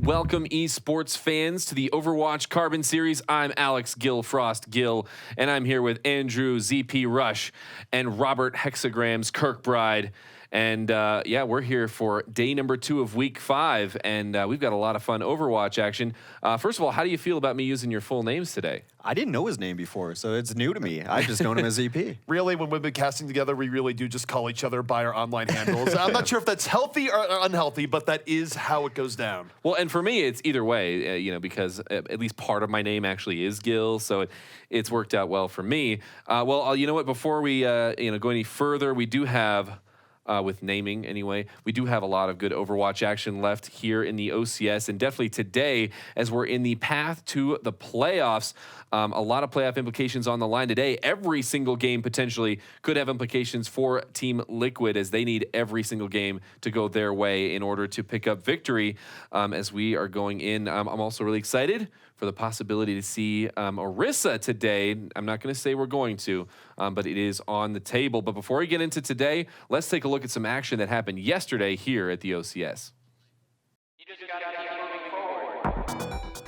Welcome, esports fans, to the Overwatch Carbon Series. I'm Alex Frost Gill, and I'm here with Andrew ZP Rush and Robert Hexagrams Kirkbride. And yeah, we're here for day number 2 of week 5, and we've got a lot of fun Overwatch action. First of all, how do you feel about me using your full names today? I didn't know his name before, so it's new to me. I've just known him as ZP. Really, when we've been casting together, we really do just call each other by our online handles. I'm not sure if that's healthy or unhealthy, but that is how it goes down. Well, and for me, it's either way, because at least part of my name actually is Gill, so it's worked out well for me. Well, you know what? Before we go any further, we do have... with naming anyway, we do have a lot of good Overwatch action left here in the OCS, and definitely today as we're in the path to the playoffs. A lot of playoff implications on the line today. Every single game potentially could have implications for Team Liquid, as they need every single game to go their way in order to pick up victory as we are going in. I'm also really excited for the possibility to see Orisa today. I'm not going to say we're going to, but it is on the table. But before we get into today, let's take a look at some action that happened yesterday here at the OCS.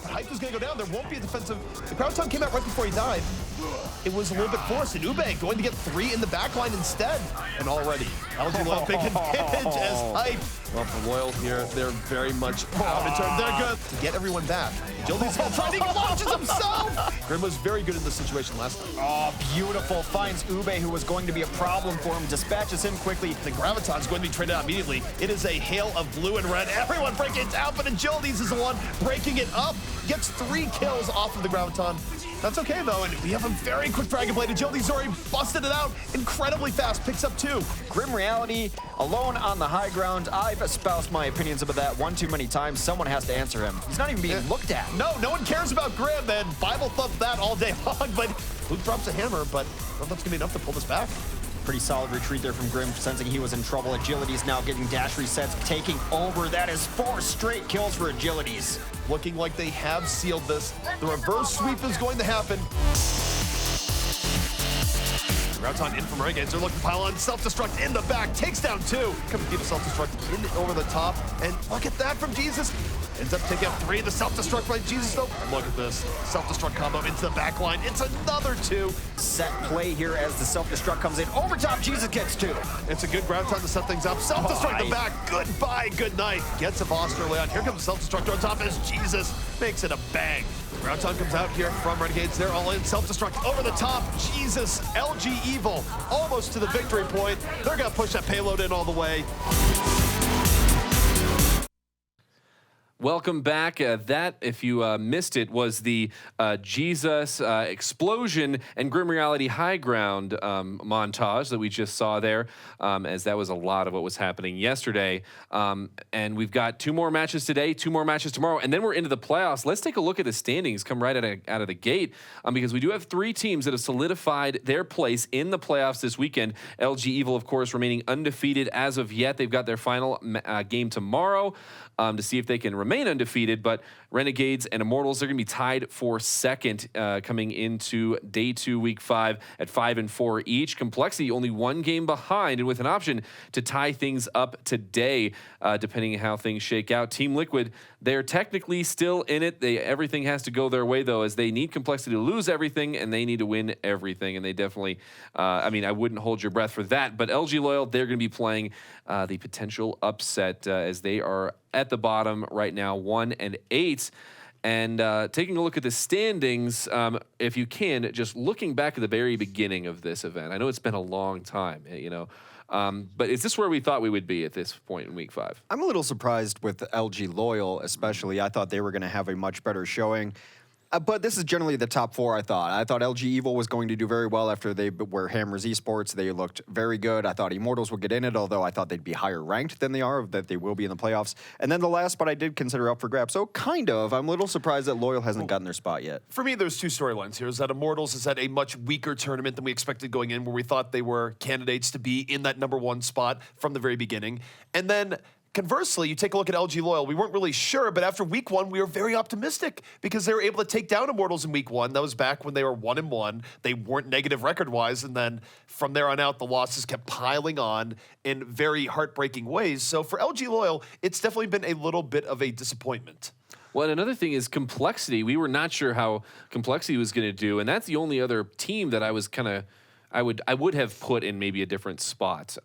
Hype was going to go down. There won't be a defensive. The crowd time came out right before he died. It was a little bit forced, and Ube going to get 3 in the backline instead. And already, LG Loyal big advantage as Hype. Well, for Loyal here, they're very much out of turn. They're good to get everyone back. Jildy's trying to launches himself. Grim was very good in this situation last time. Oh, beautiful. Finds Ube, who was going to be a problem for him, dispatches him quickly. The Graviton's going to be traded out immediately. It is a hail of blue and red. Everyone breaking it down, but Jildy's is the one breaking it up. Gets 3 kills off of the Graviton. That's okay, though, and we have a very quick Dragon Blade. Jildy's already busted it out incredibly fast. Picks up 2. Grim Reality, alone on the high ground. I've espoused my opinions about that one too many times. Someone has to answer him. He's not even being looked at. No one cares about Grim, man. Bible thump that all day long, but Luke drops a hammer, but I don't know if that's going to be enough to pull this back. Pretty solid retreat there from Grim, sensing he was in trouble. Agility's now getting dash resets, taking over. That is 4 straight kills for Agility's. Looking like they have sealed this. The reverse sweep is going to happen. Graviton in from Renegades. They're looking to pile on. Self-destruct in the back. Takes down 2. Coming deep, self-destruct in over the top. And look at that from Jesus. Ends up taking out 3. The self-destruct by Jesus, though. Look at this. Self-destruct combo into the back line. It's another 2. Set play here as the self-destruct comes in. Over top, Jesus gets 2. It's a good Graviton to set things up. Self-destruct in the back. Goodbye, good night. Gets a boss early on. Here comes the self-destruct on top as Jesus makes it a bang. Graviton comes out here from Renegades. They're all in. Self-destruct over the top. Jesus, LG Evil, almost to the victory point. They're going to push that payload in all the way. Welcome back. That, if you missed it, was the Jesus explosion and Grim Reality high ground montage that we just saw there, as that was a lot of what was happening yesterday. And we've got 2 more matches today, 2 more matches tomorrow, and then we're into the playoffs. Let's take a look at the standings come right out of the gate, because we do have 3 teams that have solidified their place in the playoffs this weekend. LG Evil, of course, remaining undefeated as of yet. They've got their final game tomorrow to see if they can remain undefeated, but Renegades and Immortals, they're going to be tied for second coming into day 2, week 5 at 5-4 each. Complexity only 1 game behind, and with an option to tie things up today, depending on how things shake out. Team Liquid, they're technically still in it. Everything has to go their way, though, as they need Complexity to lose everything, and they need to win everything, and they definitely, I wouldn't hold your breath for that, but LG Loyal, they're going to be playing the potential upset as they are at the bottom right now, 1-8. And taking a look at the standings, if you can, just looking back at the very beginning of this event. I know it's been a long time, but is this where we thought we would be at this point in week 5? I'm a little surprised with LG Loyal, especially. I thought they were going to have a much better showing. But this is generally the top 4, I thought. I thought LG Evil was going to do very well after they were Hammers Esports. They looked very good. I thought Immortals would get in it, although I thought they'd be higher ranked than they are, that they will be in the playoffs. And then the last spot I did consider up for grabs. So kind of. I'm a little surprised that Loyal hasn't gotten their spot yet. For me, there's 2 storylines here. Is that Immortals is at a much weaker tournament than we expected going in, where we thought they were candidates to be in that number 1 spot from the very beginning. And then conversely, you take a look at LG Loyal. We weren't really sure, but after week 1, we were very optimistic because they were able to take down Immortals in week 1. That was back when they were 1-1. They weren't negative record-wise, and then from there on out, the losses kept piling on in very heartbreaking ways. So for LG Loyal, it's definitely been a little bit of a disappointment. Well, and another thing is complexity. We were not sure how complexity was going to do, and that's the only other team that I was kind of I would have put in maybe a different spot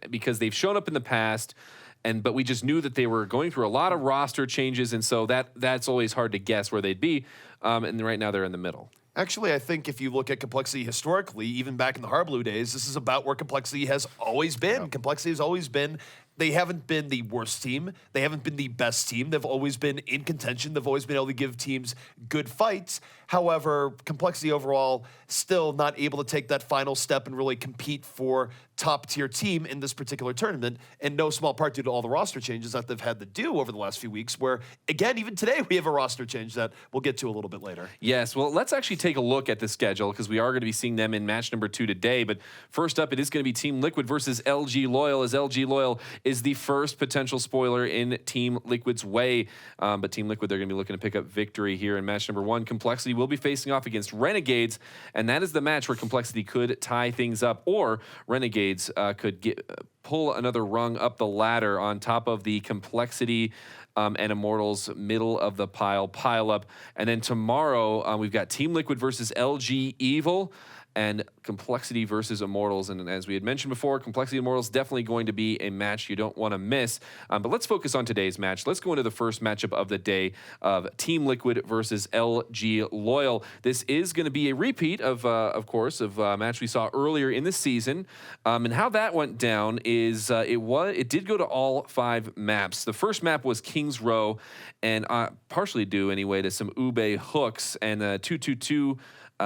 because they've shown up in the past. But we just knew that they were going through a lot of roster changes, and so that's always hard to guess where they'd be. And right now they're in the middle. Actually, I think if you look at complexity historically, even back in the Hard Blue days, this is about where complexity has always been. Yep. Complexity has always been. They haven't been the worst team. They haven't been the best team. They've always been in contention. They've always been able to give teams good fights. However, complexity overall still not able to take that final step and really compete for top-tier team in this particular tournament, in no small part due to all the roster changes that they've had to do over the last few weeks, where, again, even today we have a roster change that we'll get to a little bit later. Yes, well, let's actually take a look at the schedule because we are going to be seeing them in match number 2 today. But first up, it is going to be Team Liquid versus LG Loyal, as LG Loyal is the first potential spoiler in Team Liquid's way. But Team Liquid, they're going to be looking to pick up victory here in match number 1. Complexity will be facing off against Renegades, and that is the match where Complexity could tie things up, or Renegades could pull another rung up the ladder on top of the Complexity and Immortals middle of the pile up. And then tomorrow we've got Team Liquid versus LG Evil and Complexity versus Immortals. And as we had mentioned before, Complexity Immortals definitely going to be a match you don't want to miss. But let's focus on today's match. Let's go into the first matchup of the day of Team Liquid versus LG Loyal. This is going to be a repeat of course, of a match we saw earlier in the season. And how that went down is it did go to all 5 maps. The first map was Kings Row, and partially due anyway to some Ube hooks and 2-2-2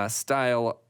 style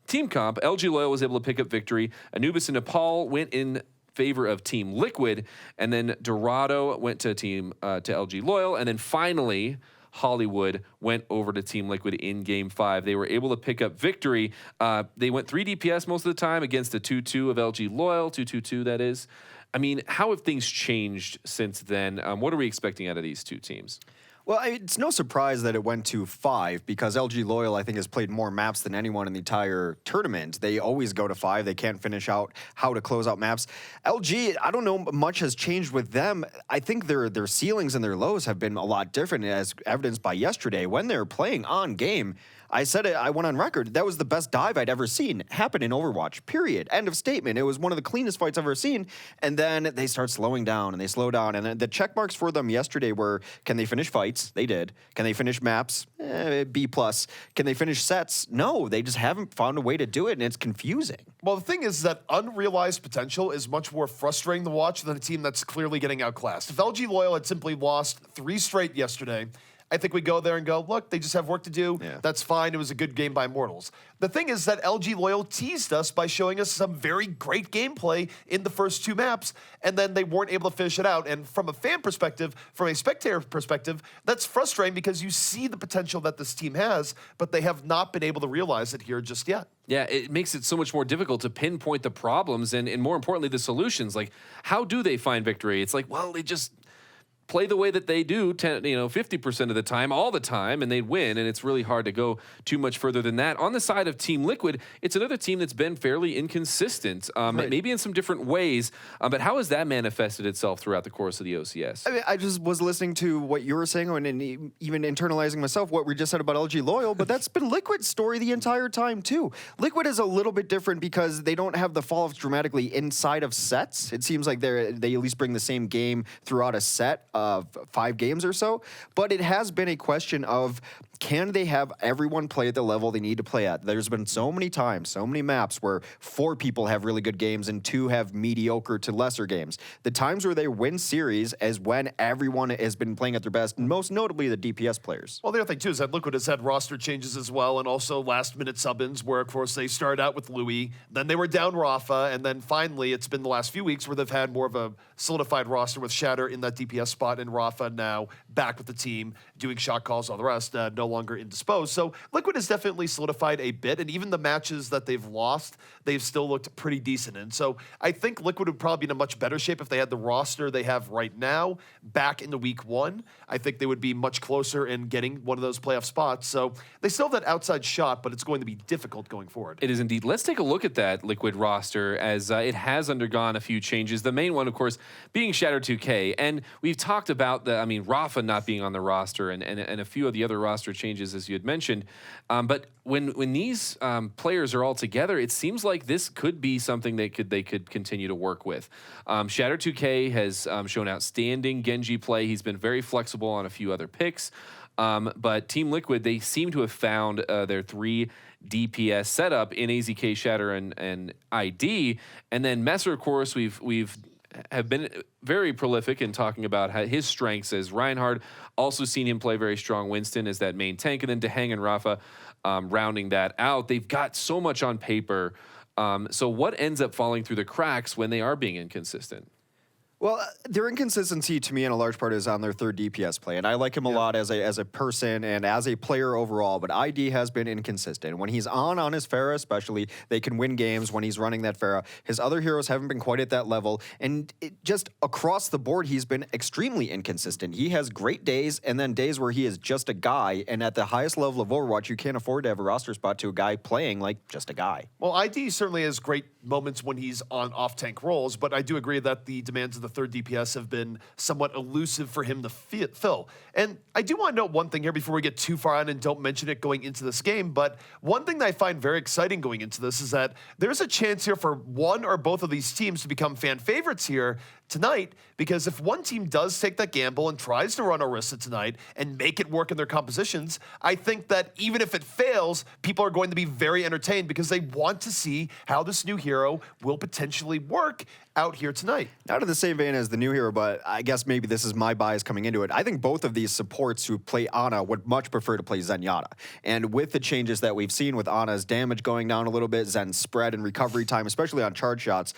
team comp. LG Loyal was able to pick up victory. Anubis and Nepal went in favor of Team Liquid, and then Dorado went to LG Loyal, and then finally Hollywood went over to Team Liquid in Game 5. They were able to pick up victory. They went 3 DPS most of the time against the 2-2 of LG Loyal, 2-2-2 that is. I mean, how have things changed since then? What are we expecting out of these two teams? Well, it's no surprise that it went to 5 because LG Loyal, I think, has played more maps than anyone in the entire tournament. They always go to 5. They can't finish out how to close out maps. LG, I don't know much has changed with them. I think their ceilings and their lows have been a lot different, as evidenced by yesterday when they're playing on game. I said it, I went on record, that was the best dive I'd ever seen happen in Overwatch, period. End of statement. It was one of the cleanest fights I've ever seen. And then they start slowing down, and they slow down. And the check marks for them yesterday were, can they finish fights? They did. Can they finish maps? B+. Can they finish sets? No, they just haven't found a way to do it, and it's confusing. Well, the thing is that unrealized potential is much more frustrating to watch than a team that's clearly getting outclassed. If LG Loyal had simply lost 3 straight yesterday, I think we go there and go, look, they just have work to do. Yeah. That's fine. It was a good game by Immortals. The thing is that LG Loyal teased us by showing us some very great gameplay in the first 2 maps, and then they weren't able to finish it out. And from a fan perspective, from a spectator perspective, that's frustrating because you see the potential that this team has, but they have not been able to realize it here just yet. Yeah, it makes it so much more difficult to pinpoint the problems and more importantly, the solutions. Like, how do they find victory? It's like, well, they just play the way that they do 50% of the time, all the time, and they win, and it's really hard to go too much further than that. On the side of Team Liquid, it's another team that's been fairly inconsistent, right, maybe in some different ways, but how has that manifested itself throughout the course of the OCS? I mean, I just was listening to what you were saying and even internalizing myself what we just said about LG Loyal, but that's been Liquid's story the entire time, too. Liquid is a little bit different because they don't have the fall-offs dramatically inside of sets. It seems like they at least bring the same game throughout a set of 5 games or so, but it has been a question of, can they have everyone play at the level they need to play at? There's been so many times, so many maps where 4 people have really good games and 2 have mediocre to lesser games. The times where they win series is when everyone has been playing at their best, most notably the DPS players. Well, the other thing, too, is that Liquid has had roster changes as well, and also last-minute sub-ins where, of course, they started out with Louis, then they were down Rafa, and then finally it's been the last few weeks where they've had more of a solidified roster with Shatter in that DPS spot and Rafa now back with the team, doing shot calls, all the rest, no longer indisposed. So Liquid has definitely solidified a bit, and even the matches that they've lost, they've still looked pretty decent in. So I think Liquid would probably be in a much better shape if they had the roster they have right now back into week 1. I think they would be much closer in getting one of those playoff spots. So they still have that outside shot, but it's going to be difficult going forward. It is indeed. Let's take a look at that Liquid roster as it has undergone a few changes. The main one, of course, being Shatter 2K. And we've talked talked about Rafa not being on the roster and a few of the other roster changes, as you had mentioned. But when these players are all together, it seems like this could be something they could continue to work with. Shatter 2K has shown outstanding Genji play. He's been very flexible on a few other picks. But Team Liquid, they seem to have found their 3 DPS setup in AZK, Shatter, and ID. And then Messer, of course, we've have been very prolific in talking about his strengths as Reinhardt. Also seen him play very strong Winston as that main tank, and then Dehang and Rafa rounding that out. They've got so much on paper. So what ends up falling through the cracks when they are being inconsistent? Well, their inconsistency to me in a large part is on their 3rd DPS play, and I like him a lot as a person and as a player overall, but ID has been inconsistent. When he's on his Pharah especially, they can win games when he's running that Pharah. His other heroes haven't been quite at that level, and just across the board, he's been extremely inconsistent. He has great days and then days where he is just a guy, and at the highest level of Overwatch, you can't afford to have a roster spot to a guy playing like just a guy. Well, ID certainly has great moments when he's on off-tank roles, but I do agree that the demands of the 3rd DPS have been somewhat elusive for him to fill. And I do want to note one thing here before we get too far on and don't mention it going into this game, but one thing that I find very exciting going into this is that there's a chance here for one or both of these teams to become fan favorites here tonight, because if one team does take that gamble and tries to run Orisa tonight and make it work in their compositions, I think that even if it fails, people are going to be very entertained because they want to see how this new hero will potentially work out here tonight. Not in the same vein as the new hero, but I guess maybe this is my bias coming into it. I think both of these supports who play Ana would much prefer to play Zenyatta. And with the changes that we've seen with Ana's damage going down a little bit, Zen's spread and recovery time, especially on charge shots,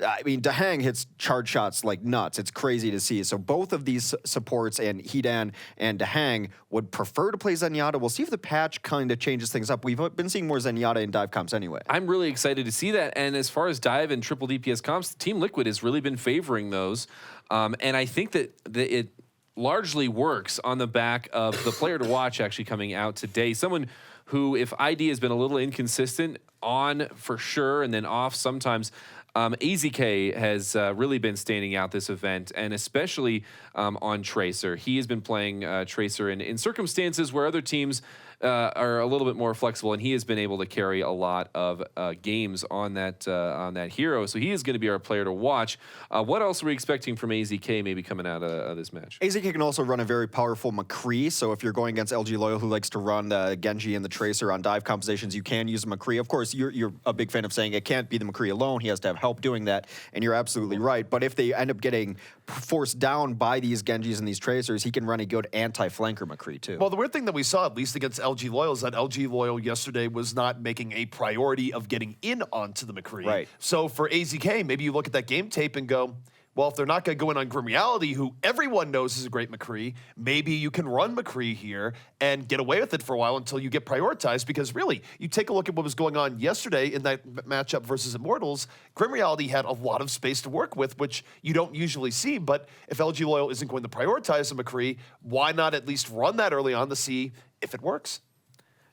I mean, Dehang hits charge shots like nuts. It's crazy to see. So both of these supports, and Hidan and Dehang, would prefer to play Zenyatta. We'll see if the patch kind of changes things up. We've been seeing more Zenyatta in dive comps anyway. I'm really excited to see that. And as far as dive and triple DPS comps, Team Liquid has really been favoring those. And I think that it largely works on the back of the player to watch actually coming out today. Someone who, if ID has been a little inconsistent, on for sure and then off sometimes, AZK has really been standing out this event, and especially on Tracer. He has been playing Tracer in circumstances where other teams are a little bit more flexible, and he has been able to carry a lot of games on that hero. So he is going to be our player to watch. What else are we expecting from AZK maybe coming out of this match? AZK can also run a very powerful McCree, so if you're going against LG Loyal, who likes to run the Genji and the Tracer on dive compositions, you can use McCree. Of course, you're a big fan of saying it can't be the McCree alone. He has to have help doing that, and you're absolutely right. But if they end up getting forced down by these Genjis and these Tracers, he can run a good anti-flanker McCree too. Well, the weird thing that we saw, at least against LG Loyal, is that LG Loyal yesterday was not making a priority of getting in onto the McCree. Right. So for AZK, maybe you look at that game tape and go, well, if they're not going to go in on Grim Reality, who everyone knows is a great McCree, maybe you can run McCree here and get away with it for a while until you get prioritized. Because really, you take a look at what was going on yesterday in that matchup versus Immortals, Grim Reality had a lot of space to work with, which you don't usually see. But if LG Loyal isn't going to prioritize the McCree, why not at least run that early on to see if it works?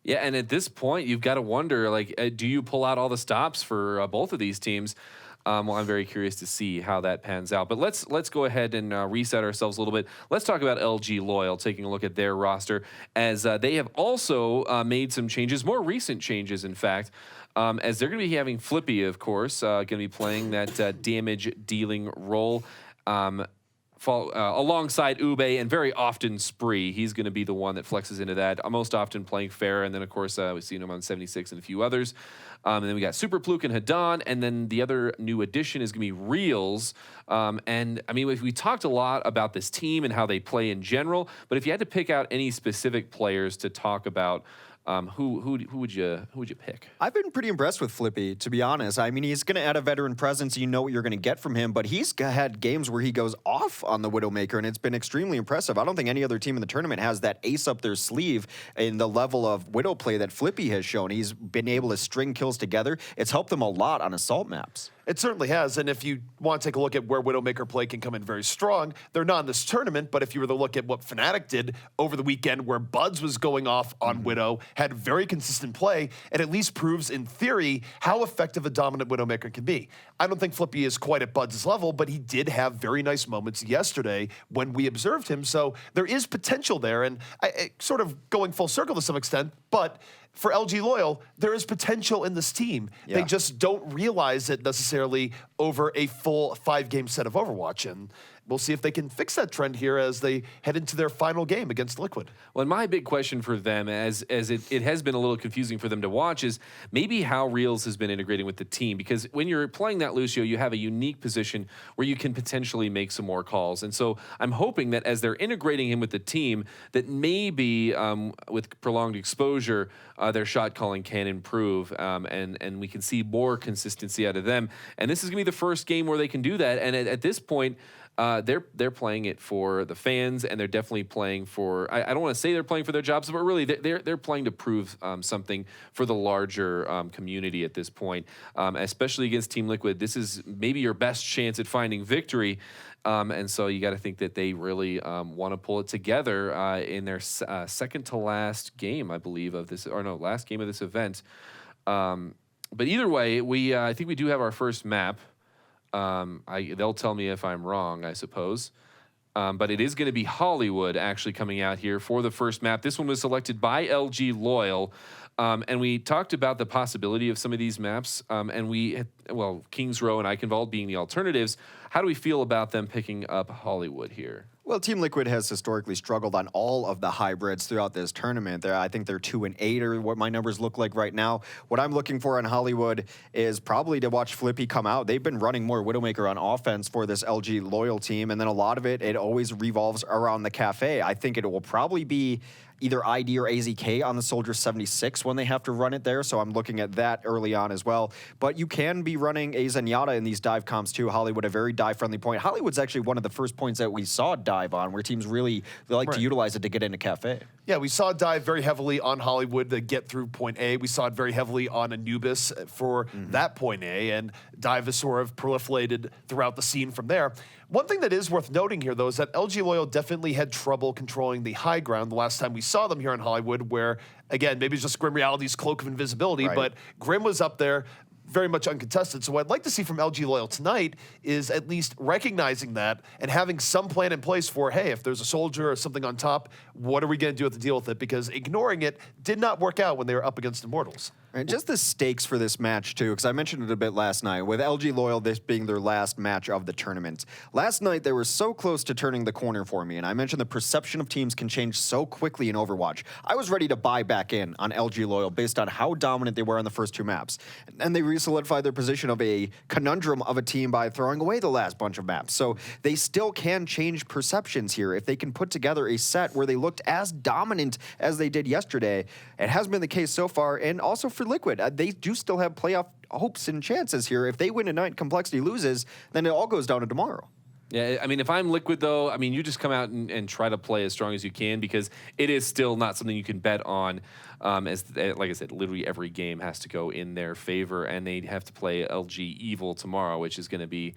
Yeah, and at this point, you've got to wonder, like, do you pull out all the stops for both of these teams? Well, I'm very curious to see how that pans out. But let's go ahead and reset ourselves a little bit. Let's talk about LG Loyal, taking a look at their roster, as they have also made some changes, more recent changes, in fact, as they're going to be having Flippy, of course, going to be playing that damage-dealing role. Alongside Ube and very often Spree. He's going to be the one that flexes into that. Most often playing Fair, and then, of course, we've seen him on 76 and a few others. And then we got Super Pluke and Hadan, and then the other new addition is going to be Reels. And, I mean, we talked a lot about this team and how they play in general, but if you had to pick out any specific players to talk about, who would you pick? I've been pretty impressed with Flippy, to be honest. I mean, he's going to add a veteran presence. You know what you're going to get from him, but he's had games where he goes off on the Widowmaker, and it's been extremely impressive. I don't think any other team in the tournament has that ace up their sleeve in the level of Widow play that Flippy has shown. He's been able to string kills together. It's helped them a lot on assault maps. It certainly has, and if you want to take a look at where Widowmaker play can come in very strong, they're not in this tournament, but if you were to look at what Fnatic did over the weekend where Buds was going off on Widow, had very consistent play, it at least proves in theory how effective a dominant Widowmaker can be. I don't think Flippy is quite at Buds' level, but he did have very nice moments yesterday when we observed him, so there is potential there, and sort of going full circle to some extent, but for LG Loyal, there is potential in this team. Yeah. They just don't realize it necessarily over a full 5-game set of Overwatch. And we'll see if they can fix that trend here as they head into their final game against Liquid. Well, and my big question for them, as it has been a little confusing for them to watch, is maybe how Reels has been integrating with the team. Because when you're playing that Lucio, you have a unique position where you can potentially make some more calls. And so I'm hoping that as they're integrating him with the team, that maybe with prolonged exposure, their shot calling can improve, and we can see more consistency out of them. And this is going to be the first game where they can do that. And at this point, they're playing it for the fans, and they're definitely playing for. I don't want to say they're playing for their jobs, but really they're playing to prove something for the larger community at this point, especially against Team Liquid. This is maybe your best chance at finding victory. And so you got to think that they really want to pull it together in their second to last game, I believe, of this, or no, last game of this event. But either way, I think we do have our first map. They'll tell me if I'm wrong, I suppose. But it is going to be Hollywood actually coming out here for the first map. This one was selected by LG Loyal. And we talked about the possibility of some of these maps. Kings Row and Eichenwald being the alternatives. How do we feel about them picking up Hollywood here? Well, Team Liquid has historically struggled on all of the hybrids throughout this tournament. I think they're 2-8 or what my numbers look like right now. What I'm looking for on Hollywood is probably to watch Flippy come out. They've been running more Widowmaker on offense for this LG Loyal team, and then a lot of it always revolves around the cafe. I think it will probably be either ID or AZK on the Soldier 76 when they have to run it there, so I'm looking at that early on as well. But you can be running a Zenyatta in these dive comps too. Hollywood, a very dive-friendly point. Hollywood's actually one of the first points that we saw dive on, where teams really like to utilize it to get into cafe. Yeah, we saw it dive very heavily on Hollywood to get through point A. We saw it very heavily on Anubis for that point A, and dive has sort of proliferated throughout the scene from there. One thing that is worth noting here, though, is that LG Loyal definitely had trouble controlling the high ground the last time we saw them here in Hollywood, where, again, maybe it's just Grim Reality's cloak of invisibility, but Grim was up there very much uncontested. So what I'd like to see from LG Loyal tonight is at least recognizing that and having some plan in place for, hey, if there's a soldier or something on top, what are we going to do to deal with it? Because ignoring it did not work out when they were up against Immortals. And just the stakes for this match, too, because I mentioned it a bit last night, with LG Loyal, this being their last match of the tournament. Last night, they were so close to turning the corner for me, and I mentioned the perception of teams can change so quickly in Overwatch. I was ready to buy back in on LG Loyal based on how dominant they were on the first two maps. And they re-solidified their position of a conundrum of a team by throwing away the last bunch of maps. So they still can change perceptions here if they can put together a set where they looked as dominant as they did yesterday. It has been the case so far, and also for Liquid. They do still have playoff hopes and chances here. If they win tonight and Complexity loses, then it all goes down to tomorrow. Yeah, I mean, if I'm Liquid, though, I mean, you just come out and try to play as strong as you can, because it is still not something you can bet on. Like I said, literally every game has to go in their favor, and they have to play LG Evil tomorrow, which is going to be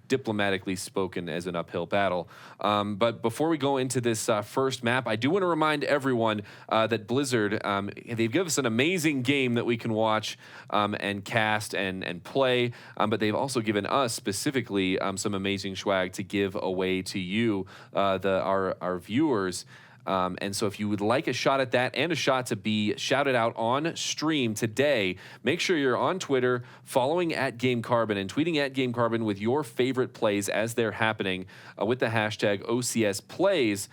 diplomatically spoken as an uphill battle. But before we go into this first map, I do want to remind everyone that Blizzard, they've given us an amazing game that we can watch and cast and play, but they've also given us specifically some amazing swag to give away to you, our viewers. And so if you would like a shot at that and a shot to be shouted out on stream today, make sure you're on Twitter, following @GameCarbon and tweeting @GameCarbon with your favorite plays as they're happening with the hashtag OCSPlays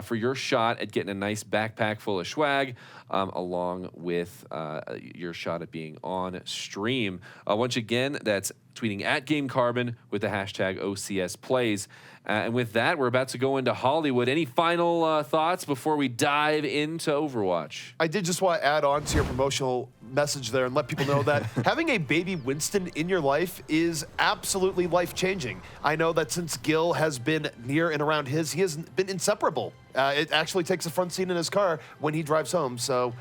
for your shot at getting a nice backpack full of swag, along with your shot at being on stream. Once again, that's tweeting @GameCarbon with the hashtag OCSPlays. And with that, we're about to go into Hollywood. Any final thoughts before we dive into Overwatch? I did just want to add on to your promotional message there and let people know that having a baby Winston in your life is absolutely life-changing. I know that since Gil has been near and around he has been inseparable. It actually takes a front seat in his car when he drives home, so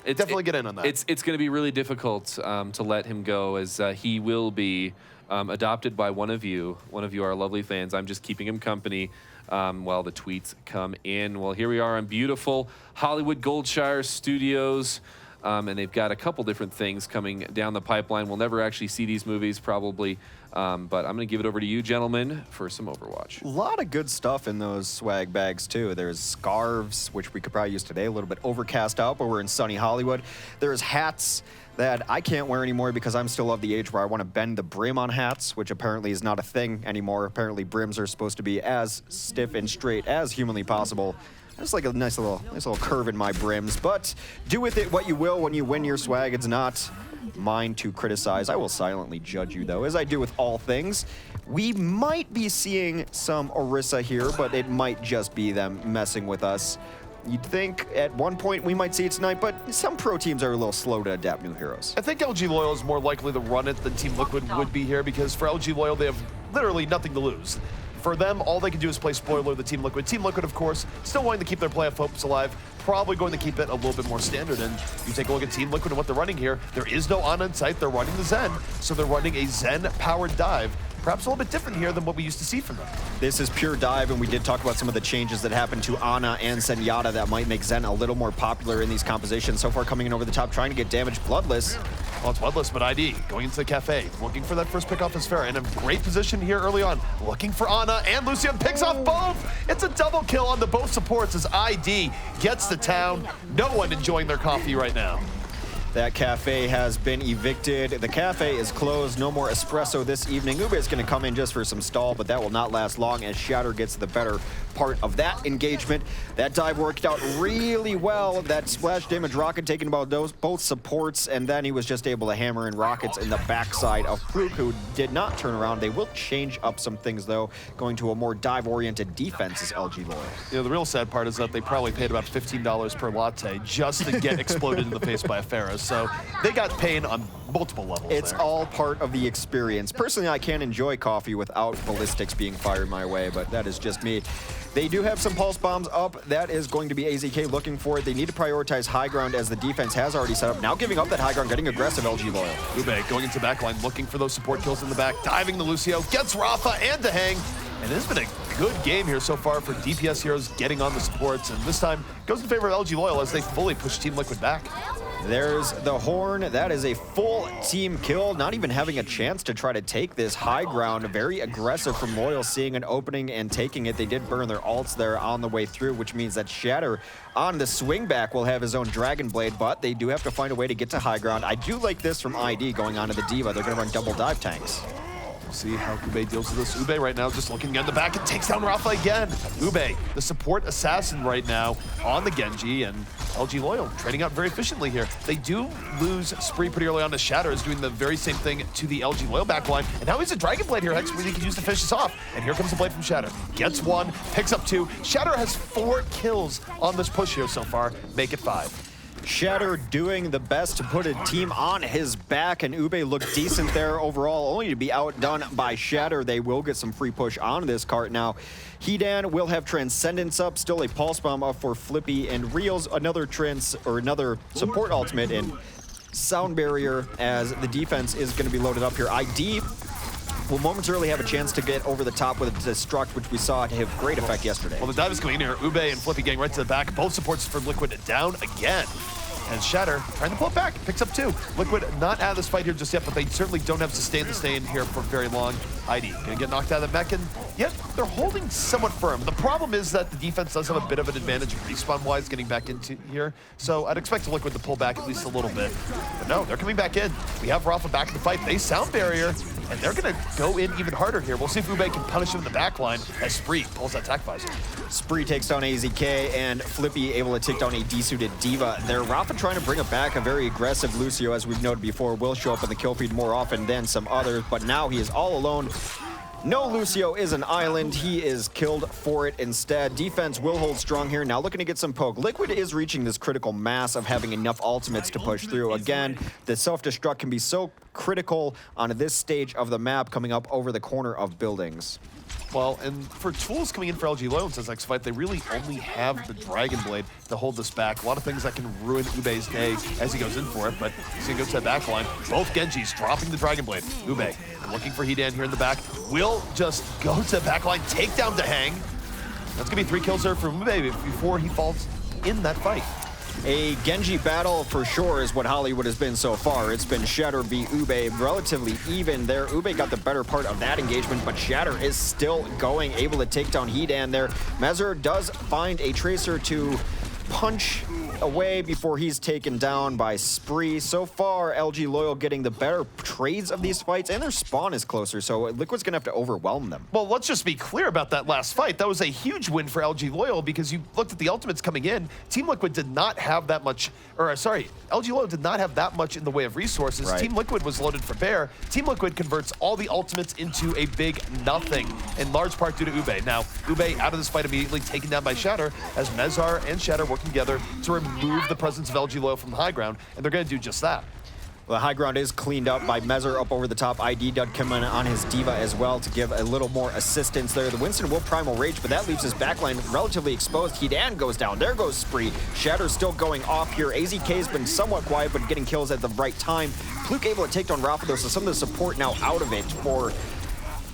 Definitely get in on that. It's going to be really difficult to let him go, as he will be adopted by one of you, our lovely fans. I'm just keeping him company while the tweets come in. Well, here we are on beautiful Hollywood Goldshire Studios. And they've got a couple different things coming down the pipeline. We'll never actually see these movies, probably. But I'm going to give it over to you, gentlemen, for some Overwatch. A lot of good stuff in those swag bags, too. There's scarves, which we could probably use today, a little bit overcast out, but we're in sunny Hollywood. There's hats that I can't wear anymore because I'm still of the age where I want to bend the brim on hats, which apparently is not a thing anymore. Apparently, brims are supposed to be as stiff and straight as humanly possible. Just like a nice little curve in my brims, but do with it what you will when you win your swag. It's not mine to criticize. I will silently judge you, though, as I do with all things. We might be seeing some Orisa here, but it might just be them messing with us. You'd think at one point we might see it tonight, but some pro teams are a little slow to adapt new heroes. I think LG Loyal is more likely to run it than Team Liquid would be here, because for LG Loyal, they have literally nothing to lose. For them, all they can do is play spoiler the Team Liquid. Team Liquid, of course, still wanting to keep their playoff hopes alive, probably going to keep it a little bit more standard. And you take a look at Team Liquid and what they're running here. There is no Ana in sight. They're running the Zen, so they're running a Zen-powered dive. Perhaps a little bit different here than what we used to see from them. This is pure dive, and we did talk about some of the changes that happened to Ana and Zenyatta that might make Zen a little more popular in these compositions. So far, coming in over the top, trying to get damaged bloodless. Well, it's bloodless, but ID going into the cafe, looking for that first pick off his fair. In a great position here early on, looking for Ana, and Lucio picks off both. It's a double kill on the both supports as ID gets to town. No one enjoying their coffee right now. That cafe has been evicted. The cafe is closed. No more espresso this evening. Ube is going to come in just for some stall, but that will not last long as Shatter gets the better part of that engagement. That dive worked out really well. That splash damage rocket taking about both supports, and then he was just able to hammer in rockets in the backside of Fluke, who did not turn around. They will change up some things, though, going to a more dive-oriented defense as LG Loyal. You know, the real sad part is that they probably paid about $15 per latte just to get exploded in the face by a Pharah. So they got pain on multiple levels. It's there. all part of the experience. Personally, I can't enjoy coffee without ballistics being fired my way, but that is just me. They do have some pulse bombs up. That is going to be AZK looking for it. They need to prioritize high ground as the defense has already set up. Now giving up that high ground, getting aggressive, LG Loyal. Ube going into backline, looking for those support kills in the back, diving the Lucio, gets Rafa and to hang. And this has been a good game here so far for DPS heroes getting on the supports. And this time goes in favor of LG Loyal as they fully push Team Liquid back. There's the horn. That is a full team kill, not even having a chance to try to take this high ground. Very aggressive from Loyal, seeing an opening and taking it. They did burn their ults there on the way through, which means that Shatter on the swing back will have his own Dragon Blade, but they do have to find a way to get to high ground. I do like this from ID going on to the Diva. They're going to run double dive tanks. We'll see how Ube deals with this. Ube right now just looking in the back and takes down Rafa again. Ube, the support assassin right now on the Genji, and LG Loyal trading out very efficiently here. They do lose Spree pretty early on to Shatter, is doing the very same thing to the LG Loyal backline. And now he's a Dragon Blade here, Hex, where he can use to finish this off. And here comes the blade from Shatter. Gets one, picks up two. Shatter has 4 kills on this push here so far. Make it 5. Shatter doing the best to put a team on his back, and Ube looked decent there overall, only to be outdone by Shatter. They will get some free push on this cart now. Hedan will have Transcendence up, still a Pulse Bomb up for Flippy, and Reels another support ultimate in Sound Barrier as the defense is going to be loaded up here. ID will momentarily have a chance to get over the top with a Destruct, which we saw have great effect yesterday. Well, the dive is going in here. Ube and Flippy getting right to the back. Both supports for Liquid down again. And Shatter trying to pull it back, picks up 2. Liquid not out of this fight here just yet, but they certainly don't have sustained the stay in here for very long. ID gonna get knocked out of the mech, and yet they're holding somewhat firm. The problem is that the defense does have a bit of an advantage respawn-wise getting back into here, so I'd expect Liquid to pull back at least a little bit. But no, they're coming back in. We have Rafa back in the fight. They Sound Barrier, and they're gonna go in even harder here. We'll see if Ube can punish him in the back line as Spree pulls that attack visor. Spree takes down AZK, and Flippy able to take down a desuited Diva there. Rafa trying to bring it back. A very aggressive Lucio, as we've noted before, will show up in the kill feed more often than some others, but now he is all alone. No Lucio is an island. He is killed for it instead. Defense will hold strong here. Now looking to get some poke. Liquid is reaching this critical mass of having enough ultimates to push through. Again, the self-destruct can be so critical on this stage of the map, coming up over the corner of buildings. Well, and for tools coming in for LG Loyal in this next fight, they really only have the Dragon Blade to hold this back. A lot of things that can ruin Ube's day as he goes in for it, but he's gonna go to that back line. Both Genjis dropping the Dragon Blade. Ube looking for Hidan here in the back. Will just go to the back line, take down Dahang. That's gonna be 3 kills there from Ube before he falls in that fight. A Genji battle for sure is what Hollywood has been so far. It's been Shatter v Ube, relatively even there. Ube got the better part of that engagement, but Shatter is still going, able to take down Hidan there. Mezzer does find a Tracer to punch away before he's taken down by Spree. So far, LG Loyal getting the better trades of these fights, and their spawn is closer, so Liquid's gonna have to overwhelm them. Well, let's just be clear about that last fight. That was a huge win for LG Loyal because you looked at the ultimates coming in. Team Liquid did not have that much, LG Loyal did not have that much in the way of resources. Right. Team Liquid was loaded for bear. Team Liquid converts all the ultimates into a big nothing, in large part due to Ube. Now, Ube out of this fight immediately taken down by Shatter as Mezar and Shatter working together to remove the presence of LG Loyal from the high ground, and they're going to do just that. The high ground is cleaned up by Mezzer up over the top. ID Dud coming on his Diva as well to give a little more assistance there. The Winston will Primal Rage, but that leaves his backline relatively exposed. Hidan goes down. There goes Spree. Shatter's still going off here. AZK's been somewhat quiet, but getting kills at the right time. Fluke able to take down Rafa, though, so some of the support now out of it for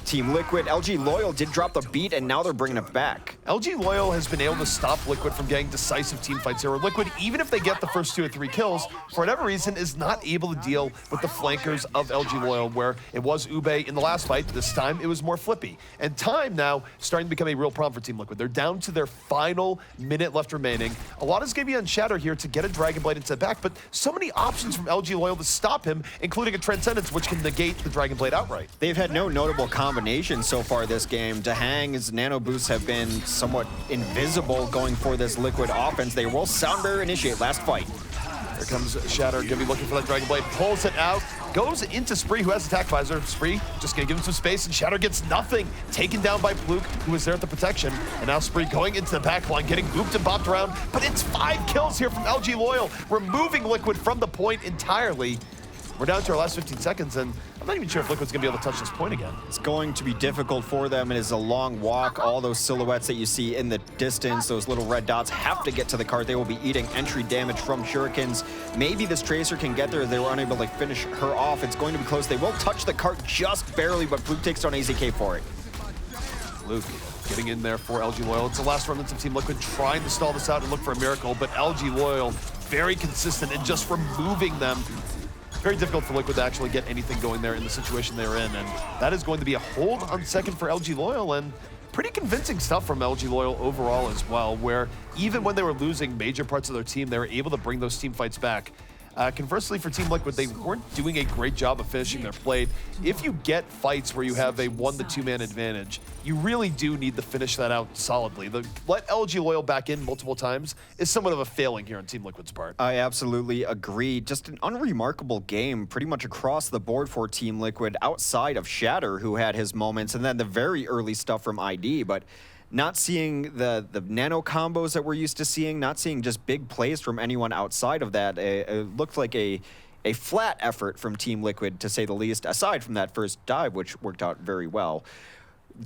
Team Liquid. LG Loyal did drop the beat, and now they're bringing it back. LG Loyal has been able to stop Liquid from getting decisive team fights here. Where Liquid, even if they get the first 2 or 3 kills, for whatever reason, is not able to deal with the flankers of LG Loyal, where it was Ube in the last fight. This time, it was more Flippy. And time now starting to become a real problem for Team Liquid. They're down to their final minute left remaining. A lot is going to be on Shatter here to get a Dragon Blade into the back, but so many options from LG Loyal to stop him, including a Transcendence, which can negate the Dragon Blade outright. They've had no notable combinations so far this game. Dahang's nano boosts have been somewhat invisible going for this Liquid offense. They will Sound Barrier initiate last fight. Here comes Shatter, gonna be looking for that Dragon Blade, pulls it out, goes into Spree, who has Attack Visor. Spree just gonna give him some space, and Shatter gets nothing. Taken down by Fluke, who was there at the protection. And now Spree going into the back line, getting booped and bopped around. But it's 5 kills here from LG Loyal, removing Liquid from the point entirely. We're down to our last 15 seconds, and I'm not even sure if Liquid's gonna be able to touch this point again. It's going to be difficult for them. It is a long walk. All those silhouettes that you see in the distance, those little red dots, have to get to the cart. They will be eating entry damage from Shurikens. Maybe this Tracer can get there. They were unable to finish her off. It's going to be close. They will touch the cart just barely, but Fluke takes down AZK for it. Fluke getting in there for LG Loyal. It's the last remnants of Team Liquid trying to stall this out and look for a miracle, but LG Loyal very consistent in just removing them. Very difficult for Liquid to actually get anything going there in the situation they're in, and that is going to be a hold on second for LG Loyal, and pretty convincing stuff from LG Loyal overall as well, where even when they were losing major parts of their team, they were able to bring those team fights back. Conversely, for Team Liquid, they weren't doing a great job of finishing their play. If you get fights where you have a 1 to 2 man advantage, you really do need to finish that out solidly. Let LG Loyal back in multiple times is somewhat of a failing here on Team Liquid's part. I absolutely agree. Just an unremarkable game pretty much across the board for Team Liquid, outside of Shatter, who had his moments, and then the very early stuff from ID, but not seeing the nano combos that we're used to seeing, not seeing just big plays from anyone outside of that. It looked like a flat effort from Team Liquid, to say the least, aside from that first dive, which worked out very well.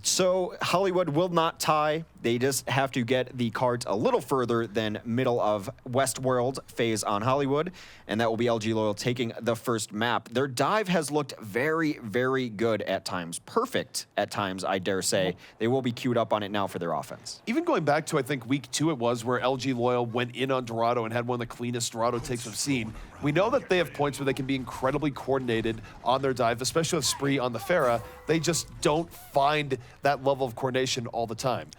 So Hollywood will not tie. They just have to get the cards a little further than middle of Westworld phase on Hollywood, and that will be LG Loyal taking the first map. Their dive has looked very, very good at times. Perfect at times, I dare say. They will be queued up on it now for their offense. Even going back to, I think, week 2 it was, where LG Loyal went in on Dorado and had one of the cleanest Dorado takes we've seen. We know that they have points where they can be incredibly coordinated on their dive, especially with Spree on the Pharah. They just don't find that level of coordination all the time.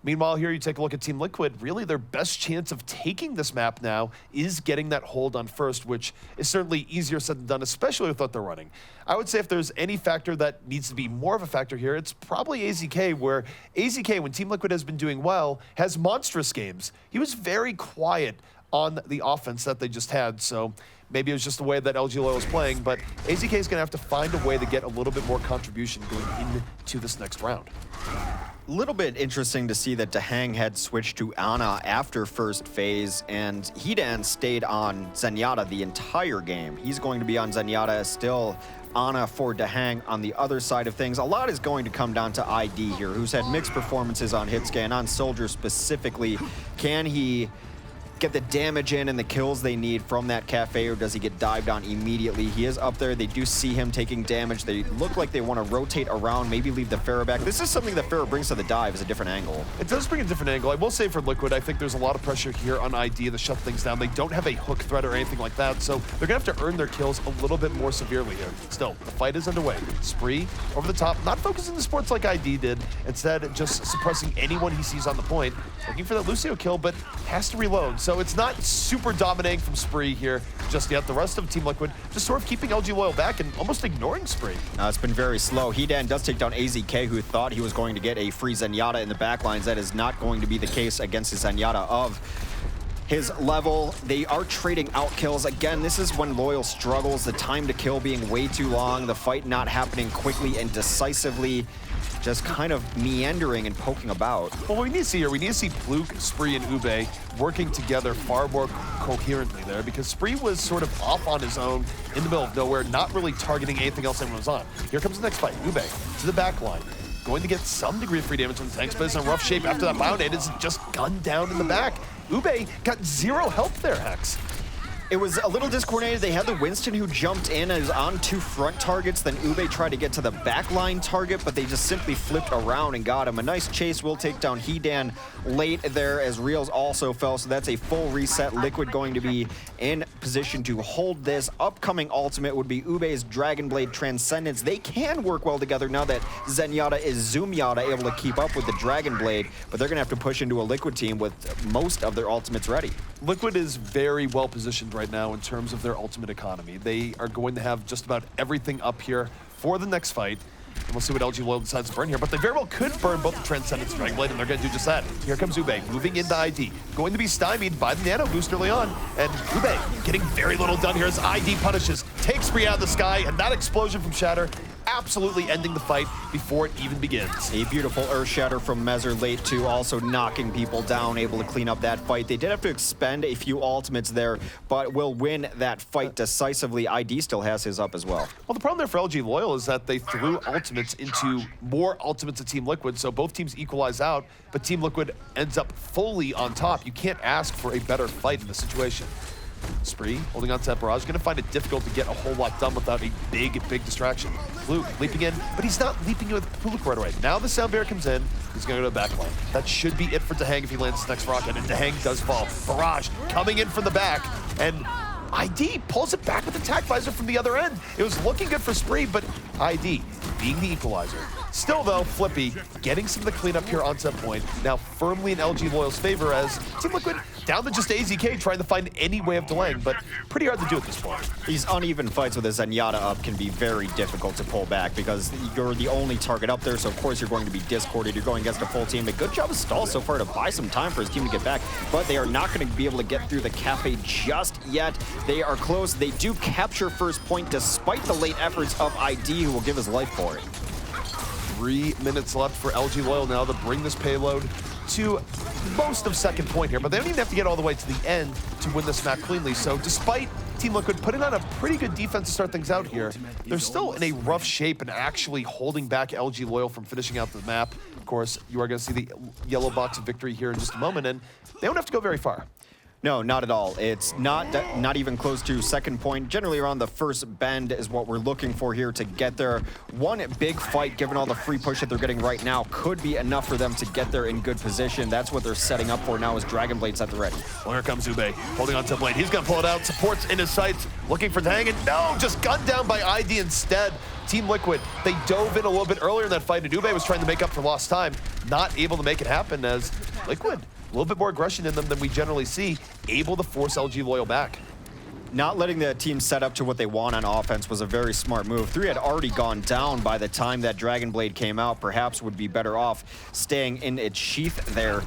Meanwhile, here you take a look at Team Liquid. Really, their best chance of taking this map now is getting that hold on first, which is certainly easier said than done, especially with what they're running. I would say if there's any factor that needs to be more of a factor here, it's probably AZK, where AZK, when Team Liquid has been doing well, has monstrous games. He was very quiet on the offense that they just had, so maybe it was just the way that LG Loyal was playing, but AZK is going to have to find a way to get a little bit more contribution going into this next round. A little bit interesting to see that Dahang had switched to Ana after first phase, and Hidan stayed on Zenyatta the entire game. He's going to be on Zenyatta still Ana for Dahang on the other side of things. A lot is going to come down to ID here, who's had mixed performances on hit scan, on Soldier specifically. Can he get the damage in and the kills they need from that cafe, or does he get dived on immediately? He is up there. They do see him taking damage. They look like they want to rotate around, maybe leave the Pharah back. This is something that Pharah brings to the dive, is a different angle. It does bring a different angle. I will say for Liquid, I think there's a lot of pressure here on ID to shut things down. They don't have a hook threat or anything like that, so they're going to have to earn their kills a little bit more severely here. Still, the fight is underway. Spree over the top, not focusing the sports like ID did. Instead, just suppressing anyone he sees on the point. Looking for that Lucio kill, but has to reload. So it's not super dominating from Spree here just yet. The rest of Team Liquid just sort of keeping LG Loyal back and almost ignoring Spree. It's been very slow. Hidan does take down AZK, who thought he was going to get a free Zenyatta in the backlines. That is not going to be the case against his Zenyatta of his level. They are trading out kills. Again, this is when Loyal struggles, the time to kill being way too long, the fight not happening quickly and decisively, just kind of meandering and poking about. Well, what we need to see here, we need to see Fluke, Spree, and Ube working together far more coherently there, because Spree was sort of off on his own in the middle of nowhere, not really targeting anything else anyone was on. Here comes the next fight. Ube to the back line, going to get some degree of free damage on the tanks, but it's in rough shape after that bound. It is just gunned down in the back. Ube got 0 health there, Hex. It was a little discoordinated. They had the Winston who jumped in and is on 2 front targets. Then Ube tried to get to the backline target, but they just simply flipped around and got him. A nice chase will take down Hidan late there as Reels also fell. So that's a full reset. Liquid going to be in position to hold this. Upcoming ultimate would be Ube's Dragon Blade Transcendence. They can work well together now that Zenyatta is Zoomyatta able to keep up with the Dragon Blade, but they're going to have to push into a Liquid team with most of their ultimates ready. Liquid is very well positioned right now in terms of their ultimate economy. They are going to have just about everything up here for the next fight. And we'll see what LG Loyal decides to burn here, but they very well could burn both the Transcendence and Dragon Blade, and they're going to do just that. Here comes Ube, moving into ID, going to be stymied by the Nano Boost early on, and Ube getting very little done here as ID punishes, takes Spree out of the sky, and that explosion from Shatter absolutely ending the fight before it even begins. A beautiful Earth Shatter from Mezzer late too, also knocking people down, able to clean up that fight. They did have to expend a few ultimates there, but will win that fight decisively. ID still has his up as well. Well, the problem there for LG Loyal is that they threw ultimates into more ultimates of Team Liquid, so both teams equalize out, but Team Liquid ends up fully on top. You can't ask for a better fight in this situation. Spree holding on to that barrage, going to find it difficult to get a whole lot done without a big distraction. Fluke leaping in, but he's not leaping in with Fluke right away. Now the sound barrier comes in, he's going to go to the back line. That should be it for Dahang if he lands his next rocket, and Dahang does fall. Barrage coming in from the back, and ID pulls it back with the tac visor from the other end. It was looking good for Spree, but ID being the equalizer. Still though, Flippy getting some of the cleanup here on set point, now firmly in LG Loyal's favor as Team Liquid down to just AZK trying to find any way of delaying, but pretty hard to do at this point. These uneven fights with a Zenyatta up can be very difficult to pull back because you're the only target up there, so of course you're going to be discorded. You're going against a full team. A good job of Stall so far to buy some time for his team to get back, but they are not going to be able to get through the cafe just yet. They are close. They do capture first point despite the late efforts of ID, who will give his life for it. 3 minutes left for LG Loyal now to bring this payload to most of second point here, but they don't even have to get all the way to the end to win this map cleanly. So despite Team Liquid putting on a pretty good defense to start things out here, they're still in a rough shape and actually holding back LG Loyal from finishing out the map. Of course, you are going to see the yellow box of victory here in just a moment, and they don't have to go very far. No, not at all. It's not even close to second point. Generally around the first bend is what we're looking for here to get there. One big fight, given all the free push that they're getting right now, could be enough for them to get there in good position. That's what they're setting up for now as Dragon Blade's at the ready. Well, here comes Ube, holding on to Blade. He's going to pull it out, supports in his sights, looking for Dahang, and no, just gunned down by ID instead. Team Liquid, they dove in a little bit earlier in that fight, and Ube was trying to make up for lost time, not able to make it happen as Liquid, a little bit more aggression in them than we generally see, able to force LG Loyal back. Not letting the team set up to what they want on offense was a very smart move. 3 had already gone down by the time that Dragon Blade came out. Perhaps would be better off staying in its sheath there.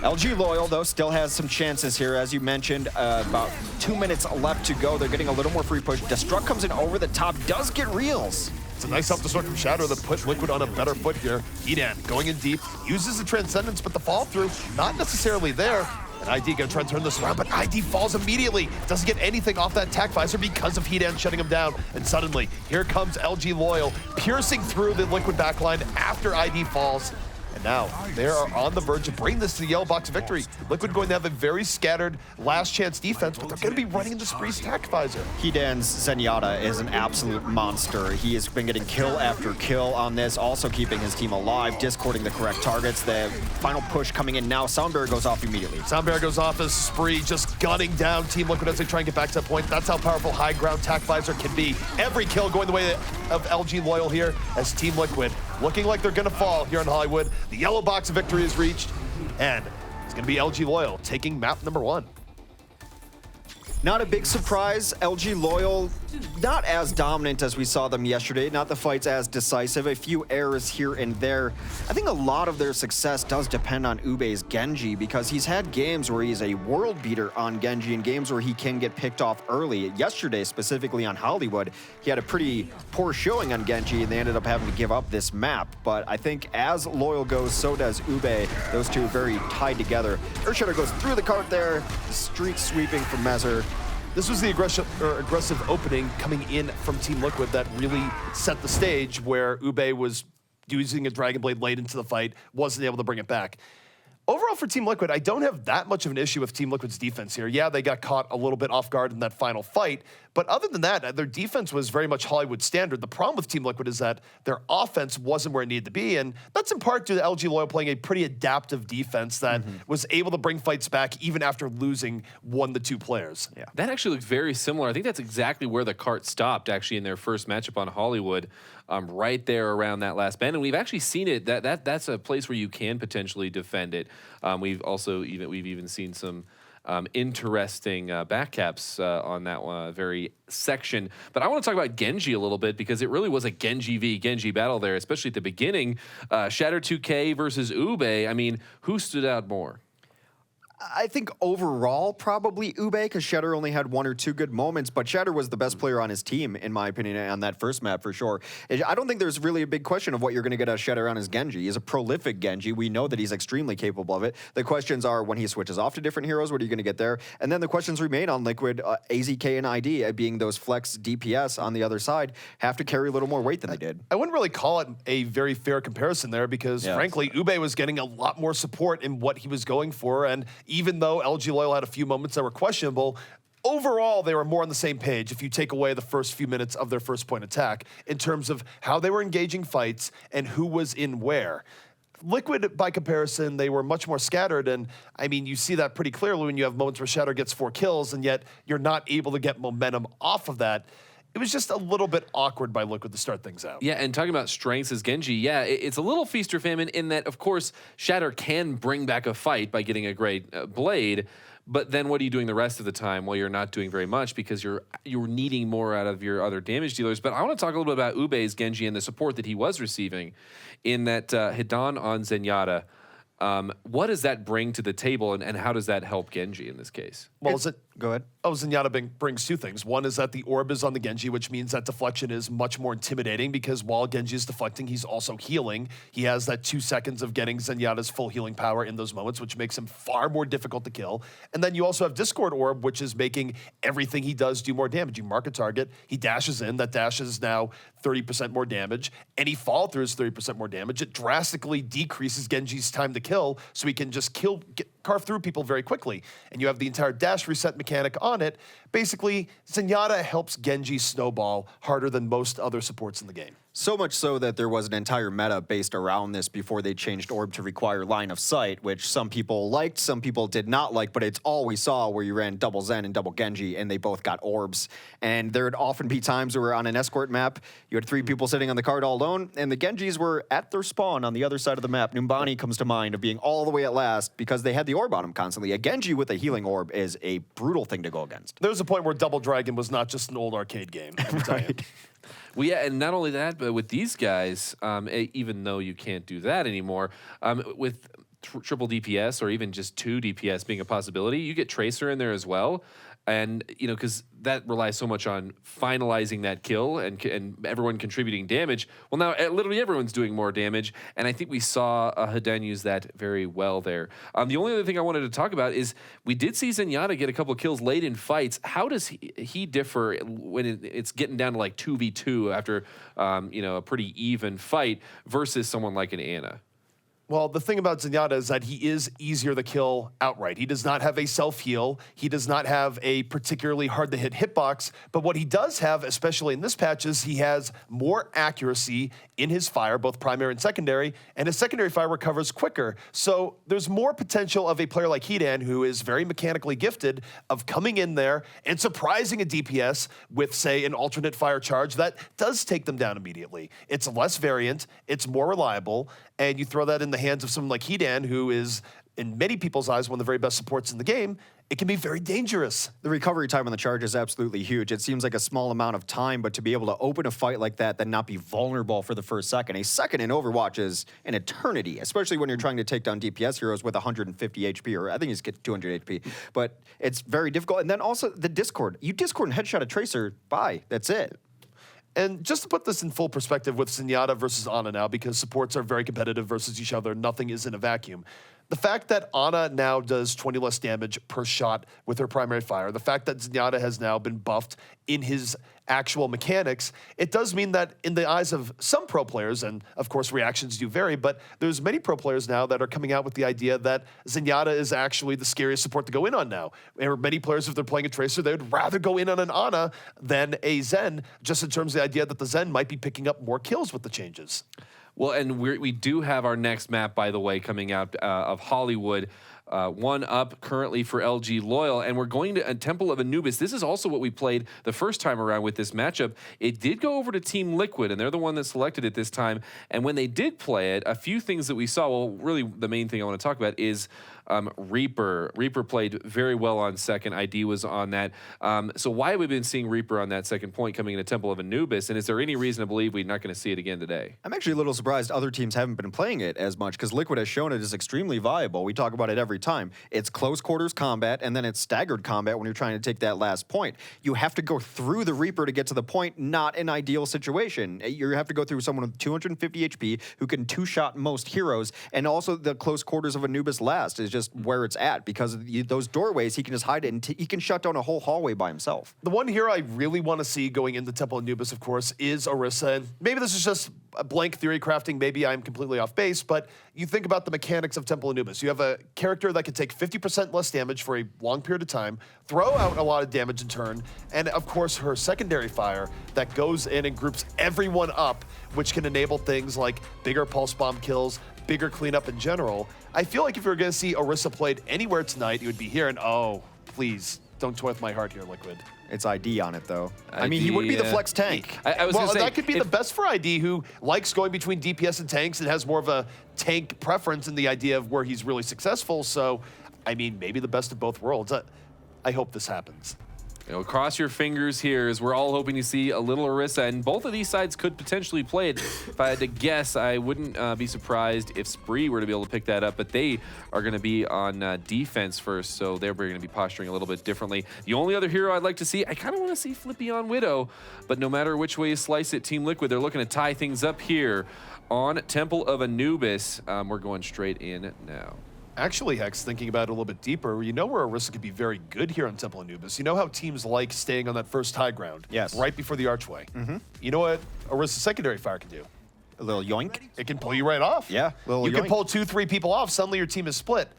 LG Loyal, though, still has some chances here. As you mentioned, about 2 minutes left to go. They're getting a little more free push. Destruct comes in over the top, does get Reels. It's a nice self-destruct from Shadow that put Liquid on a better foot here. Hidan going in deep, uses the Transcendence, but the fall through not necessarily there. And ID gonna try to turn this around, but ID falls immediately. Doesn't get anything off that tack visor because of Hedan shutting him down. And suddenly, here comes LG Loyal, piercing through the Liquid backline after ID falls. And now, they are on the verge of bringing this to the yellow box victory. Liquid going to have a very scattered last chance defense, but they're going to be running into Spree's tack visor. Hedan's Zenyatta is an absolute monster. He has been getting kill after kill on this, also keeping his team alive, discording the correct targets. The final push coming in now. Soundbarrier goes off immediately. Soundbarrier goes off as Spree just gunning down Team Liquid as they try and get back to that point. That's how powerful high ground tack visor can be. Every kill going the way of LG Loyal here as Team Liquid looking like they're going to fall here in Hollywood. The yellow box of victory is reached, and it's going to be LG Loyal taking map number 1. Not a big surprise. LG Loyal, not as dominant as we saw them yesterday. Not the fights as decisive. A few errors here and there. I think a lot of their success does depend on Ube's Genji because he's had games where he's a world beater on Genji and games where he can get picked off early. Yesterday, specifically on Hollywood, he had a pretty poor showing on Genji and they ended up having to give up this map. But I think as Loyal goes, so does Ube. Those two very tied together. Earthshatter goes through the cart there. The street sweeping from Messer. This was the aggressive opening coming in from Team Liquid that really set the stage where Ube was using a Dragon Blade late into the fight, wasn't able to bring it back. Overall for Team Liquid, I don't have that much of an issue with Team Liquid's defense here. Yeah, they got caught a little bit off guard in that final fight, but other than that, their defense was very much Hollywood standard. The problem with Team Liquid is that their offense wasn't where it needed to be, and that's in part due to LG Loyal playing a pretty adaptive defense that was able to bring fights back even after losing 1 to 2 players. Yeah. That actually looks very similar. I think that's exactly where the cart stopped, actually, in their first matchup on Hollywood, right there around that last bend. And we've actually seen it. That's a place where you can potentially defend it. We've even seen some interesting backcaps on that very section. But I want to talk about Genji a little bit because it really was a Genji v Genji battle there, especially at the beginning. Shatter 2K versus Ube. I mean, who stood out more? I think overall, probably Ube, because Shatter only had 1 or 2 good moments, but Shatter was the best player on his team, in my opinion, on that first map for sure. I don't think there's really a big question of what you're going to get out of Shatter on his Genji. He's a prolific Genji. We know that he's extremely capable of it. The questions are when he switches off to different heroes, what are you going to get there? And then the questions remain on Liquid, AZK and ID, being those flex DPS on the other side, have to carry a little more weight than they did. I wouldn't really call it a very fair comparison there because, frankly, Ube was getting a lot more support in what he was going for, and even though LG Loyal had a few moments that were questionable, overall they were more on the same page if you take away the first few minutes of their first point attack in terms of how they were engaging fights and who was in where. Liquid, by comparison, they were much more scattered, and I mean, you see that pretty clearly when you have moments where Shatter gets 4 kills, and yet you're not able to get momentum off of that. It was just a little bit awkward by Liquid to start things out. Yeah, and talking about strengths as Genji, yeah, it's a little feast or famine in that, of course, Shatter can bring back a fight by getting a great blade, but then what are you doing the rest of the time? Well, you're not doing very much because you're needing more out of your other damage dealers. But I want to talk a little bit about Ube's Genji and the support that he was receiving in that Hidan on Zenyatta. What does that bring to the table, and how does that help Genji in this case? Well, Go ahead. Zenyatta brings 2 things. One is that the orb is on the Genji, which means that deflection is much more intimidating because while Genji is deflecting, he's also healing. He has that 2 seconds of getting Zenyatta's full healing power in those moments, which makes him far more difficult to kill. And then you also have Discord Orb, which is making everything he does do more damage. You mark a target, he dashes in, that dash is now 30% more damage. Any fall through is 30% more damage. It drastically decreases Genji's time to kill, so he can just carve through people very quickly. And you have the entire dash reset mechanic on it. Basically, Zenyatta helps Genji snowball harder than most other supports in the game. So much so that there was an entire meta based around this before they changed Orb to require line of sight, which some people liked, some people did not like, but it's all we saw where you ran double Zen and double Genji, and they both got orbs. And there would often be times where on an escort map, you had 3 people sitting on the cart all alone, and the Genjis were at their spawn on the other side of the map. Numbani comes to mind of being all the way at last because they had the orb on him constantly. A Genji with a healing orb is a brutal thing to go against. There was a point where Double Dragon was not just an old arcade game. Right. Well, yeah, and not only that, but with these guys, even though you can't do that anymore, with triple DPS or even just 2 DPS being a possibility. You get Tracer in there as well. And, because that relies so much on finalizing that kill and everyone contributing damage. Well, now literally everyone's doing more damage. And I think we saw Haden use that very well there. The only other thing I wanted to talk about is we did see Zenyatta get a couple of kills late in fights. How does he differ when it's getting down to like 2v2 after, a pretty even fight versus someone like an Ana? Well, the thing about Zenyatta is that he is easier to kill outright. He does not have a self-heal. He does not have a particularly hard-to-hit hitbox. But what he does have, especially in this patch, is he has more accuracy in his fire, both primary and secondary, and his secondary fire recovers quicker. So there's more potential of a player like Haden, who is very mechanically gifted, of coming in there and surprising a DPS with, say, an alternate fire charge that does take them down immediately. It's less variant, it's more reliable, and you throw that in the hands of someone like Haden, who is, in many people's eyes, one of the very best supports in the game. It can be very dangerous. The recovery time on the charge is absolutely huge. It seems like a small amount of time, but to be able to open a fight like that, then not be vulnerable for the first second. A second in Overwatch is an eternity, especially when you're trying to take down DPS heroes with 150 HP, or I think he's get 200 HP. But it's very difficult. And then also the Discord. You Discord and headshot a Tracer, bye. That's it. And just to put this in full perspective with Zenyatta versus Ana now, because supports are very competitive versus each other, nothing is in a vacuum. The fact that Ana now does 20 less damage per shot with her primary fire, the fact that Zenyatta has now been buffed in his actual mechanics, it does mean that in the eyes of some pro players, and of course reactions do vary, but there's many pro players now that are coming out with the idea that Zenyatta is actually the scariest support to go in on now. There are many players, if they're playing a Tracer, they would rather go in on an Ana than a Zen, just in terms of the idea that the Zen might be picking up more kills with the changes. Well, and we do have our next map, by the way, coming out of Hollywood. One up currently for LG Loyal, and we're going to a Temple of Anubis. This is also what we played the first time around with this matchup. It did go over to Team Liquid, and they're the one that selected it this time. And when they did play it, a few things that we saw, well, really the main thing I want to talk about is Reaper. Reaper played very well on second. ID was on that. So why have we been seeing Reaper on that second point coming into Temple of Anubis? And is there any reason to believe we're not going to see it again today? I'm actually a little surprised other teams haven't been playing it as much, because Liquid has shown it is extremely viable. We talk about it every time. It's close quarters combat, and then it's staggered combat when you're trying to take that last point. You have to go through the Reaper to get to the point, not an ideal situation. You have to go through someone with 250 HP who can two-shot most heroes, and also the close quarters of Anubis last is just where it's at, because of those doorways, he can just hide it, and he can shut down a whole hallway by himself. The one hero I really want to see going into Temple of Anubis, of course, is Orisa. And maybe this is just a blank theory crafting. Maybe I'm completely off base, but you think about the mechanics of Temple of Anubis. You have a character that can take 50% less damage for a long period of time, throw out a lot of damage in turn, and of course her secondary fire that goes in and groups everyone up, which can enable things like bigger pulse bomb kills, bigger cleanup in general. I feel like if you were going to see Orisa played anywhere tonight, it would be here, and oh, please, don't toy with my heart here, Liquid. It's ID on it, though. I mean, he would be the flex tank. I was well, gonna say, that could be the best for ID, who likes going between DPS and tanks and has more of a tank preference in the idea of where he's really successful. So, I mean, maybe the best of both worlds. I hope this happens. Cross your fingers here, as we're all hoping to see a little Orisa, and both of these sides could potentially play it. If I had to guess, I wouldn't be surprised if Spree were to be able to pick that up, but they are going to be on defense first, so they're going to be posturing a little bit differently. The only other hero I'd like to see, I kind of want to see Flippy on Widow, but no matter which way you slice it, Team Liquid, they're looking to tie things up here on Temple of Anubis. We're going straight in now. Actually, Hex, thinking about it a little bit deeper, you know where Orisa could be very good here on Temple Anubis. You know how teams like staying on that first high ground? Yes. Right before the archway. You know what Orisa's secondary fire can do? A little yoink. It can pull you right off. Yeah, little You yoink. can pull 2-3 people off. Suddenly your team is split.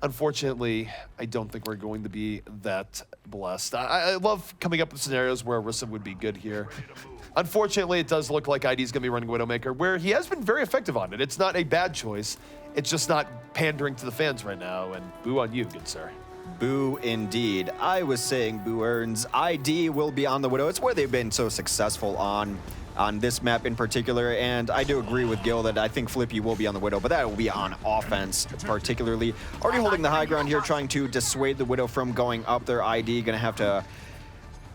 Unfortunately, I don't think we're going to be that blessed. I love coming up with scenarios where Orisa would be good here. Unfortunately, it does look like ID's going to be running Widowmaker, where he has been very effective on it. It's not a bad choice. It's just not pandering to the fans right now, and boo on you, good sir. Boo indeed. I was saying boo earns. ID will be on the Widow. It's where they've been so successful on this map in particular, and I do agree with Gil that I think Flippy will be on the Widow, but that will be on offense particularly. Already holding the high ground here, trying to dissuade the Widow from going up their ID. Gonna have to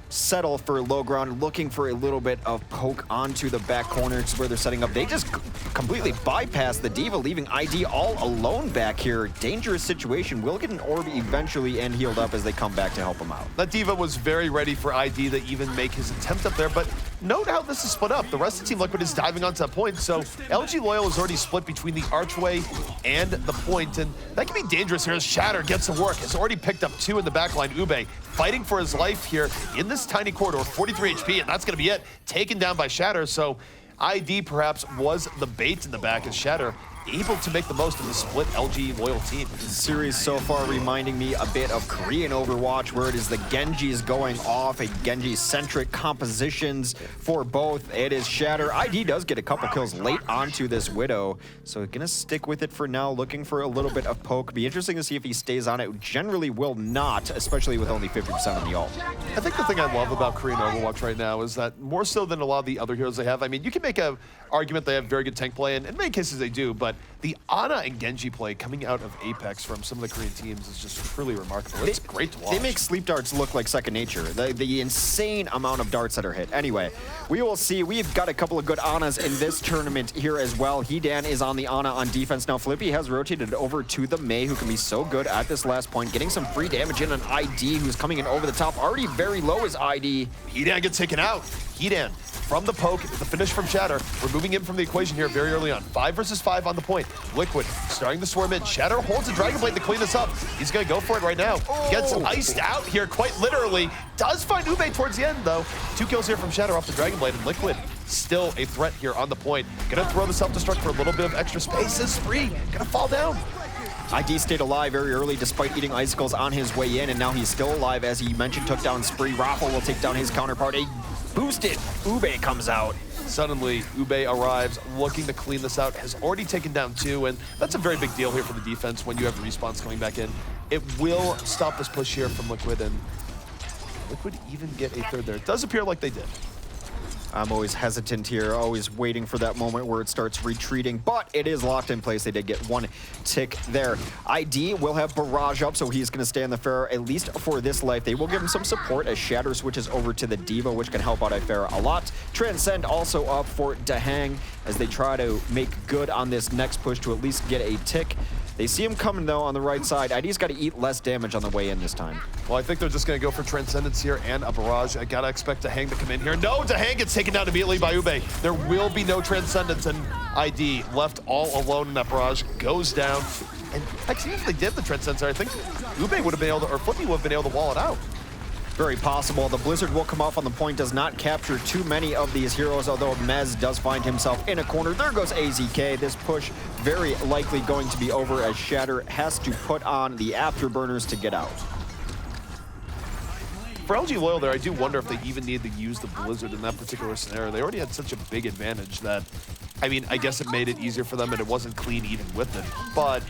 settle for low ground, looking for a little bit of poke onto the back corner where they're setting up. They just completely bypass the D.Va, leaving ID all alone back here. Dangerous situation. Will get an orb eventually and healed up as they come back to help him out. That D.Va was very ready for ID to even make his attempt up there, but note how this is split up. The rest of Team Liquid is diving onto that point, so LG Loyal is already split between the archway and the point, and that can be dangerous here as Shatter gets to work. Has already picked up 2 in the backline. Ube fighting for his life here in this tiny corridor, 43 HP, and that's going to be it. Taken down by Shatter, so ID perhaps was the bait in the back as Shatter able to make the most of the split LG Loyal team. The series so far reminding me a bit of Korean Overwatch, where it is the Genjis going off, a Genji-centric compositions for both. It is Shatter. ID does get a couple kills late onto this Widow, so gonna stick with it for now, looking for a little bit of poke. Be interesting to see if he stays on it. Generally will not, especially with only 50% on the ult. I think the thing I love about Korean Overwatch right now is that more so than a lot of the other heroes they have, I mean, you can make a argument they have very good tank play, and in many cases they do, but the Ana and Genji play coming out of Apex from some of the Korean teams is just truly remarkable. It's great to watch. They make sleep darts look like second nature. The insane amount of darts that are hit. Anyway, we will see. We've got a couple of good Anas in this tournament here as well. Hidan is on the Ana on defense. Now Flippy has rotated over to the Mei, who can be so good at this last point, getting some free damage in on ID, who's coming in over the top. Already very low is ID. Hidan gets taken out. Hidan from the poke, the finish from Shatter, removing him from the equation here very early on. 5 versus 5 on the point. Liquid starting to swarm in. Shatter holds the Dragon Blade to clean this up. He's gonna go for it right now. Gets iced out here quite literally. Does find Ube towards the end though. 2 kills here from Shatter off the Dragon Blade, and Liquid still a threat here on the point. Gonna throw the self-destruct for a little bit of extra space. This Spree gonna fall down. ID stayed alive very early despite eating icicles on his way in, and now he's still alive. As he mentioned, took down Spree. Raffle will take down his counterpart. A boosted Ube comes out. Suddenly, Ube arrives looking to clean this out, has already taken down 2, and that's a very big deal here for the defense when you have respawns coming back in. It will stop this push here from Liquid, and Liquid even get a third there. It does appear like they did. I'm always hesitant here, always waiting for that moment where it starts retreating, but it is locked in place. They did get 1 tick there. ID will have Barrage up, so he's going to stay on the Pharah, at least for this life. They will give him some support as Shatter switches over to the D.Va, which can help out Pharah a lot. Transcend also up for Dahang as they try to make good on this next push to at least get a tick. They see him coming, though, on the right side. ID's got to eat less damage on the way in this time. Well, I think they're just going to go for Transcendence here and a Barrage. I got to expect Dahang to come in here. No, Dahang gets taken down immediately by Ube. There will be no Transcendence, and ID left all alone in that Barrage goes down. And actually, if they did the Transcendence, I think Ube would have been able to, or Flippy would have been able to wall it out. Very possible. The Blizzard will come off on the point, does not capture too many of these heroes, although Mez does find himself in a corner. There goes AZK. This push very likely going to be over as Shatter has to put on the afterburners to get out. For LG Loyal there, I do wonder if they even need to use the Blizzard in that particular scenario. They already had such a big advantage that, I mean, I guess it made it easier for them and it wasn't clean even with it. But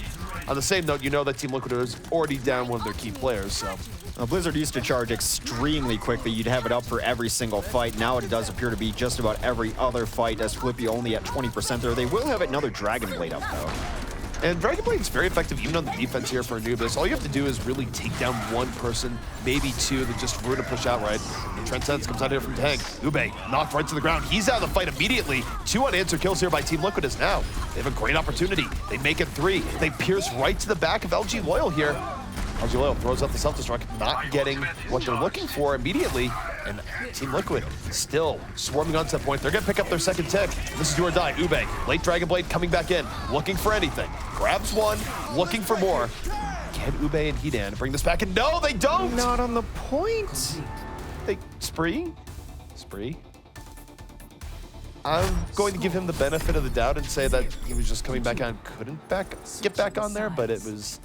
on the same note, you know that Team Liquid is already down one of their key players, so. Blizzard used to charge extremely quickly. You'd have it up for every single fight. Now it does appear to be just about every other fight, as Flippy only at 20% there. They will have another Dragon Blade up, though. And Dragon Blade is very effective even on the defense here for Anubis. All you have to do is really take down 1 person, maybe 2, that just ruin a push outright. And Transcendence comes out here from Tank. Ube knocked right to the ground. He's out of the fight immediately. 2 unanswered kills here by Team Liquid as now. They have a great opportunity. They make it 3. They pierce right to the back of LG Loyal here. LG Loyal throws out the self-destruct, not getting what they're looking for immediately. And Team Liquid still swarming onto that point. They're going to pick up their second tick. This is do or die. Ube, late Dragon Blade coming back in, looking for anything. Grabs 1, looking for more. Can Ube and Hidan bring this back? And no, they don't! Not on the point. They, Spree? I'm going to give him the benefit of the doubt and say that he was just coming back on, couldn't get back on there, but it was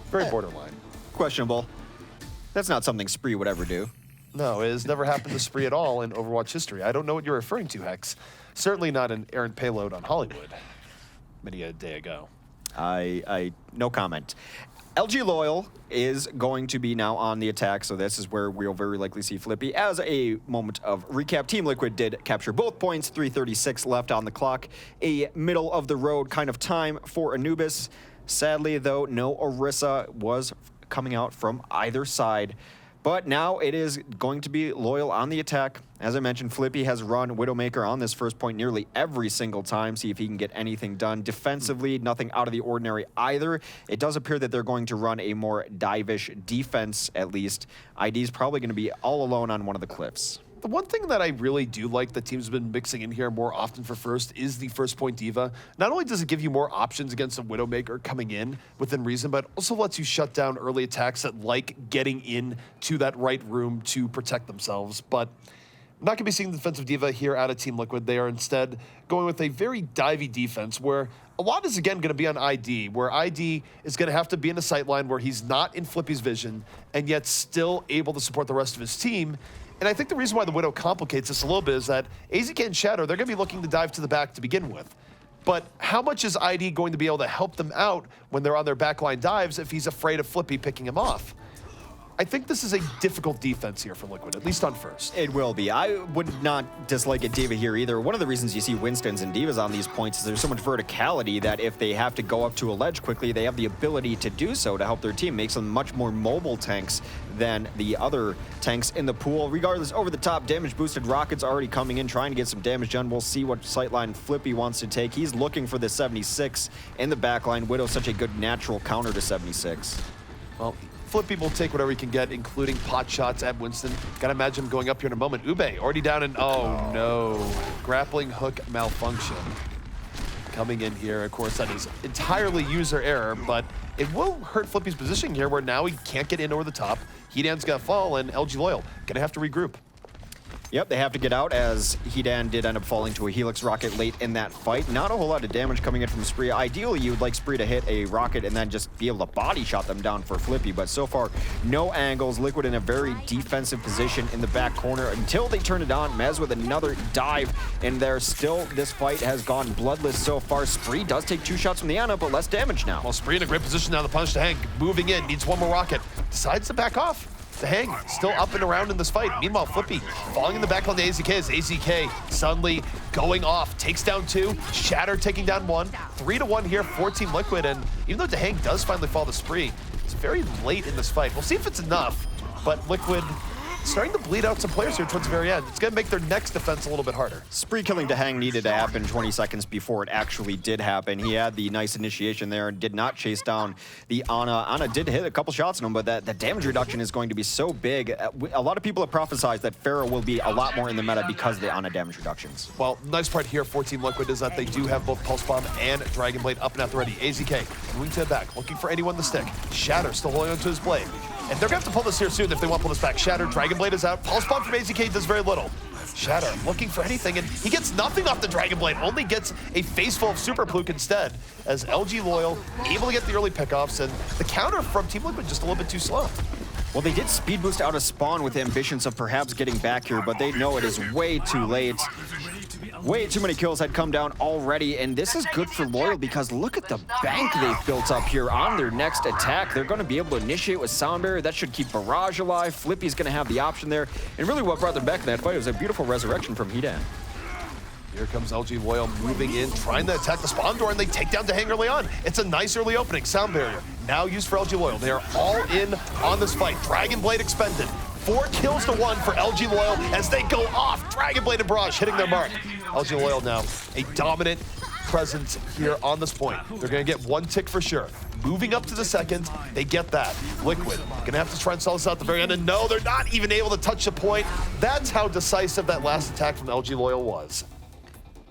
very borderline. Questionable. That's not something Spree would ever do. No, it has never happened to Spree at all in Overwatch history. I don't know what you're referring to, Hex. Certainly not an errant payload on Hollywood many a day ago. I no comment. LG Loyal is going to be now on the attack, so this is where we'll very likely see Flippy. As a moment of recap, Team Liquid did capture both points, 3:36 left on the clock. A middle-of-the-road kind of time for Anubis. Sadly, though, no Orisa was coming out from either side. But now it is going to be Loyal on the attack. As I mentioned, Flippy has run Widowmaker on this first point nearly every single time, see if he can get anything done. Defensively, nothing out of the ordinary either. It does appear that they're going to run a more dive-ish defense, at least. ID's probably going to be all alone on one of the cliffs. The one thing that I really do like that teams have been mixing in here more often for first is the first point diva. Not only does it give you more options against a Widowmaker coming in within reason, but also lets you shut down early attacks that like getting in to that right room to protect themselves. But I'm not going to be seeing the defensive diva here out of Team Liquid. They are instead going with a very divey defense where a lot is, again, going to be on ID, where ID is going to have to be in a sight line where he's not in Flippy's vision and yet still able to support the rest of his team. And I think the reason why the Widow complicates this a little bit is that AZK and Shadow, they're going to be looking to dive to the back to begin with. But how much is ID going to be able to help them out when they're on their backline dives if he's afraid of Flippy picking him off? I think this is a difficult defense here for Liquid, at least on first. It will be. I would not dislike a diva here either. One of the reasons you see Winstons and divas on these points is there's so much verticality that if they have to go up to a ledge quickly, they have the ability to do so to help their team. Makes them much more mobile tanks than the other tanks in the pool. Regardless, over the top, damage boosted rockets already coming in, trying to get some damage done. We'll see what sightline Flippy wants to take. He's looking for the 76 in the backline. Widow's such a good natural counter to 76. Well, Flippy will take whatever he can get, including pot shots at Winston. Gotta imagine him going up here in a moment. Ube already down in, oh no. Grappling hook malfunction. Coming in here, of course, that is entirely user error, but it will hurt Flippy's position here where now he can't get in over the top. Hedan's gonna fall and LG Loyal gonna have to regroup. Yep, they have to get out as Hedan did end up falling to a Helix rocket late in that fight. Not a whole lot of damage coming in from Spree. Ideally, you would like Spree to hit a rocket and then just be able to body shot them down for Flippy, but so far, no angles. Liquid in a very defensive position in the back corner until they turn it on. Mez with another dive in there. Still, this fight has gone bloodless so far. Spree does take 2 shots from the Ana, but less damage now. Well, Spree in a great position now. The punish to Hang, moving in, needs one more rocket. Decides to back off. The Hang still up and around in this fight. Meanwhile, Flippy falling in the back on the AZK as AZK suddenly going off. Takes down 2, Shatter taking down 1. 3-1 here for Team Liquid, and even though Dehang does finally fall to Spree, it's very late in this fight. We'll see if it's enough, but Liquid starting to bleed out some players here towards the very end. It's going to make their next defense a little bit harder. Spree killing Dehang needed to happen 20 seconds before it actually did happen. He had the nice initiation there and did not chase down the Ana. Ana did hit a couple shots on him, but the damage reduction is going to be so big. A lot of people have prophesized that Pharah will be a lot more in the meta because of the Ana damage reductions. Well, nice part here for Team Liquid is that they do have both Pulse Bomb and Dragon Blade up and at the ready. AZK moving to the back, looking for anyone to stick. Shatter still holding onto his blade. And they're going to have to pull this here soon if they want to pull this back. Shatter, Dragon Blade is out. Pulse Bomb from AZK does very little. Shatter looking for anything, and he gets nothing off the Dragon Blade, only gets a face full of Super Pluke instead, as LG Loyal able to get the early pickoffs, and the counter from Team Liquid just a little bit too slow. Well, they did speed boost out of spawn with ambitions of perhaps getting back here, but they know it is way too late. Way too many kills had come down already, and this is good for Loyal because look at the bank they've built up here on their next attack. They're going to be able to initiate with Sound Barrier. That should keep Barrage alive. Flippy's going to have the option there, and really what brought them back in that fight was a beautiful resurrection from Hedan. Here comes LG Loyal moving in, trying to attack the spawn door, and they take down Dehang early on. It's a nice early opening. Sound Barrier now used for LG Loyal. They are all in on this fight. Dragon Blade expended. 4 kills to 1 for LG Loyal as they go off. Dragon Blade and Barrage hitting their mark. LG Loyal now a dominant presence here on this point. They're going to get 1 tick for sure. Moving up to the second, they get that. Liquid going to have to try and solve this out at the very end, and no, they're not even able to touch the point. That's how decisive that last attack from LG Loyal was.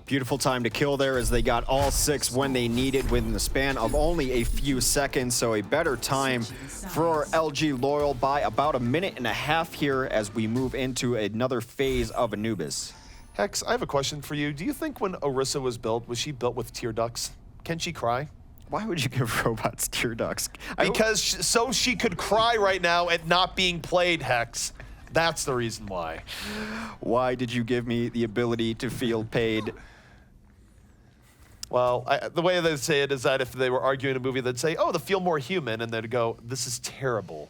Beautiful time to kill there as they got all 6 when they needed within the span of only a few seconds. So a better time for LG Loyal by about a minute and a half here as we move into another phase of Anubis. Hex, I have a question for you. Do you think when Orisa was she built with tear ducts? Can she cry? Why would you give robots tear ducts? Because so she could cry right now at not being played, Hex. That's the reason why. Why did you give me the ability to feel paid? Well, the way they say it is that if they were arguing a movie, they'd say, oh, they feel more human, and they'd go, this is terrible.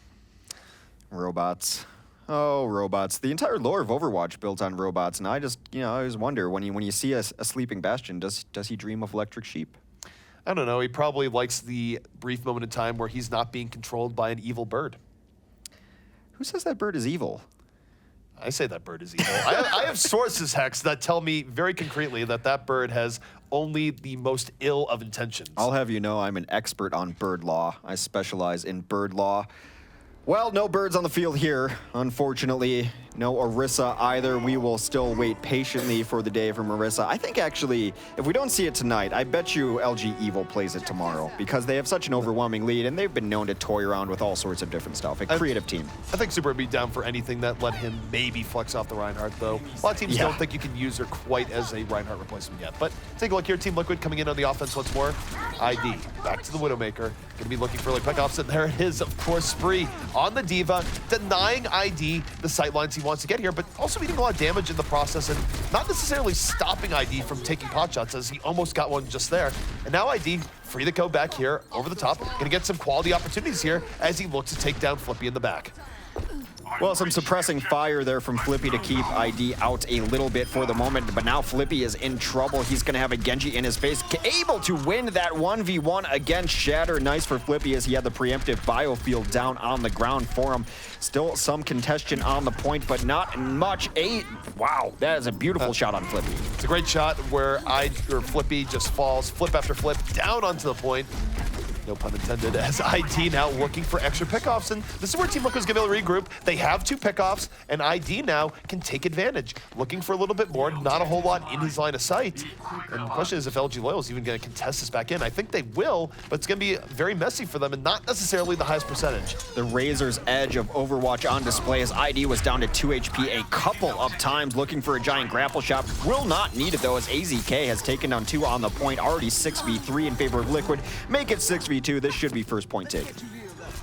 Robots. Oh, robots. The entire lore of Overwatch built on robots, and I just, I always wonder, when you see a sleeping Bastion, does he dream of electric sheep? I don't know. He probably likes the brief moment in time where he's not being controlled by an evil bird. Who says that bird is evil? I say that bird is evil. I have sources, Hex, that tell me very concretely that that bird has only the most ill of intentions. I'll have you know I'm an expert on bird law. I specialize in bird law. Well, no birds on the field here, unfortunately. No Orisa either. We will still wait patiently for the day from Orisa. I think actually, if we don't see it tonight, I bet you LG Evil plays it tomorrow because they have such an overwhelming lead and they've been known to toy around with all sorts of different stuff. A creative team. I think Super would be down for anything that let him maybe flex off the Reinhardt, though. A lot of teams don't think you can use her quite as a Reinhardt replacement yet. But take a look here. Team Liquid coming in on the offense once more. ID back to the Widowmaker. Going to be looking for like pickoffs, and there it is, of course, Spree on the Diva, denying ID the sight lines he wants to get here, but also eating a lot of damage in the process and not necessarily stopping ID from taking pot shots, as he almost got one just there. And now ID free to go back here over the top. Going to get some quality opportunities here as he looks to take down Flippy in the back. Well, some suppressing fire there from Flippy to keep ID out a little bit for the moment, but now Flippy is in trouble. He's going to have a Genji in his face, able to win that 1v1 against Shatter. Nice for Flippy as he had the preemptive biofield down on the ground for him. Still some contention on the point, but not much. Wow, that is a beautiful shot on Flippy. It's a great shot where Flippy just falls, flip after flip, down onto the point. No pun intended, as ID now looking for extra pickoffs. And this is where Team Liquid is going to be able to regroup. They have 2 pickoffs, and ID now can take advantage. Looking for a little bit more, not a whole lot in his line of sight. And the question is if LG Loyal is even going to contest this back in. I think they will, but it's going to be very messy for them and not necessarily the highest percentage. The razor's edge of Overwatch on display as ID was down to 2 HP a couple of times, looking for a giant grapple shot. Will not need it, though, as AZK has taken down 2 on the point. Already 6v3 in favor of Liquid. Make it 6v2. This should be first point taken.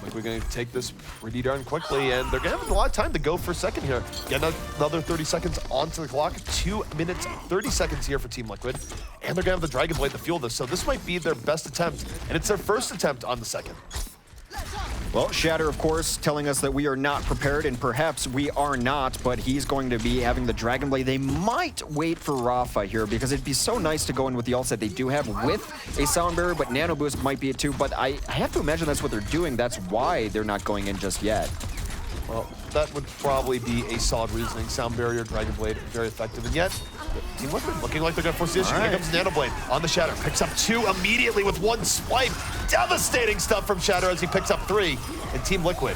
Like we're going to take this pretty darn quickly, and they're going to have a lot of time to go for a second here. Get another 30 seconds onto the clock. 2 minutes, 30 seconds here for Team Liquid. And they're going to have the Dragon Blade to fuel this, so this might be their best attempt, and it's their first attempt on the second. Well, Shatter, of course, telling us that we are not prepared, and perhaps we are not, but he's going to be having the Dragon Blade. They might wait for Rafa here, because it'd be so nice to go in with the ult set they do have with a Sound Barrier, but Nano Boost might be it too, but I have to imagine that's what they're doing. That's why they're not going in just yet. Well, that would probably be a solid reasoning. Sound Barrier, Dragon Blade, very effective, and yet Team Liquid looking like they're going to force the issue. Here comes Nano Blade on the Shatter. Picks up 2 immediately with 1 swipe. Devastating stuff from Shatter as he picks up 3. And Team Liquid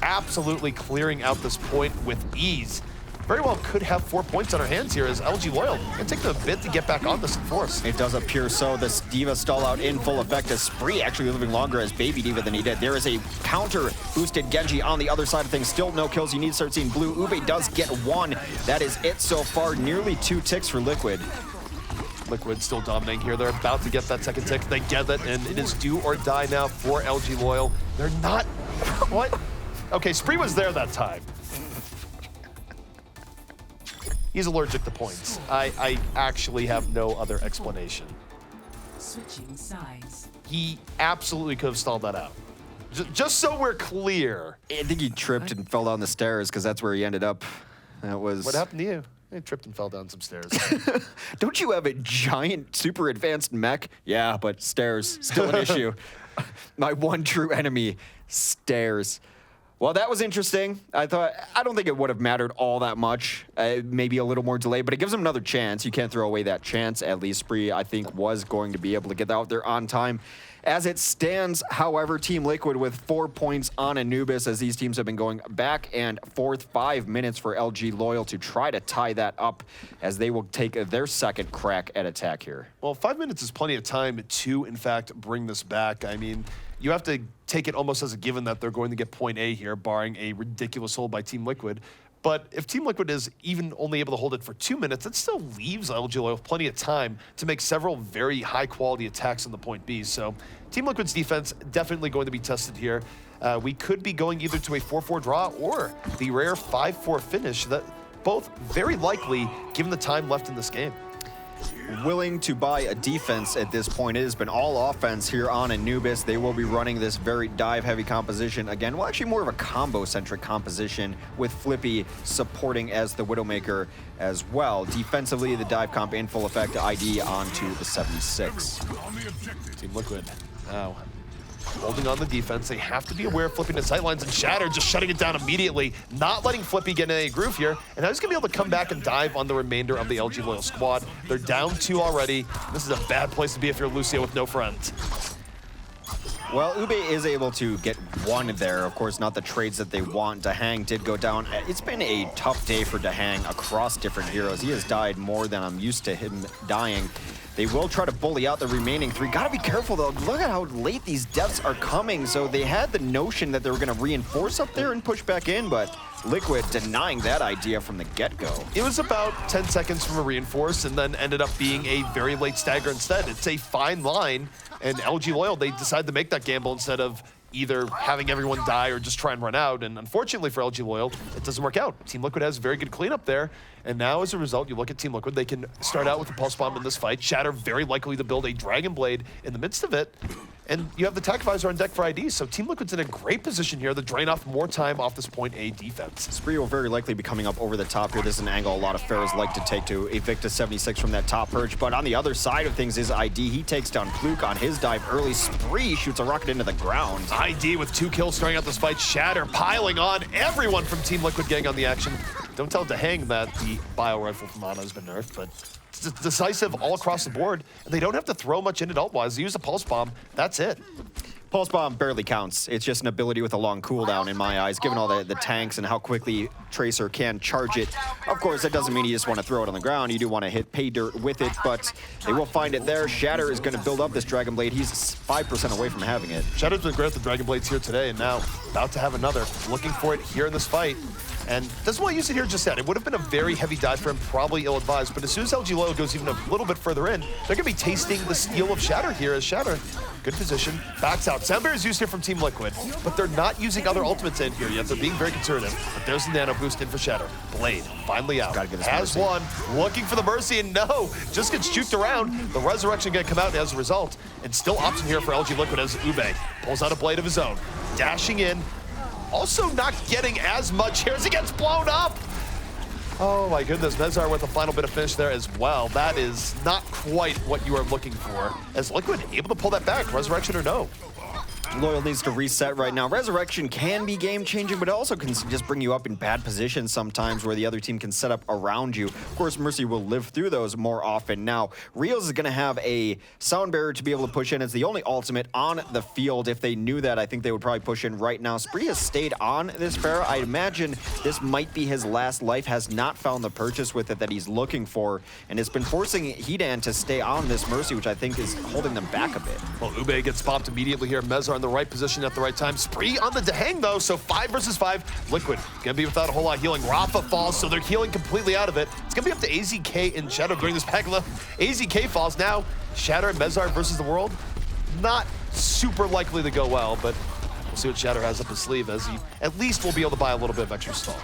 absolutely clearing out this point with ease. Very well could have 4 points on our hands here as LG Loyal. Gonna take them a bit to get back on this in force. It does appear so. This Diva stall out in full effect as Spree actually living longer as Baby Diva than he did. There is a counter boosted Genji on the other side of things. Still no kills. You need to start seeing blue. Ube does get 1. That is it so far. Nearly 2 ticks for Liquid. Liquid still dominating here. They're about to get that second tick. They get it, and it is do or die now for LG Loyal. They're not... What? Okay, Spree was there that time. He's allergic to points. I actually have no other explanation. Switching sides. He absolutely could have stalled that out. Just so we're clear. I think he tripped and fell down the stairs because that's where he ended up. That was... What happened to you? He tripped and fell down some stairs. Don't you have a giant, super advanced mech? Yeah, but stairs, still an issue. My one true enemy, stairs. Well, that was interesting. I don't think it would have mattered all that much. Maybe a little more delay, but it gives them another chance. You can't throw away that chance. At least Spree, I think, was going to be able to get out there on time. As it stands, however, Team Liquid with 4 points on Anubis as these teams have been going back and forth. 5 minutes for LG Loyal to try to tie that up as they will take their second crack at attack here. Well, 5 minutes is plenty of time to, in fact, bring this back. I mean, you have to take it almost as a given that they're going to get point A here, barring a ridiculous hold by Team Liquid. But if Team Liquid is even only able to hold it for 2 minutes, it still leaves LG Loyal with plenty of time to make several very high-quality attacks on the point B. So Team Liquid's defense definitely going to be tested here. We could be going either to a 4-4 draw or the rare 5-4 finish. That both very likely, given the time left in this game. Willing to buy a defense at this point. It has been all offense here on Anubis. They will be running this very dive-heavy composition again. Well, actually more of a combo-centric composition with Flippy supporting as the Widowmaker as well. Defensively, the dive comp in full effect. ID onto the 76. Team Liquid now holding on the defense. They have to be aware of flipping the sightlines, and Shatter just shutting it down immediately, not letting Flippy get in any groove here. And now he's going to be able to come back and dive on the remainder of the LG Loyal squad. They're down 2 already. This is a bad place to be if you're Lucio with no friends. Well, Ube is able to get 1 there. Of course, not the trades that they want. Dahang did go down. It's been a tough day for Dahang across different heroes. He has died more than I'm used to him dying. They will try to bully out the remaining 3. Gotta be careful, though. Look at how late these deaths are coming. So they had the notion that they were going to reinforce up there and push back in, but Liquid denying that idea from the get-go. It was about 10 seconds from a reinforce and then ended up being a very late stagger instead. It's a fine line, and LG Loyal, they decided to make that gamble instead of either having everyone die or just try and run out. And unfortunately for LG Loyal, it doesn't work out. Team Liquid has very good cleanup there. And now as a result, you look at Team Liquid, they can start out with the Pulse Bomb in this fight. Shatter very likely to build a Dragon Blade in the midst of it. And you have the Tac Visor on deck for ID, so Team Liquid's in a great position here to drain off more time off this point A defense. Spree will very likely be coming up over the top here. This is an angle a lot of Pharaohs like to take to evict a 76 from that top perch. But on the other side of things is ID. He takes down Pluke on his dive early. Spree shoots a rocket into the ground. ID with 2 kills starting out this fight. Shatter piling on. Everyone from Team Liquid getting on the action. Don't tell Dahang that the bio rifle from Ana has been nerfed, but it's decisive all across the board. And they don't have to throw much in it ult-wise. They use a Pulse Bomb. That's it. Pulse Bomb barely counts. It's just an ability with a long cooldown in my eyes, given all the tanks and how quickly Tracer can charge it. Of course, that doesn't mean you just want to throw it on the ground. You do want to hit pay dirt with it, but they will find it there. Shatter is going to build up this Dragon Blade. He's 5% away from having it. Shatter's been great with the Dragon Blades here today, and now about to have another. Looking for it here in this fight. And doesn't want to use it here just yet. It would have been a very heavy dive for him, probably ill-advised. But as soon as LG Loyal goes even a little bit further in, they're going to be tasting the steel of Shatter here as Shatter, good position, backs out. Soundbarrier is used here from Team Liquid, but they're not using other ultimates in here yet. They're being very conservative. But there's the nano boost in for Shatter. Blade finally out. Has Mercy. 1, looking for the Mercy, and no, just gets juked around. The Resurrection going to come out as a result. And still option here for LG Liquid as Ube pulls out a Blade of his own, dashing in. Also not getting as much here as he gets blown up. Oh my goodness, Mezar with a final bit of finish there as well. That is not quite what you are looking for. As Liquid able to pull that back, Resurrection or no. Loyal needs to reset right now. Resurrection can be game-changing, but it also can just bring you up in bad positions sometimes where the other team can set up around you. Of course, Mercy will live through those more often. Now, Rios is going to have a sound barrier to be able to push in. It's the only ultimate on the field. If they knew that, I think they would probably push in right now. Spree has stayed on this Pharaoh. I imagine this might be his last life, has not found the purchase with it that he's looking for, and it's been forcing Hedan to stay on this Mercy, which I think is holding them back a bit. Well, Ube gets popped immediately here. Mezar in the right position at the right time. Spree on the Dahang though, so 5 versus 5. Liquid gonna be without a whole lot of healing. Rafa falls, so they're healing completely out of it. It's gonna be up to AZK and Shadow during this pack. AZK falls now. Shatter and Mezar versus the world. Not super likely to go well, but we'll see what Shatter has up his sleeve as he at least will be able to buy a little bit of extra stall.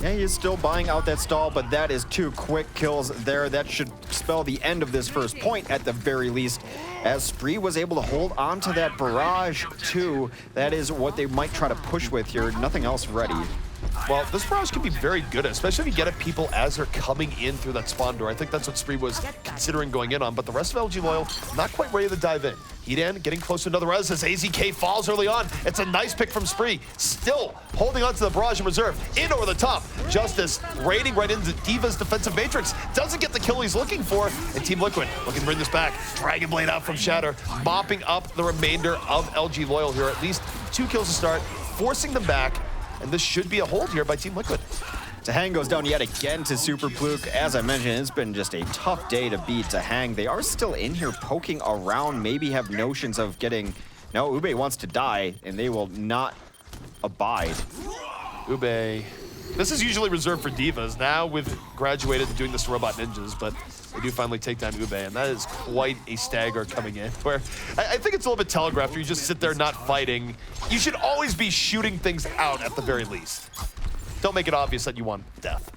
Yeah, he is still buying out that stall, but that is 2 quick kills there. That should spell the end of this first point at the very least, as Spree was able to hold on to that barrage too. That is what they might try to push with here. Nothing else ready. Well, this barrage can be very good, especially if you get at people as they're coming in through that spawn door. I think that's what Spree was considering going in on, but the rest of LG Loyal not quite ready to dive in. Hedan getting close to another res as AZK falls early on. It's a nice pick from Spree. Still holding on to the barrage in reserve. In over the top. Justice raiding right into Diva's defensive matrix. Doesn't get the kill he's looking for. And Team Liquid looking to bring this back. Dragon Blade out from Shatter. Mopping up the remainder of LG Loyal here. At least 2 kills to start. Forcing them back. And this should be a hold here by Team Liquid. Dahang goes down yet again to Super Pluke. As I mentioned, it's been just a tough day to beat Dahang. They are still in here poking around, maybe have notions of getting... No, Ube wants to die, and they will not abide. Ube. This is usually reserved for divas. Now we've graduated to doing this to Robot Ninjas, but we do finally take down Ube, and that is quite a stagger coming in, where I think it's a little bit telegraphed. You just sit there not fighting. You should always be shooting things out at the very least. Don't make it obvious that you want death.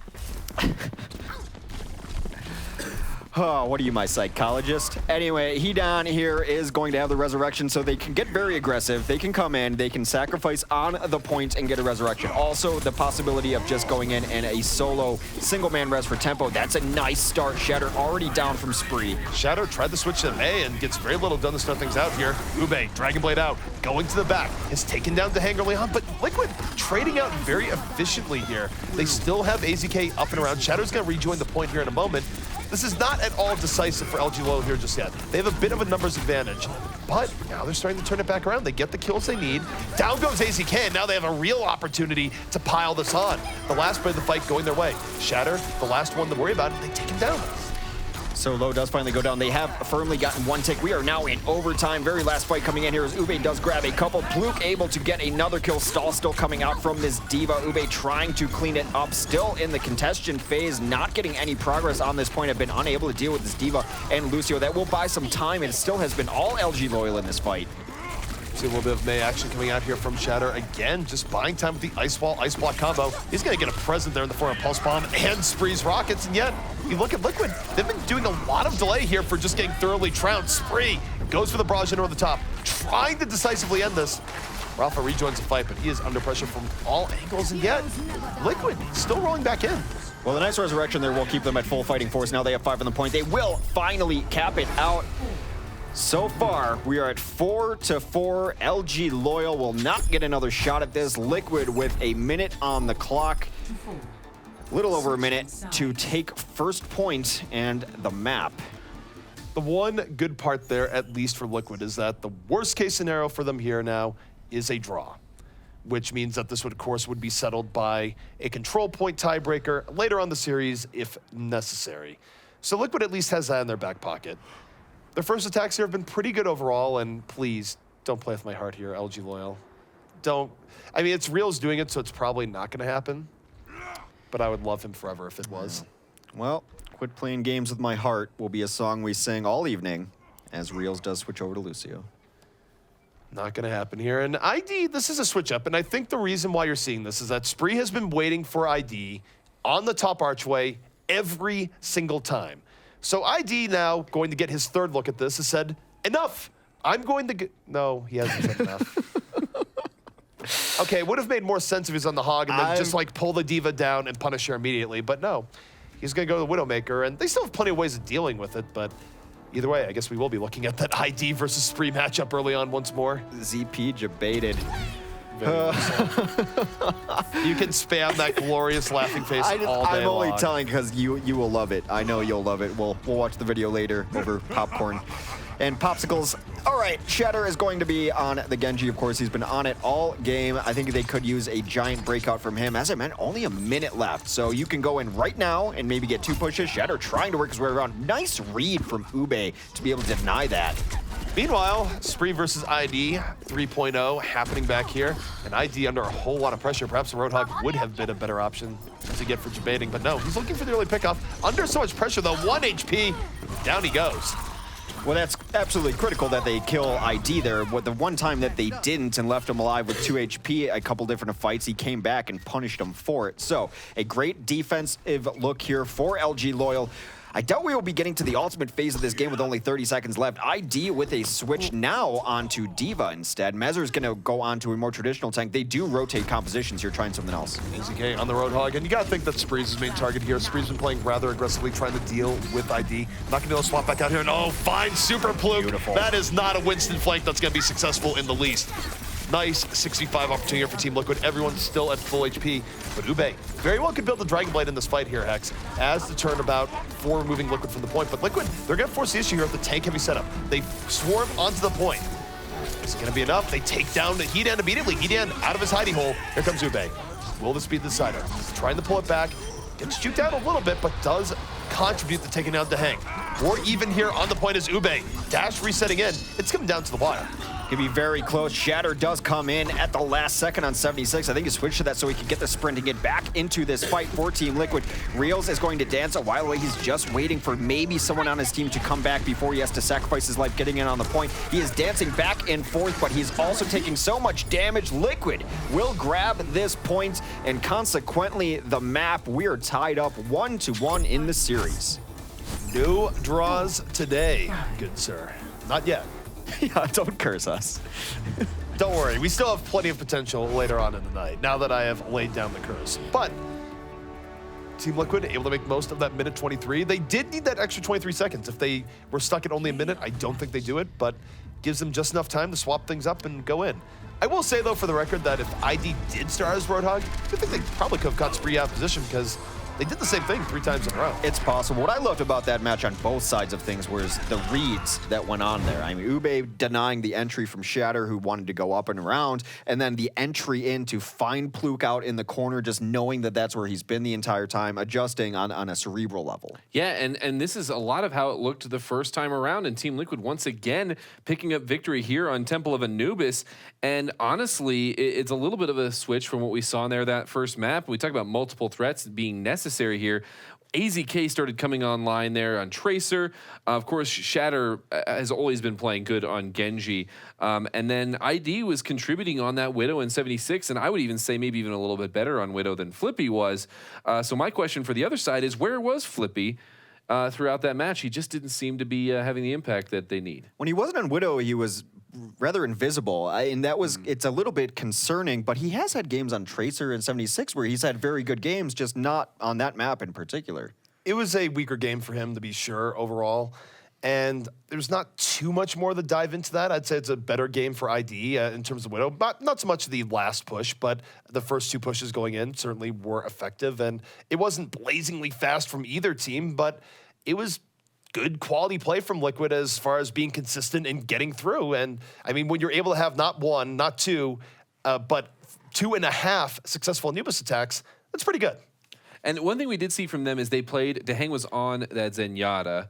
Oh, what are you, my psychologist? Anyway, Hedon here is going to have the resurrection, so they can get very aggressive. They can come in, they can sacrifice on the point and get a resurrection. Also, the possibility of just going in and a solo single-man res for tempo. That's a nice start. Shatter already down from Spree. Shadow tried to switch to A and gets very little done to start things out here. Ube, Dragon Blade out, going to the back. Is taken down to Hanger Leon, but Liquid trading out very efficiently here. They still have AZK up and around. Shadow's going to rejoin the point here in a moment. This is not at all decisive for LG Loyal here just yet. They have a bit of a numbers advantage, but now they're starting to turn it back around. They get the kills they need. Down goes AZK, and now they have a real opportunity to pile this on. The last bit of the fight going their way. Shatter, the last one to worry about, they take him down. So Low does finally go down. They have firmly gotten one tick. We are now in overtime. Very last fight coming in here as Ube does grab a couple. Pluke able to get another kill. Stall still coming out from this D.Va. Ube trying to clean it up. Still in the contention phase. Not getting any progress on this point. Have been unable to deal with this D.Va and Lucio. That will buy some time. It still has been all LG Loyal in this fight. See a little bit of May action coming out here from Shatter. Again, just buying time with the Ice Wall, Ice Block combo. He's going to get a present there in the form of Pulse Bomb and Spree's Rockets. And yet, you look at Liquid, they've been doing a lot of delay here for just getting thoroughly trounced. Spree goes for the barrage into the top, trying to decisively end this. Rafa rejoins the fight, but he is under pressure from all angles. And yet, Liquid still rolling back in. Well, the nice resurrection there will keep them at full fighting force. Now they have 5 on the point. They will finally cap it out. So far, we are at 4-4. LG Loyal will not get another shot at this. Liquid with a minute on the clock. Little over a minute to take first point and the map. The one good part there, at least for Liquid, is that the worst case scenario for them here now is a draw, which means that this would, of course, would be settled by a control point tiebreaker later on the series if necessary. So Liquid at least has that in their back pocket. Their first attacks here have been pretty good overall, and please, don't play with my heart here, LG Loyal. Don't. I mean, it's Real's doing it, so it's probably not going to happen, but I would love him forever if it was. Well, Quit Playing Games With My Heart will be a song we sing all evening as Reels does switch over to Lucio. Not going to happen here. And ID, this is a switch up, and I think the reason why you're seeing this is that Spree has been waiting for ID on the top archway every single time. So ID now, going to get his third look at this, has said, enough. I'm going to get... No, he hasn't said enough. Okay, it would have made more sense if he was on the Hog and then just like pull the D.Va down and punish her immediately, but no. He's going to go to the Widowmaker, and they still have plenty of ways of dealing with it, but either way, I guess we will be looking at that ID versus Spree matchup early on once more. ZP debated. You can spam that glorious laughing face all day I'm only long. telling because you will love it. I know you'll love it. We'll watch the video later over popcorn and popsicles. All right, Shatter is going to be on the Genji, of course. He's been on it all game. I think they could use a giant breakout from him. As I meant, only a minute left, so you can go in right now and maybe get 2 pushes. Shatter trying to work his way around. Nice read from Ube to be able to deny that. Meanwhile, Spree versus ID 3.0 happening back here. And ID under a whole lot of pressure. Perhaps the Roadhog would have been a better option to get for debating, but no, he's looking for the early pickoff. Under so much pressure though, 1 HP, down he goes. Well, that's absolutely critical that they kill ID there. The one time that they didn't and left him alive with 2 HP, a couple different fights, he came back and punished him for it. So, a great defensive look here for LG Loyal. I doubt we will be getting to the ultimate phase of this game with only 30 seconds left. ID with a switch now onto D.Va instead. Mezer's going to go on to a more traditional tank. They do rotate compositions here, trying something else. AZK on the Roadhog, and you gotta think that Spree's his main target here. Spree's been playing rather aggressively, trying to deal with ID. Not gonna be able to swap back out here, and oh, fine super pluke. Beautiful. That is not a Winston flank that's gonna be successful in the least. Nice 65 opportunity here for Team Liquid. Everyone's still at full HP, but Ube very well could build the Dragon Blade in this fight here, Hex, as the turnabout for removing Liquid from the point. But Liquid, they're gonna force the issue here with the tank heavy setup. They swarm onto the point. Is it gonna be enough? They take down Hedon immediately. Hedon out of his hidey hole. Here comes Ube. Will this be the decider? Trying to pull it back. Gets juked out a little bit, but does contribute to taking out the Hang. Or even here on the point is Ube. Dash resetting in. It's coming down to the wire. Could be very close. Shatter does come in at the last second on 76. I think he switched to that so he could get the sprint and get back into this fight for Team Liquid. Reels is going to dance a while away. He's just waiting for maybe someone on his team to come back before he has to sacrifice his life getting in on the point. He is dancing back and forth, but he's also taking so much damage. Liquid will grab this point, and consequently the map. We are tied up 1-1 in the series. No draws today, good sir. Not yet. Yeah, don't curse us. Don't worry, we still have plenty of potential later on in the night, now that I have laid down the curse. But Team Liquid able to make most of that minute 23. They did need that extra 23 seconds. If they were stuck at only a minute, I don't think they do it, but gives them just enough time to swap things up and go in. I will say, though, for the record, that if ID did start as Roadhog, I think they probably could have caught Spree out of position because they did the same thing 3 times in a row. It's possible. What I loved about that match on both sides of things was the reads that went on there. I mean, Ube denying the entry from Shatter, who wanted to go up and around, and then the entry in to find Pluke out in the corner, just knowing that that's where he's been the entire time, adjusting on a cerebral level. Yeah, and this is a lot of how it looked the first time around, and Team Liquid once again picking up victory here on Temple of Anubis. And honestly, it's a little bit of a switch from what we saw in there that first map. We talk about multiple threats being necessary here. AZK started coming online there on Tracer. Of course, Shatter has always been playing good on Genji. And then ID was contributing on that Widow in 76, and I would even say maybe even a little bit better on Widow than Flippy was. So my question for the other side is, where was Flippy throughout that match? He just didn't seem to be having the impact that they need. When he wasn't on Widow, he was rather invisible, and that was it's a little bit concerning, but he has had games on Tracer in 76 where he's had very good games, just not on that map in particular. It was a weaker game for him, to be sure, overall. And there's not too much more to dive into that. I'd say it's a better game for ID in terms of Widow. Not so much the last push, but the first 2 pushes going in certainly were effective. And it wasn't blazingly fast from either team, but it was good quality play from Liquid as far as being consistent and getting through. And I mean, when you're able to have not 1, not 2, but 2.5 successful Anubis attacks, that's pretty good. And one thing we did see from them is they played, Dehang was on that Zenyatta,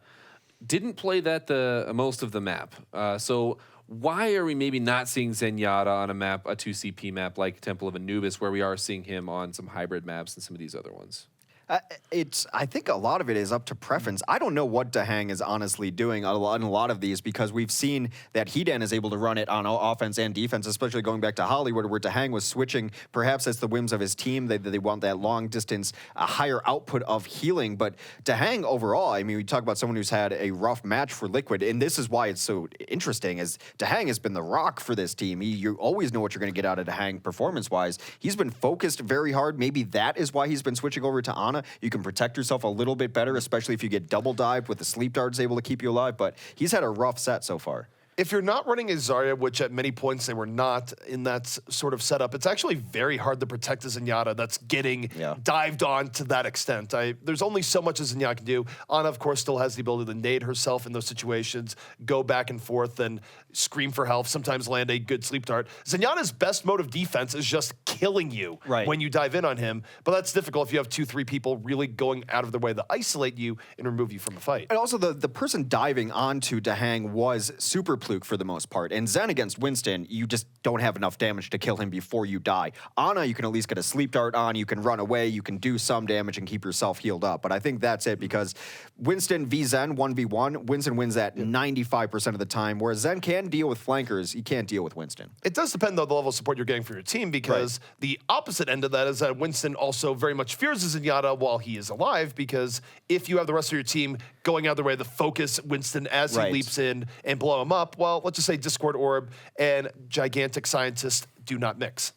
didn't play that the most of the map. So why are we maybe not seeing Zenyatta on a map, a 2CP map like Temple of Anubis, where we are seeing him on some hybrid maps and some of these other ones? I think a lot of it is up to preference. I don't know what Dehang is honestly doing in a lot of these, because we've seen that Hedan is able to run it on offense and defense, especially going back to Hollywood, where Dehang was switching. Perhaps it's the whims of his team. They want that long distance, a higher output of healing. But Dehang overall, I mean, we talk about someone who's had a rough match for Liquid, and this is why it's so interesting, is Dehang has been the rock for this team. You always know what you're going to get out of Dehang performance-wise. He's been focused very hard. Maybe that is why he's been switching over to Ana. You can protect yourself a little bit better, especially if you get double dived with the sleep darts able to keep you alive, but he's had a rough set so far. If you're not running a Zarya, which at many points they were not in that sort of setup, it's actually very hard to protect a Zenyatta that's getting dived on to that extent. There's only so much a Zenyatta can do. Ana, of course, still has the ability to nade herself in those situations, go back and forth and scream for help, sometimes land a good sleep dart. Zenyatta's best mode of defense is just killing you when you dive in on him, but that's difficult if you have 2-3 people really going out of their way to isolate you and remove you from a fight. And also, the person diving onto Dehang was super Pluke for the most part. And Zen against Winston, you just don't have enough damage to kill him before you die. Ana, you can at least get a sleep dart on, you can run away, you can do some damage and keep yourself healed up. But I think that's it, because Winston v Zen 1v1, Winston wins that 95% of the time, whereas Zen can deal with flankers, you can't deal with Winston. It does depend, though, the level of support you're getting for your team, because the opposite end of that is that Winston also very much fears Zenyatta while he is alive, because if you have the rest of your team going out of their way to focus Winston as he leaps in and blow him up, well, let's just say Discord Orb and Gigantic Scientist do not mix.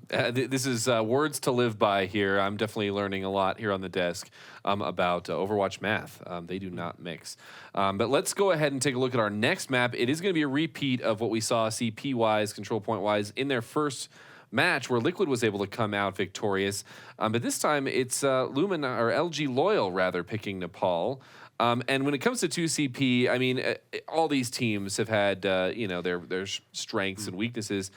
This is words to live by here. I'm definitely learning a lot here on the desk about Overwatch math. They do not mix. But let's go ahead and take a look at our next map. It is going to be a repeat of what we saw CP-wise, control point-wise, in their first match where Liquid was able to come out victorious. But this time it's Lumen, or LG Loyal, rather, picking Nepal. And when it comes to 2CP, I mean, all these teams have had, you know, their strengths and weaknesses.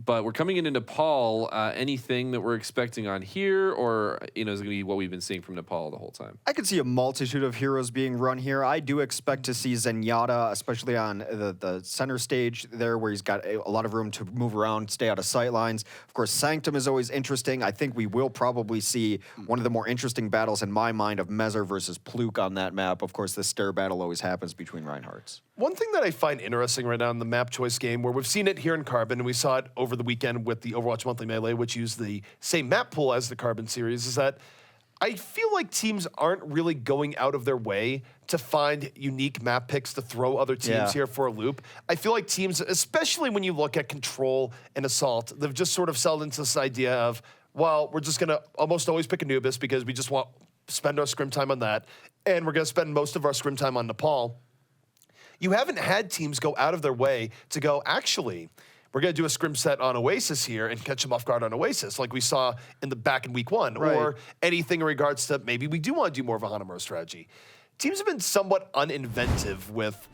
But we're coming into Nepal. Anything that we're expecting on here, or, you know, is it going to be what we've been seeing from Nepal the whole time? I could see a multitude of heroes being run here. I do expect to see Zenyatta, especially on the center stage there, where he's got a lot of room to move around, stay out of sight lines. Of course, Sanctum is always interesting. I think we will probably see one of the more interesting battles in my mind of Mezzer versus Pluke on that map. Of course, the stir battle always happens between Reinhardts. One thing that I find interesting right now in the map choice game, where we've seen it here in Carbon, and we saw it over the weekend with the Overwatch Monthly Melee, which used the same map pool as the Carbon series, is that I feel like teams aren't really going out of their way to find unique map picks to throw other teams here for a loop. I feel like teams, especially when you look at Control and Assault, they've just sort of settled into this idea of, well, we're just going to almost always pick Anubis because we just want to spend our scrim time on that, and we're going to spend most of our scrim time on Nepal. You haven't had teams go out of their way to go, actually, we're going to do a scrim set on Oasis here and catch them off guard on Oasis, like we saw in the back in week 1, or anything in regards to maybe we do want to do more of a Hanamura strategy. Teams have been somewhat uninventive with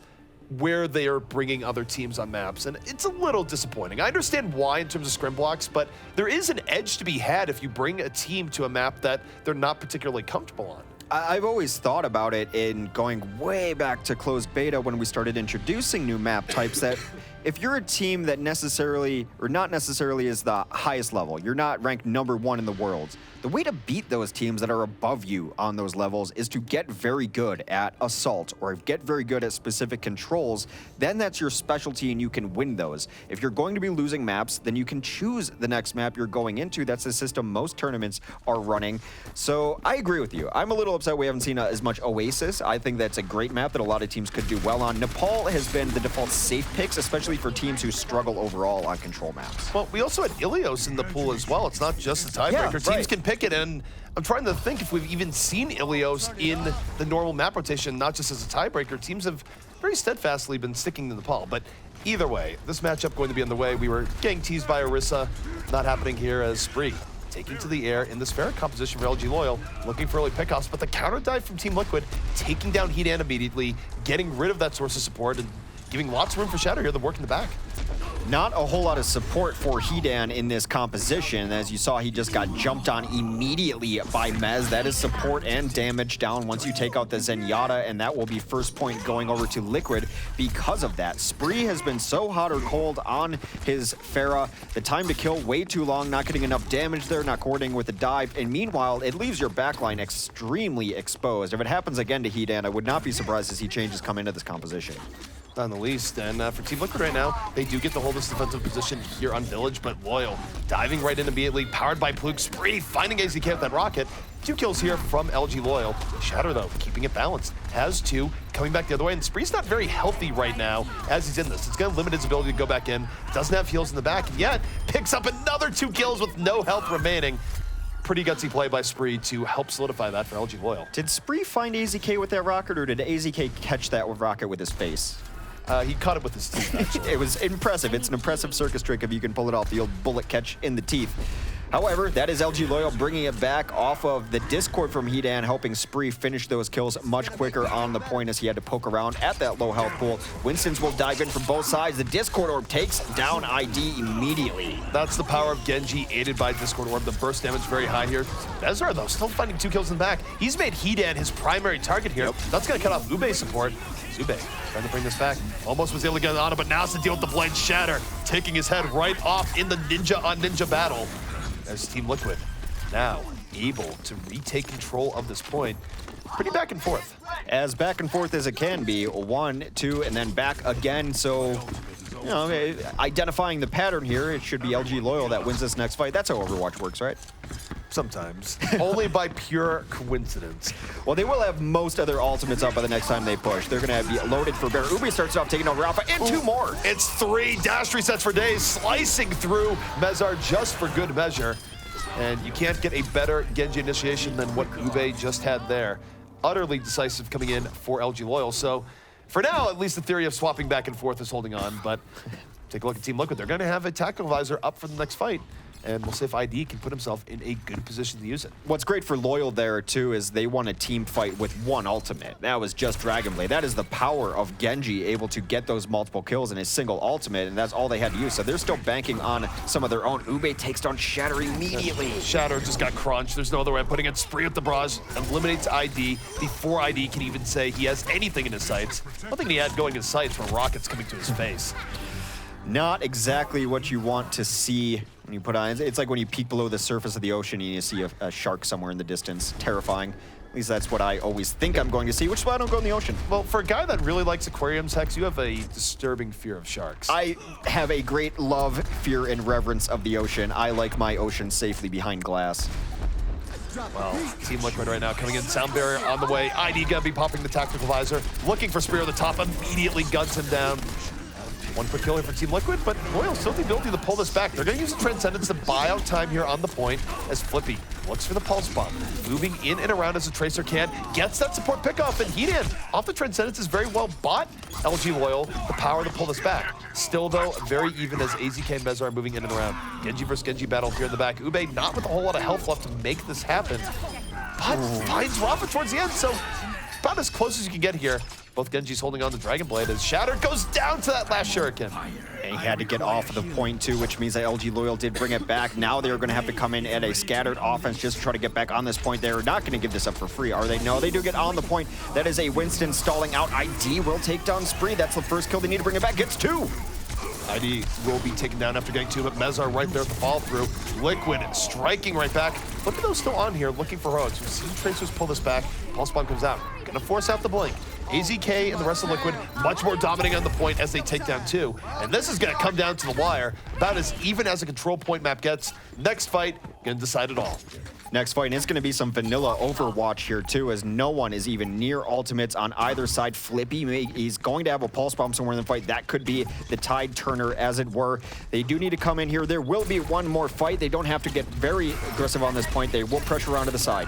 where they are bringing other teams on maps, and it's a little disappointing. I understand why in terms of scrim blocks, but there is an edge to be had if you bring a team to a map that they're not particularly comfortable on. I've always thought about it in going way back to closed beta when we started introducing new map types that if you're a team that necessarily, or not necessarily is the highest level, you're not ranked #1 in the world, the way to beat those teams that are above you on those levels is to get very good at assault or get very good at specific controls. Then that's your specialty and you can win those. If you're going to be losing maps, then you can choose the next map you're going into. That's the system most tournaments are running. So I agree with you. I'm a little upset we haven't seen as much Oasis. I think that's a great map that a lot of teams could do well on. Nepal has been the default safe picks, especially for teams who struggle overall on control maps. Well, we also had Ilios in the pool as well. It's not just the tiebreaker. Teams can pick it, and I'm trying to think if we've even seen Ilios in the normal map rotation, not just as a tiebreaker. Teams have very steadfastly been sticking to Nepal, but either way, this matchup going to be on the way. We were getting teased by Orisa, not happening here as Spree taking to the air in this fair composition for LG Loyal, looking for early pickoffs, but the counter dive from Team Liquid, taking down Hedan immediately, getting rid of that source of support, and giving lots of room for Shadow here, the work in the back. Not a whole lot of support for Hedan in this composition. As you saw, he just got jumped on immediately by Mez. That is support and damage down once you take out the Zenyatta, and that will be first point going over to Liquid because of that. Spree has been so hot or cold on his Pharah. The time to kill way too long, not getting enough damage there, not coordinating with the dive, and meanwhile, it leaves your backline extremely exposed. If it happens again to Hedan, I would not be surprised to see changes come into this composition. Not in the least, and for Team Liquid right now, they do get to hold this defensive position here on Village, but Loyal diving right in immediately, powered by Pluk. Spree finding AZK with that rocket. 2 kills here from LG Loyal. Shatter, though, keeping it balanced. Has 2, coming back the other way, and Spree's not very healthy right now as he's in this. It's going to limit his ability to go back in. Doesn't have heals in the back, and yet picks up another 2 kills with no health remaining. Pretty gutsy play by Spree to help solidify that for LG Loyal. Did Spree find AZK with that rocket, or did AZK catch that rocket with his face? He caught it with his teeth, actually. It was impressive. It's an impressive circus trick if you can pull it off, the old bullet catch in the teeth. However, that is LG Loyal bringing it back off of the Discord from Hedan, helping Spree finish those kills much quicker on the point as he had to poke around at that low health pool. Winston's will dive in from both sides. The Discord Orb takes down ID immediately. That's the power of Genji, aided by Discord Orb. The burst damage very high here. Bezar, though, still finding 2 kills in the back. He's made Hedan his primary target here. That's going to cut off Ube's support. Zube trying to bring this back. Almost was able to get it on him, but now has to deal with the Blade Shatter, taking his head right off in the ninja on ninja battle. As Team Liquid now able to retake control of this point. Pretty back and forth. As back and forth as it can be. 1, 2, and then back again. So, you know, identifying the pattern here, it should be LG Loyal that wins this next fight. That's how Overwatch works, right? Sometimes. Only by pure coincidence. Well, they will have most of their ultimates up by the next time they push. They're going to be loaded for Bear. Ube starts off taking over Alpha, and 2 more. It's 3 dash resets for days, slicing through Mezar just for good measure. And you can't get a better Genji initiation than what Ube just had there. Utterly decisive coming in for LG Loyal. So for now, at least the theory of swapping back and forth is holding on. But take a look at Team Liquid. They're going to have a tactical visor up for the next fight. And we'll see if ID can put himself in a good position to use it. What's great for Loyal there, too, is they won a team fight with 1 ultimate. That was just Dragon Blade. That is the power of Genji, able to get those multiple kills in a single ultimate, and that's all they had to use. So they're still banking on some of their own. Ube takes down Shatter immediately. Shatter just got crunched. There's no other way of putting it. Spree with the barrage, eliminates ID before ID can even say he has anything in his sights. Nothing he had going in his sights were rockets coming to his face. Not exactly what you want to see when you put on. It's like when you peek below the surface of the ocean and you see a shark somewhere in the distance. Terrifying. At least that's what I always think I'm going to see, which is why I don't go in the ocean. Well, for a guy that really likes aquariums, Hex, you have a disturbing fear of sharks. I have a great love, fear, and reverence of the ocean. I like my ocean safely behind glass. Well, Team Liquid right now coming in. Sound barrier on the way. ID gonna be popping the tactical visor. Looking for Spear at the top. Immediately guns him down. One quick kill here for Team Liquid, but Loyal still the ability to pull this back. They're going to use the Transcendence to buy out time here on the point as Flippy looks for the pulse bomb. Moving in and around as a Tracer can. Gets that support pickoff, and Heat off the Transcendence is very well bought. LG Loyal, the power to pull this back. Still, though, very even as AZK and Mezar are moving in and around. Genji versus Genji battle here in the back. Ube not with a whole lot of health left to make this happen, but finds Rafa towards the end, so about as close as you can get here. Both Genjis holding on to Dragon Blade as Shatter goes down to that last Shuriken. And he had to get off of the point too, which means that LG Loyal did bring it back. Now they're going to have to come in at a scattered offense just to try to get back on this point. They're not going to give this up for free, are they? No, they do get on the point. That is a Winston stalling out. ID will take down Spree. That's the first kill they need to bring it back. Gets 2. ID will be taken down after getting 2, but Mezar right there at the follow through. Liquid striking right back. Look at those still on here looking for heroics. We've seen Tracers pull this back. Pulse bomb comes out. Gonna force out the blink. AZK and the rest of Liquid much more dominating on the point as they take down 2. And this is gonna come down to the wire. About as even as a control point map gets. Next fight, gonna decide it all. Next fight, and it's going to be some vanilla Overwatch here too, as no one is even near ultimates on either side. Flippy, he's going to have a pulse bomb somewhere in the fight. That could be the tide turner, as it were. They do need to come in here. There will be one more fight. They don't have to get very aggressive on this point. They will pressure onto the side.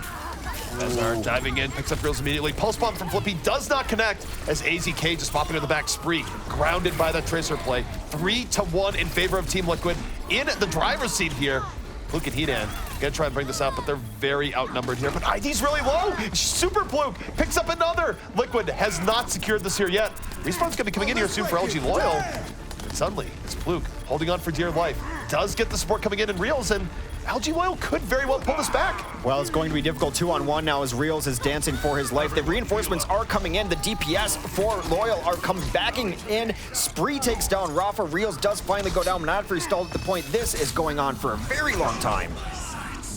Mezar diving in, picks up Reels immediately. Pulse bomb from Flippy does not connect as AZK just popping to the back. Spree grounded by that Tracer play. 3-1 in favor of Team Liquid in the driver's seat here. Fluke and Headan gonna try and bring this out, but they're very outnumbered here. But ID's really low. Super Fluke picks up another. Liquid has not secured this here yet. Respawn's gonna be coming in here soon for LG Loyal. And suddenly, it's Fluke holding on for dear life. Does get the support coming in Reels, and LG Loyal could very well pull this back. Well, it's going to be difficult 2-on-1 now as Reels is dancing for his life. The reinforcements are coming in. The DPS for Loyal are coming backing in. Spree takes down Rafa. Reels does finally go down, but not after he stalled at the point. This is going on for a very long time.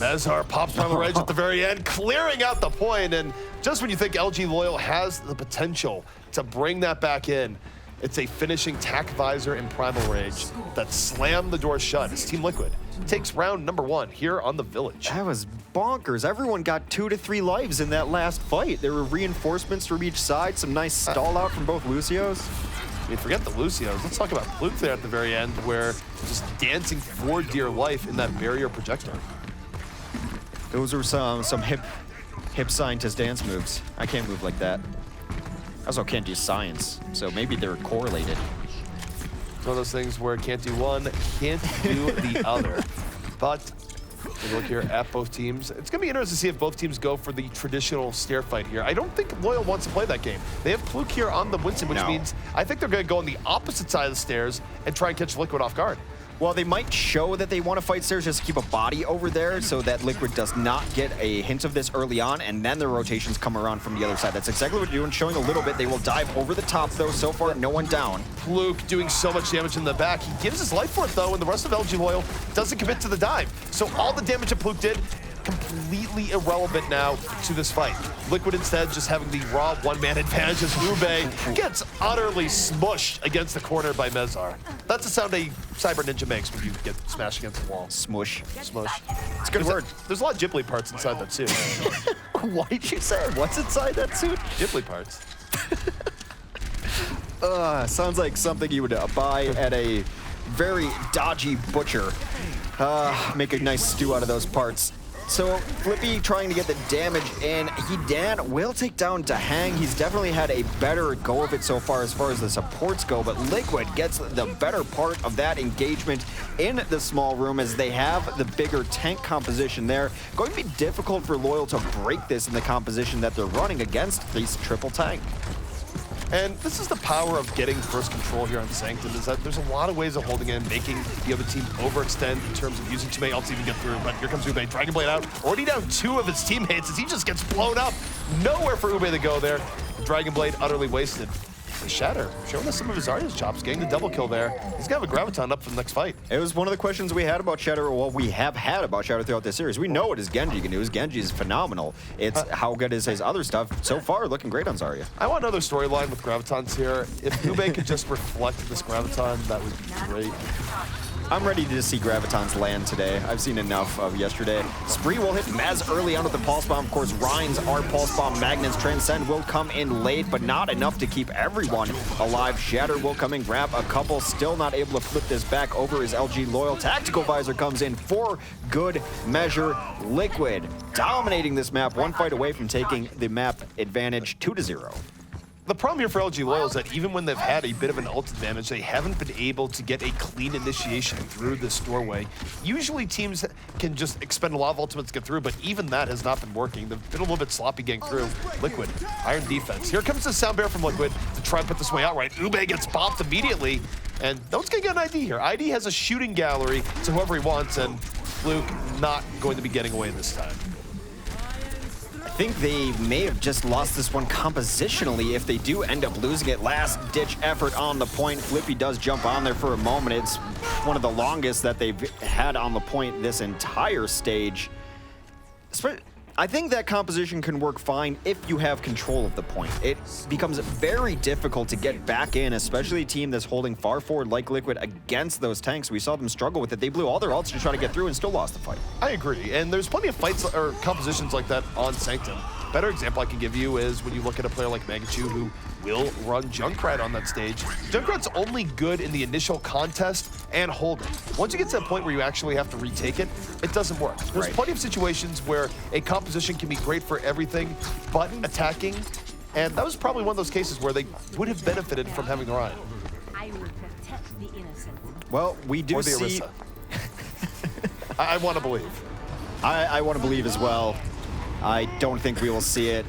Mezar pops Primal Rage at the very end, clearing out the point, and just when you think LG Loyal has the potential to bring that back in, it's a finishing tack visor and Primal Rage that slammed the door shut as Team Liquid takes round number 1 here on the Village. That was bonkers. Everyone got 2 to 3 lives in that last fight. There were reinforcements from each side, some nice stall out from both Lucios. I mean, forget the Lucios. Let's talk about Fluke there at the very end, where just dancing for dear life in that barrier projector. Those are some hip scientist dance moves. I can't move like that. I also can't do science, so maybe they're correlated. It's one of those things where can't do one, can't do the other. But we look here at both teams. It's going to be interesting to see if both teams go for the traditional stair fight here. I don't think Loyal wants to play that game. They have Fluke here on the Winston, which means I think they're going to go on the opposite side of the stairs and try and catch Liquid off guard. Well, they might show that they want to fight stairs just to keep a body over there so that Liquid does not get a hint of this early on, and then the rotations come around from the other side. That's exactly what they're doing, showing a little bit. They will dive over the top, though. So far, no one down. Fluke doing so much damage in the back. He gives his life for it, though, and the rest of LG Loyal doesn't commit to the dive. So all the damage that Fluke did, completely irrelevant now to this fight. Liquid instead just having the raw one-man advantage as Ube gets utterly smushed against the corner by Mezar. That's the sound a Cyber Ninja makes when you get smashed against the wall. Smush. Smush. It's a good word. There's a lot of Ghibli parts inside that suit. Why did you say it? What's inside that suit? Ghibli parts. Sounds like something you would buy at a very dodgy butcher. Make a nice stew out of those parts. So Flippy trying to get the damage in. Headan will take down Dahang. He's definitely had a better go of it so far as the supports go, but Liquid gets the better part of that engagement in the small room as they have the bigger tank composition there. Going to be difficult for Loyal to break this in the composition that they're running against this triple tank. And this is the power of getting first control here on Sanctum, is that there's a lot of ways of holding in, making the other team overextend in terms of using too many ults to even get through. But here comes Ube, Dragon Blade out, already down 2 of his teammates as he just gets blown up. Nowhere for Ube to go there. Dragon Blade utterly wasted. Shatter showing us some of his Zarya's chops, getting the double kill there. He's gonna have a Graviton up for the next fight. It was one of the questions we had about Shatter, well, we have had about Shatter throughout this series. We know what his Genji can do. His Genji is phenomenal. It's how good is his other stuff. So far, looking great on Zarya. I want another storyline with Gravitons here. If Ube could just reflect this Graviton, that would be great. I'm ready to see Gravitons land today. I've seen enough of yesterday. Spree will hit Mez early on with the Pulse Bomb. Of course, Rhines are Pulse Bomb Magnets. Transcend will come in late, but not enough to keep everyone alive. Shatter will come in, grab a couple. Still not able to flip this back over is LG Loyal. Tactical Visor comes in for good measure. Liquid dominating this map. One fight away from taking the map advantage 2-0. The problem here for LG Loyal is that even when they've had a bit of an ult advantage, they haven't been able to get a clean initiation through this doorway. Usually teams can just expend a lot of ultimates to get through, but even that has not been working. They've been a little bit sloppy getting through. Liquid, Iron Defense. Here comes the Sound Bear from Liquid to try and put this way out right. Ube gets bopped immediately, and no one's gonna get an ID here. ID has a shooting gallery to whoever he wants, and Fluke not going to be getting away this time. I think they may have just lost this one compositionally if they do end up losing it. Last ditch effort on the point. Flippy does jump on there for a moment. It's one of the longest that they've had on the point this entire stage. I think that composition can work fine if you have control of the point. It becomes very difficult to get back in, especially a team that's holding far forward like Liquid against those tanks. We saw them struggle with it. They blew all their ults to try to get through and still lost the fight. I agree, and there's plenty of fights or compositions like that on Sanctum. Better example I can give you is when you look at a player like Magachu who will run Junkrat on that stage. Junkrat's only good in the initial contest and holding. Once you get to a point where you actually have to retake it, it doesn't work. There's plenty of situations where a composition can be great for everything but attacking, and that was probably one of those cases where they would have benefited from having Orion. I will protect the innocent. Well, we do Or the see... Orisa. I want to believe. I want to believe as well. I don't think we will see it.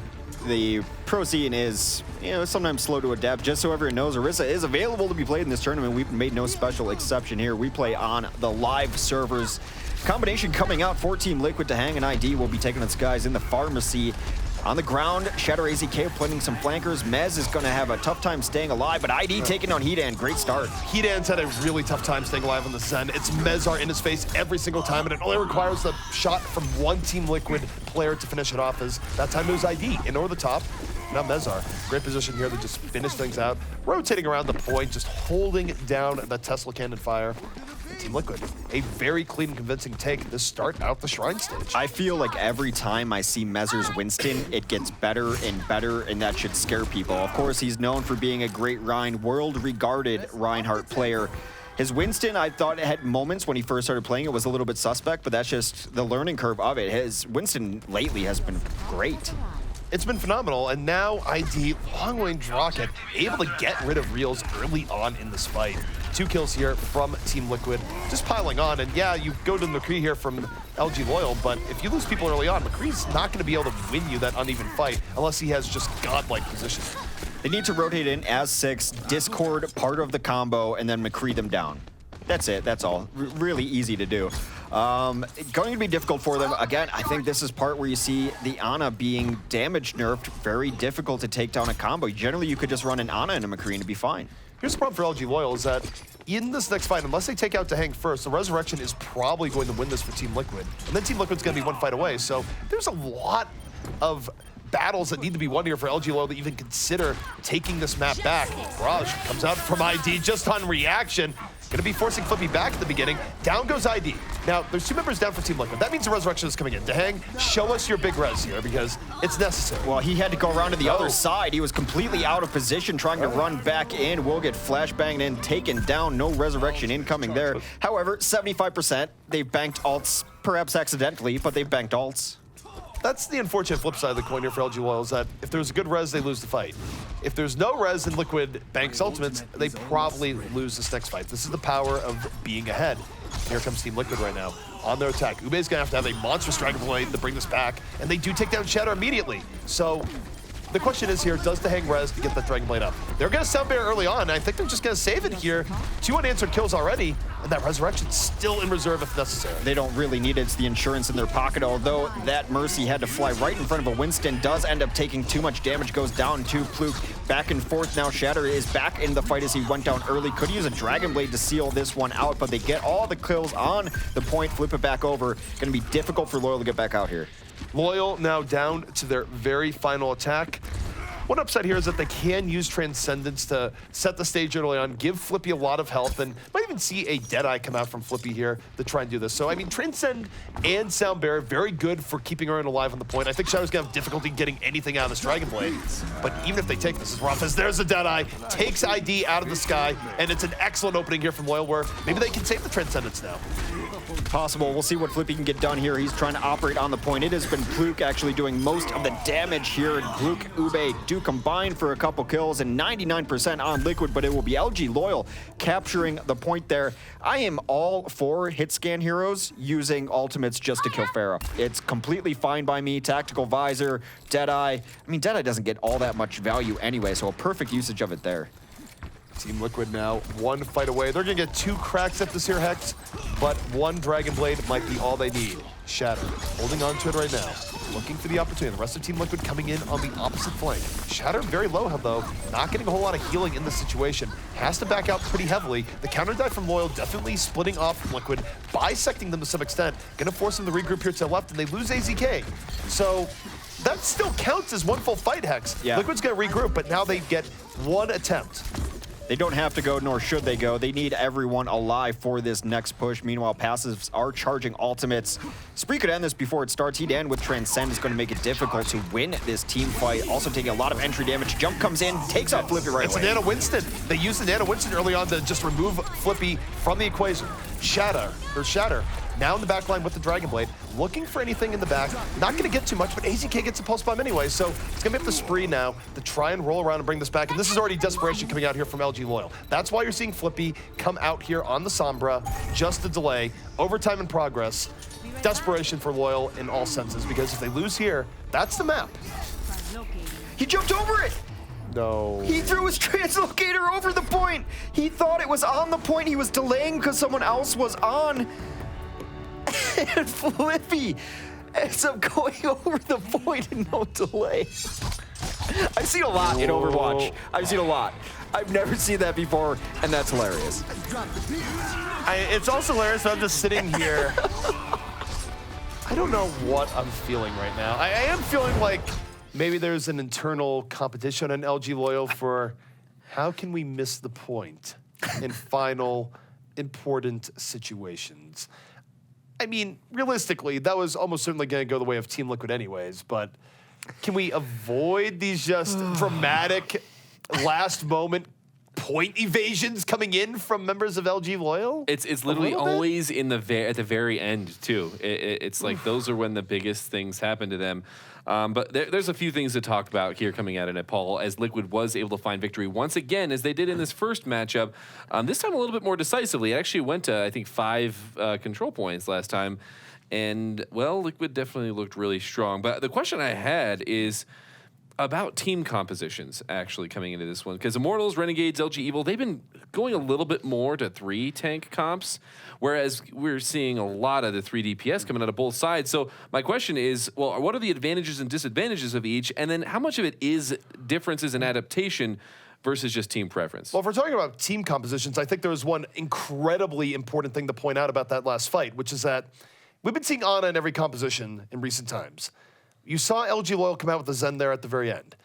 The pro scene is, sometimes slow to adapt. Just so everyone knows, Orisa is available to be played in this tournament. We've made no special exception here. We play on the live servers. Combination coming out for Team Liquid to hang an ID will be taking its guys in the pharmacy. On the ground, Shatter AZK planting some flankers. Mez is going to have a tough time staying alive, but ID taking on Hedan. Great start. Hedan's had a really tough time staying alive on the Zen. It's Mezar in his face every single time, and it only requires the shot from one Team Liquid player to finish it off, as that time it was ID in over the top. Now Mezar, great position here to just finish things out. Rotating around the point, just holding down the Tesla cannon fire. And Team Liquid, a very clean and convincing take to start out the Shrine stage. I feel like every time I see Mezar's Winston, it gets better, and that should scare people. Of course, he's known for being a great Rhine, world-regarded Reinhardt player. His Winston, I thought it had moments when he first started playing, it was a little bit suspect, but that's just the learning curve of it. His Winston lately has been great. It's been phenomenal, and now ID, long-range rocket, able to get rid of Reels early on in this fight. 2 kills here from Team Liquid, just piling on, and yeah, you go to McCree here from LG Loyal, but if you lose people early on, McCree's not going to be able to win you that uneven fight unless he has just godlike position. They need to rotate in as 6, Discord part of the combo, and then McCree them down. That's it, that's all. Really easy to do. Going to be difficult for them. Again, I think this is part where you see the Ana being damage nerfed. Very difficult to take down a combo. Generally, you could just run an Ana and a McCree and be fine. Here's the problem for LG Loyal is that in this next fight, unless they take out Dahang first, the Resurrection is probably going to win this for Team Liquid. And then Team Liquid's going to be one fight away. So there's a lot of battles that need to be won here for LG Loyal to even consider taking this map back. Barrage comes out from ID just on reaction. Gonna be forcing Flippy back at the beginning. Down goes ID. Now, there's 2 members down for Team Liquid. That means the Resurrection is coming in. Dahang, show us your big res here because it's necessary. Well, he had to go around to the other side. He was completely out of position trying to run back in. Will get flashbanged in, taken down. No Resurrection incoming there. However, 75%. They've banked ults, perhaps accidentally, but they've banked ults. That's the unfortunate flip side of the coin here for LG Loyal is that if there's a good res, they lose the fight. If there's no res and Liquid banks ultimates, they probably lose this next fight. This is the power of being ahead. Here comes Team Liquid right now on their attack. Ube's gonna have a monstrous Dragon Blade to bring this back, and they do take down Shadow immediately. So the question is here, does Dahang res to get that Dragon Blade up? They're gonna Sound Bear early on, and I think they're just gonna save it here. 2 unanswered kills already, and that Resurrection's still in reserve if necessary. They don't really need it. It's the insurance in their pocket, although that Mercy had to fly right in front of a Winston. Does end up taking too much damage, goes down to Fluke. Back and forth now. Shatter is back in the fight as he went down early. Could use a Dragon Blade to seal this one out, but they get all the kills on the point, flip it back over. Gonna be difficult for Loyal to get back out here. Loyal now down to their very final attack. One upside here is that they can use Transcendence to set the stage early on, give Flippy a lot of health, and might even see a Deadeye come out from Flippy here to try and do this. So, I mean, Transcend and Sound Barrier, very good for keeping Orion alive on the point. I think Shadow's going to have difficulty getting anything out of this Dragon Blade, but even if they take this as rough as there's a Deadeye, takes ID out of the sky, and it's an excellent opening here from Loyal where maybe they can save the Transcendence now. Possible. We'll see what Flippy can get done here. He's trying to operate on the point. It has been Pluke actually doing most of the damage here. Pluke, Ube do combine for a couple kills and 99% on Liquid, but it will be LG Loyal capturing the point there. I am all for hit scan heroes using ultimates just to kill Pharah. It's completely fine by me. Tactical Visor, Deadeye. I mean, Deadeye doesn't get all that much value anyway, so a perfect usage of it there. Team Liquid now one fight away. They're gonna get 2 cracks at this here Hex, but 1 Dragon Blade might be all they need. Shatter holding on to it right now, looking for the opportunity. The rest of Team Liquid coming in on the opposite flank. Shatter very low though, not getting a whole lot of healing in this situation. Has to back out pretty heavily. The counter dive from Loyal definitely splitting off from Liquid, bisecting them to some extent. Gonna force them to regroup here to the left, and they lose AZK. So that still counts as 1 full fight, Hex. Yeah. Liquid's gonna regroup, but now they get 1 attempt. They don't have to go, nor should they go. They need everyone alive for this next push. Meanwhile, passives are charging ultimates. Spree could end this before it starts. He'd end with Transcend. Is going to make it difficult to win this team fight. Also taking a lot of entry damage. Jump comes in, takes out Flippy right It's away. a Nano Winston. They used the Nano Winston early on to just remove Flippy from the equation. Shatter now in the back line with the Dragon Blade, looking for anything in the back. Not going to get too much, but AZK gets a pulse bomb anyway, so it's going to be up to Spree now to try and roll around and bring this back. And this is already desperation coming out here from LG Loyal. That's why you're seeing Flippy come out here on the Sombra, just a delay. Overtime in progress. Desperation for Loyal in all senses, because if they lose here, that's the map. He jumped over it! No. He threw his translocator over the point! He thought it was on the point. He was delaying because someone else was on. And Flippy ends up going over the point and no delay. I've seen a lot in Overwatch. I've seen a lot. I've never seen that before, and that's hilarious. It's also hilarious that I'm just sitting here. I don't know what I'm feeling right now. I am feeling like maybe there's an internal competition on LG Loyal for how can we miss the point in final important situations. I mean, realistically, that was almost certainly going to go the way of Team Liquid anyways, but can we avoid these just dramatic last moment point evasions coming in from members of LG Loyal? It's literally always in the at the very end too. It's like those are when the biggest things happen to them. But there's a few things to talk about here coming out of Nepal, as Liquid was able to find victory once again, as they did in this first matchup. This time a little bit more decisively. It actually went to, I think, 5 control points last time. And, well, Liquid definitely looked really strong. But the question I had is about team compositions actually coming into this one, because Immortals, Renegades, LG Evil, they've been going a little bit more to 3 tank comps, whereas we're seeing a lot of the 3 DPS coming out of both sides. So my question is, well, what are the advantages and disadvantages of each, and then how much of it is differences in adaptation versus just team preference? Well, if we're talking about team compositions, I think there was one incredibly important thing to point out about that last fight, which is that we've been seeing Ana in every composition in recent times. You saw LG Loyal come out with the Zen there at the very end.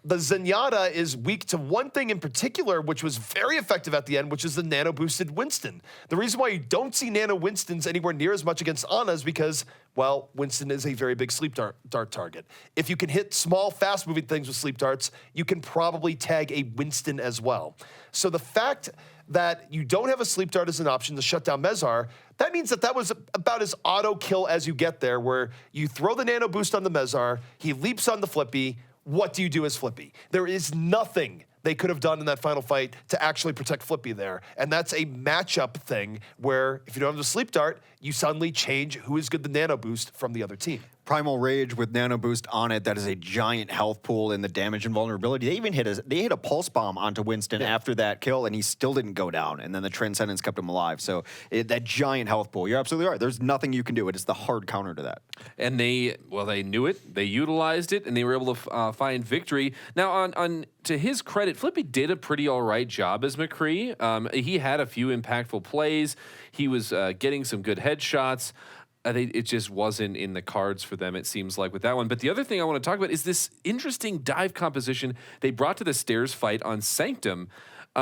The Zenyatta is weak to one thing in particular, which was very effective at the end, which is the nano-boosted Winston. The reason why you don't see nano-Winstons anywhere near as much against Ana is because, well, Winston is a very big sleep dart target. If you can hit small, fast-moving things with sleep darts, you can probably tag a Winston as well. So the fact that you don't have a sleep dart as an option to shut down Mezar, that means that that was about as auto kill as you get there, where you throw the nano boost on the Mezar, he leaps on the Flippy. What do you do as Flippy? There is nothing they could have done in that final fight to actually protect Flippy there. And that's a matchup thing where if you don't have the sleep dart, you suddenly change who is good the nano boost from the other team. Primal Rage with Nano Boost on it. That is a giant health pool in the damage and vulnerability. They even hit a pulse bomb onto Winston after that kill, and he still didn't go down. And then the Transcendence kept him alive. So that giant health pool. You're absolutely right. There's nothing you can do. It is the hard counter to that. And they knew it. They utilized it, and they were able to find victory. Now, on to his credit, Flippy did a pretty all right job as McCree. He had a few impactful plays. He was getting some good headshots. it just wasn't in the cards for them, it seems like, with that one. But the other thing I want to talk about is this interesting dive composition they brought to the stairs fight on Sanctum.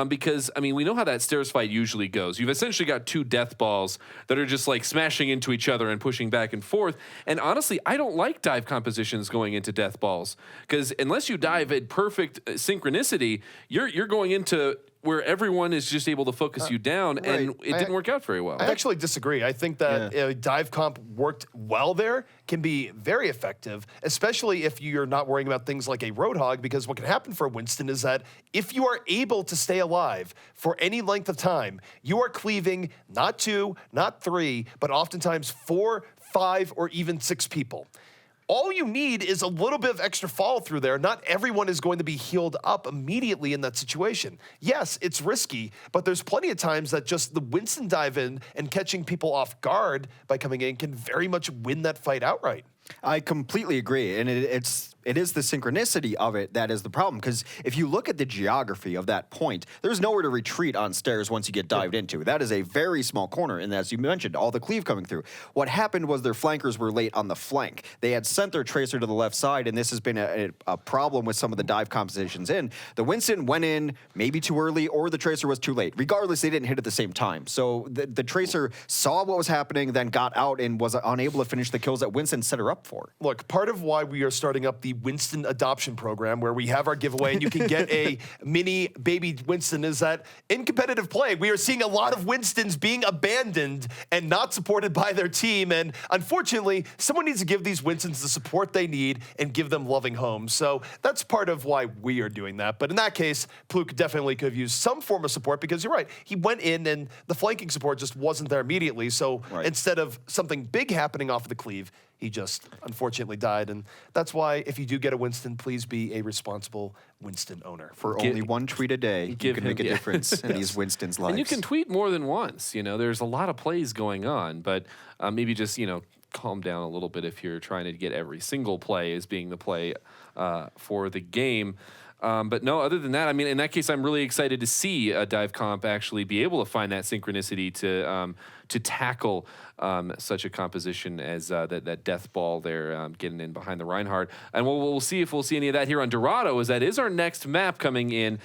Because, I mean, we know how that stairs fight usually goes. You've essentially got two death balls that are just like smashing into each other and pushing back and forth. And honestly, I don't like dive compositions going into death balls, because unless you dive at perfect synchronicity, you're going into where everyone is just able to focus you down, and it didn't work out very well. I actually disagree. I think that dive comp worked well there, can be very effective, especially if you're not worrying about things like a Roadhog, because what can happen for Winston is that if you are able to stay alive for any length of time, you are cleaving not 2, not 3, but oftentimes 4, 5, or even 6 people. All you need is a little bit of extra follow through there. Not everyone is going to be healed up immediately in that situation. Yes, it's risky, but there's plenty of times that just the Winston dive in and catching people off guard by coming in can very much win that fight outright. I completely agree, and it is the synchronicity of it that is the problem, because if you look at the geography of that point, there's nowhere to retreat on stairs once you get dived into. That is a very small corner, and as you mentioned, all the cleave coming through. What happened was their flankers were late on the flank. They had sent their tracer to the left side, and this has been a problem with some of the dive compositions in. The Winston went in maybe too early, or the tracer was too late. Regardless, they didn't hit at the same time. So the tracer saw what was happening, then got out and was unable to finish the kills that Winston set her up for. Look, part of why we are starting up the Winston adoption program, where we have our giveaway and you can get a mini baby Winston, is that in competitive play, we are seeing a lot of Winstons being abandoned and not supported by their team. And unfortunately, someone needs to give these Winstons the support they need and give them loving homes. So that's part of why we are doing that. But in that case, Pluke definitely could have used some form of support, because you're right. He went in and the flanking support just wasn't there immediately. So instead of something big happening off of the cleave, he just unfortunately died. And that's why if you do get a Winston, please be a responsible Winston owner. For only one tweet a day, you can make a difference in these Winston's lives. And you can tweet more than once. You know, there's a lot of plays going on, but maybe just, calm down a little bit if you're trying to get every single play as being the play for the game. But no, other than that, I mean, in that case, I'm really excited to see a dive comp actually be able to find that synchronicity to tackle such a composition as that death ball there, getting in behind the Reinhardt. And we'll see if we'll see any of that here on Dorado, as that is our next map coming in.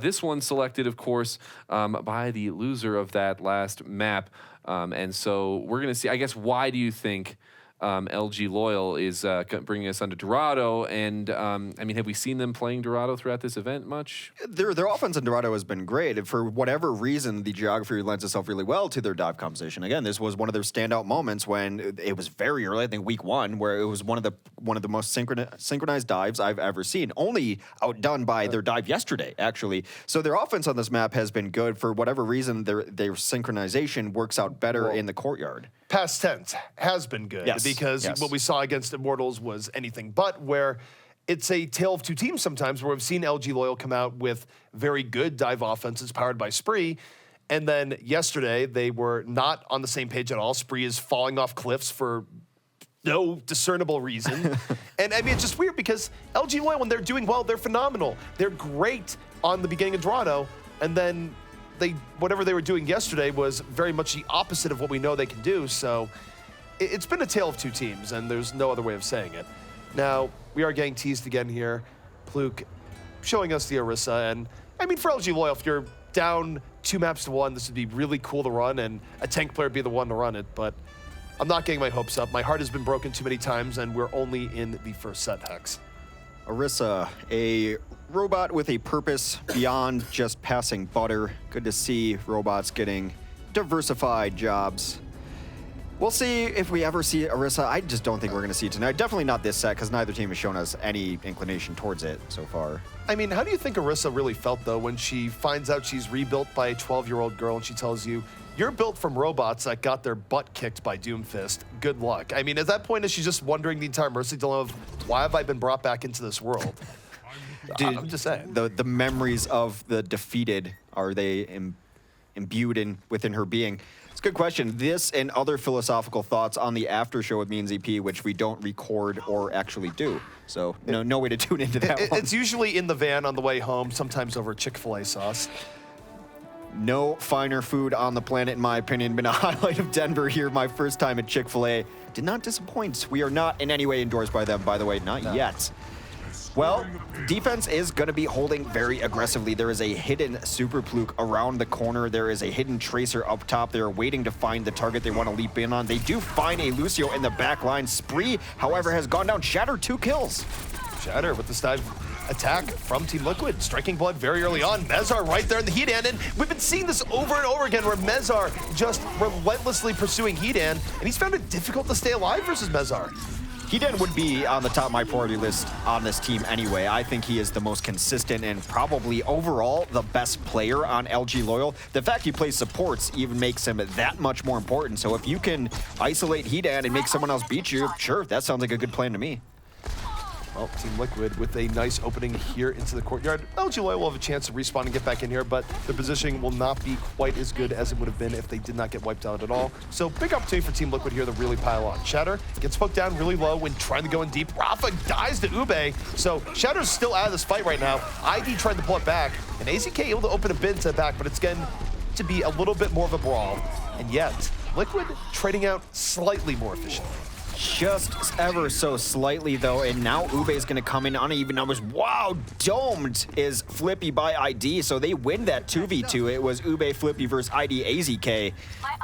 This one selected, of course, by the loser of that last map. And so we're going to see, I guess, why do you think LG Loyal is bringing us onto Dorado? And I mean, have we seen them playing Dorado throughout this event much? Their offense in Dorado has been great. And for whatever reason, the geography lends itself really well to their dive composition. Again, this was one of their standout moments when it was very early, I think week 1, where it was one of the most synchronized dives I've ever seen. Only outdone by their dive yesterday, actually. So their offense on this map has been good. For whatever reason, their synchronization works out better in the courtyard. Past tense has been good, because what we saw against Immortals was anything but, where it's a tale of two teams sometimes, where we've seen LG Loyal come out with very good dive offenses powered by Spree, and then yesterday they were not on the same page at all. Spree is falling off cliffs for no discernible reason. And I mean, it's just weird, because LG Loyal, when they're doing well, they're phenomenal. They're great on the beginning of Dorado, and then whatever they were doing yesterday was very much the opposite of what we know they can do. So it's been a tale of two teams, and there's no other way of saying it. Now, we are getting teased again here. Pluke showing us the Orisa, and I mean, for LG Loyal, if you're down 2 maps to 1, this would be really cool to run, and a tank player would be the one to run it, but I'm not getting my hopes up. My heart has been broken too many times, and we're only in the first set, Hex. Orisa, a robot with a purpose beyond just passing butter. Good to see robots getting diversified jobs. We'll see if we ever see Orisa. I just don't think we're going to see it tonight. Definitely not this set, because neither team has shown us any inclination towards it so far. I mean, how do you think Orisa really felt, though, when she finds out she's rebuilt by a 12-year-old girl and she tells you, you're built from robots that got their butt kicked by Doomfist. Good luck. I mean, at that point, is she just wondering the entire Mercy dilemma of, why have I been brought back into this world? I'm just saying. The memories of the defeated, are they imbued within her being? It's a good question. This and other philosophical thoughts on the after show with me and ZP, which we don't record or actually do. So no way to tune into that one. It's usually in the van on the way home, sometimes over Chick-fil-A sauce. No finer food on the planet, in my opinion. Been a highlight of Denver here, my first time at Chick-fil-A. Did not disappoint. We are not in any way endorsed by them, by the way, not yet. Well, defense is going to be holding very aggressively. There is a hidden super fluke around the corner. There is a hidden tracer up top. They're waiting to find the target they want to leap in on. They do find a Lucio in the back line. Spree, however, has gone down. Shatter 2 kills. Shatter with this dive attack from Team Liquid, striking blood very early on. Mezar right there in the Heat Hand, and we've been seeing this over and over again where Mezar just relentlessly pursuing Heat Hand, and he's found it difficult to stay alive versus Mezar. Heaton would be on the top of my priority list on this team anyway. I think he is the most consistent and probably overall the best player on LG Loyal. The fact he plays supports even makes him that much more important. So if you can isolate Heaton and make someone else beat you, sure, that sounds like a good plan to me. Well, Team Liquid with a nice opening here into the courtyard. LG Loyal will have a chance to respawn and get back in here, but the positioning will not be quite as good as it would have been if they did not get wiped out at all. So big opportunity for Team Liquid here to really pile on. Shatter gets poked down really low when trying to go in deep. Rafa dies to Ube, so Shatter's still out of this fight right now. ID tried to pull it back, and AZK able to open a bit to the back, but it's going to be a little bit more of a brawl. And yet, Liquid trading out slightly more efficiently. Just ever so slightly, though, and now Ube is going to come in on even numbers. Wow, domed is Flippy by ID, so they win that 2v2. It was Ube, Flippy versus ID, AZK,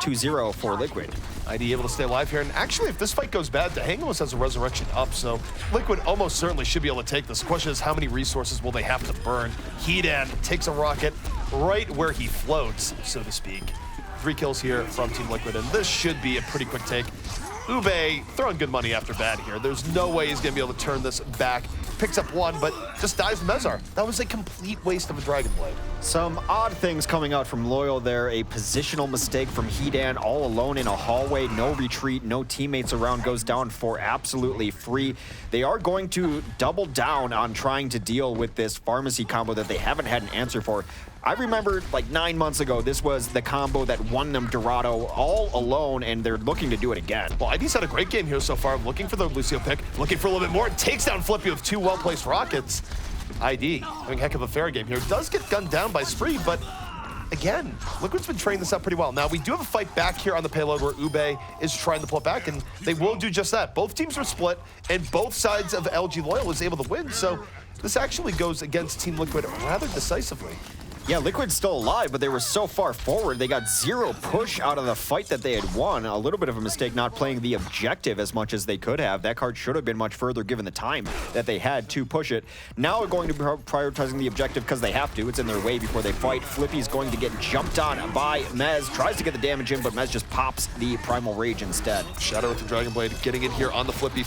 2-0 for Liquid. ID able to stay alive here, and actually, if this fight goes bad, the Hangos has a resurrection up, so Liquid almost certainly should be able to take this. The question is, how many resources will they have to burn? Heaton takes a rocket right where he floats, so to speak. 3 kills here from Team Liquid, and this should be a pretty quick take. Ube throwing good money after bad here. There's no way he's gonna be able to turn this back. Picks up 1, but just dies to Mezar. That was a complete waste of a Dragon Blade. Some odd things coming out from Loyal there. A positional mistake from Heaton, all alone in a hallway, no retreat, no teammates around, goes down for absolutely free. They are going to double down on trying to deal with this pharmacy combo that they haven't had an answer for. I remember like 9 months ago, this was the combo that won them Dorado all alone, and they're looking to do it again. Well, ID's had a great game here so far. Looking for the Lucio pick, looking for a little bit more. Takes down Flippy with 2 well-placed rockets. ID having a heck of a fair game here. Does get gunned down by Spree, but again, Liquid's been training this up pretty well. Now, we do have a fight back here on the payload where Ube is trying to pull it back, and they will do just that. Both teams are split, and both sides of LG Loyal is able to win, so this actually goes against Team Liquid rather decisively. Yeah, Liquid's still alive, but they were so far forward. They got 0 push out of the fight that they had won. A little bit of a mistake not playing the objective as much as they could have. That card should have been much further given the time that they had to push it. Now they're going to be prioritizing the objective because they have to. It's in their way before they fight. Flippy's going to get jumped on by Mez. Tries to get the damage in, but Mez just pops the Primal Rage instead. Shadow with the Dragon Blade, getting in here on the Flippy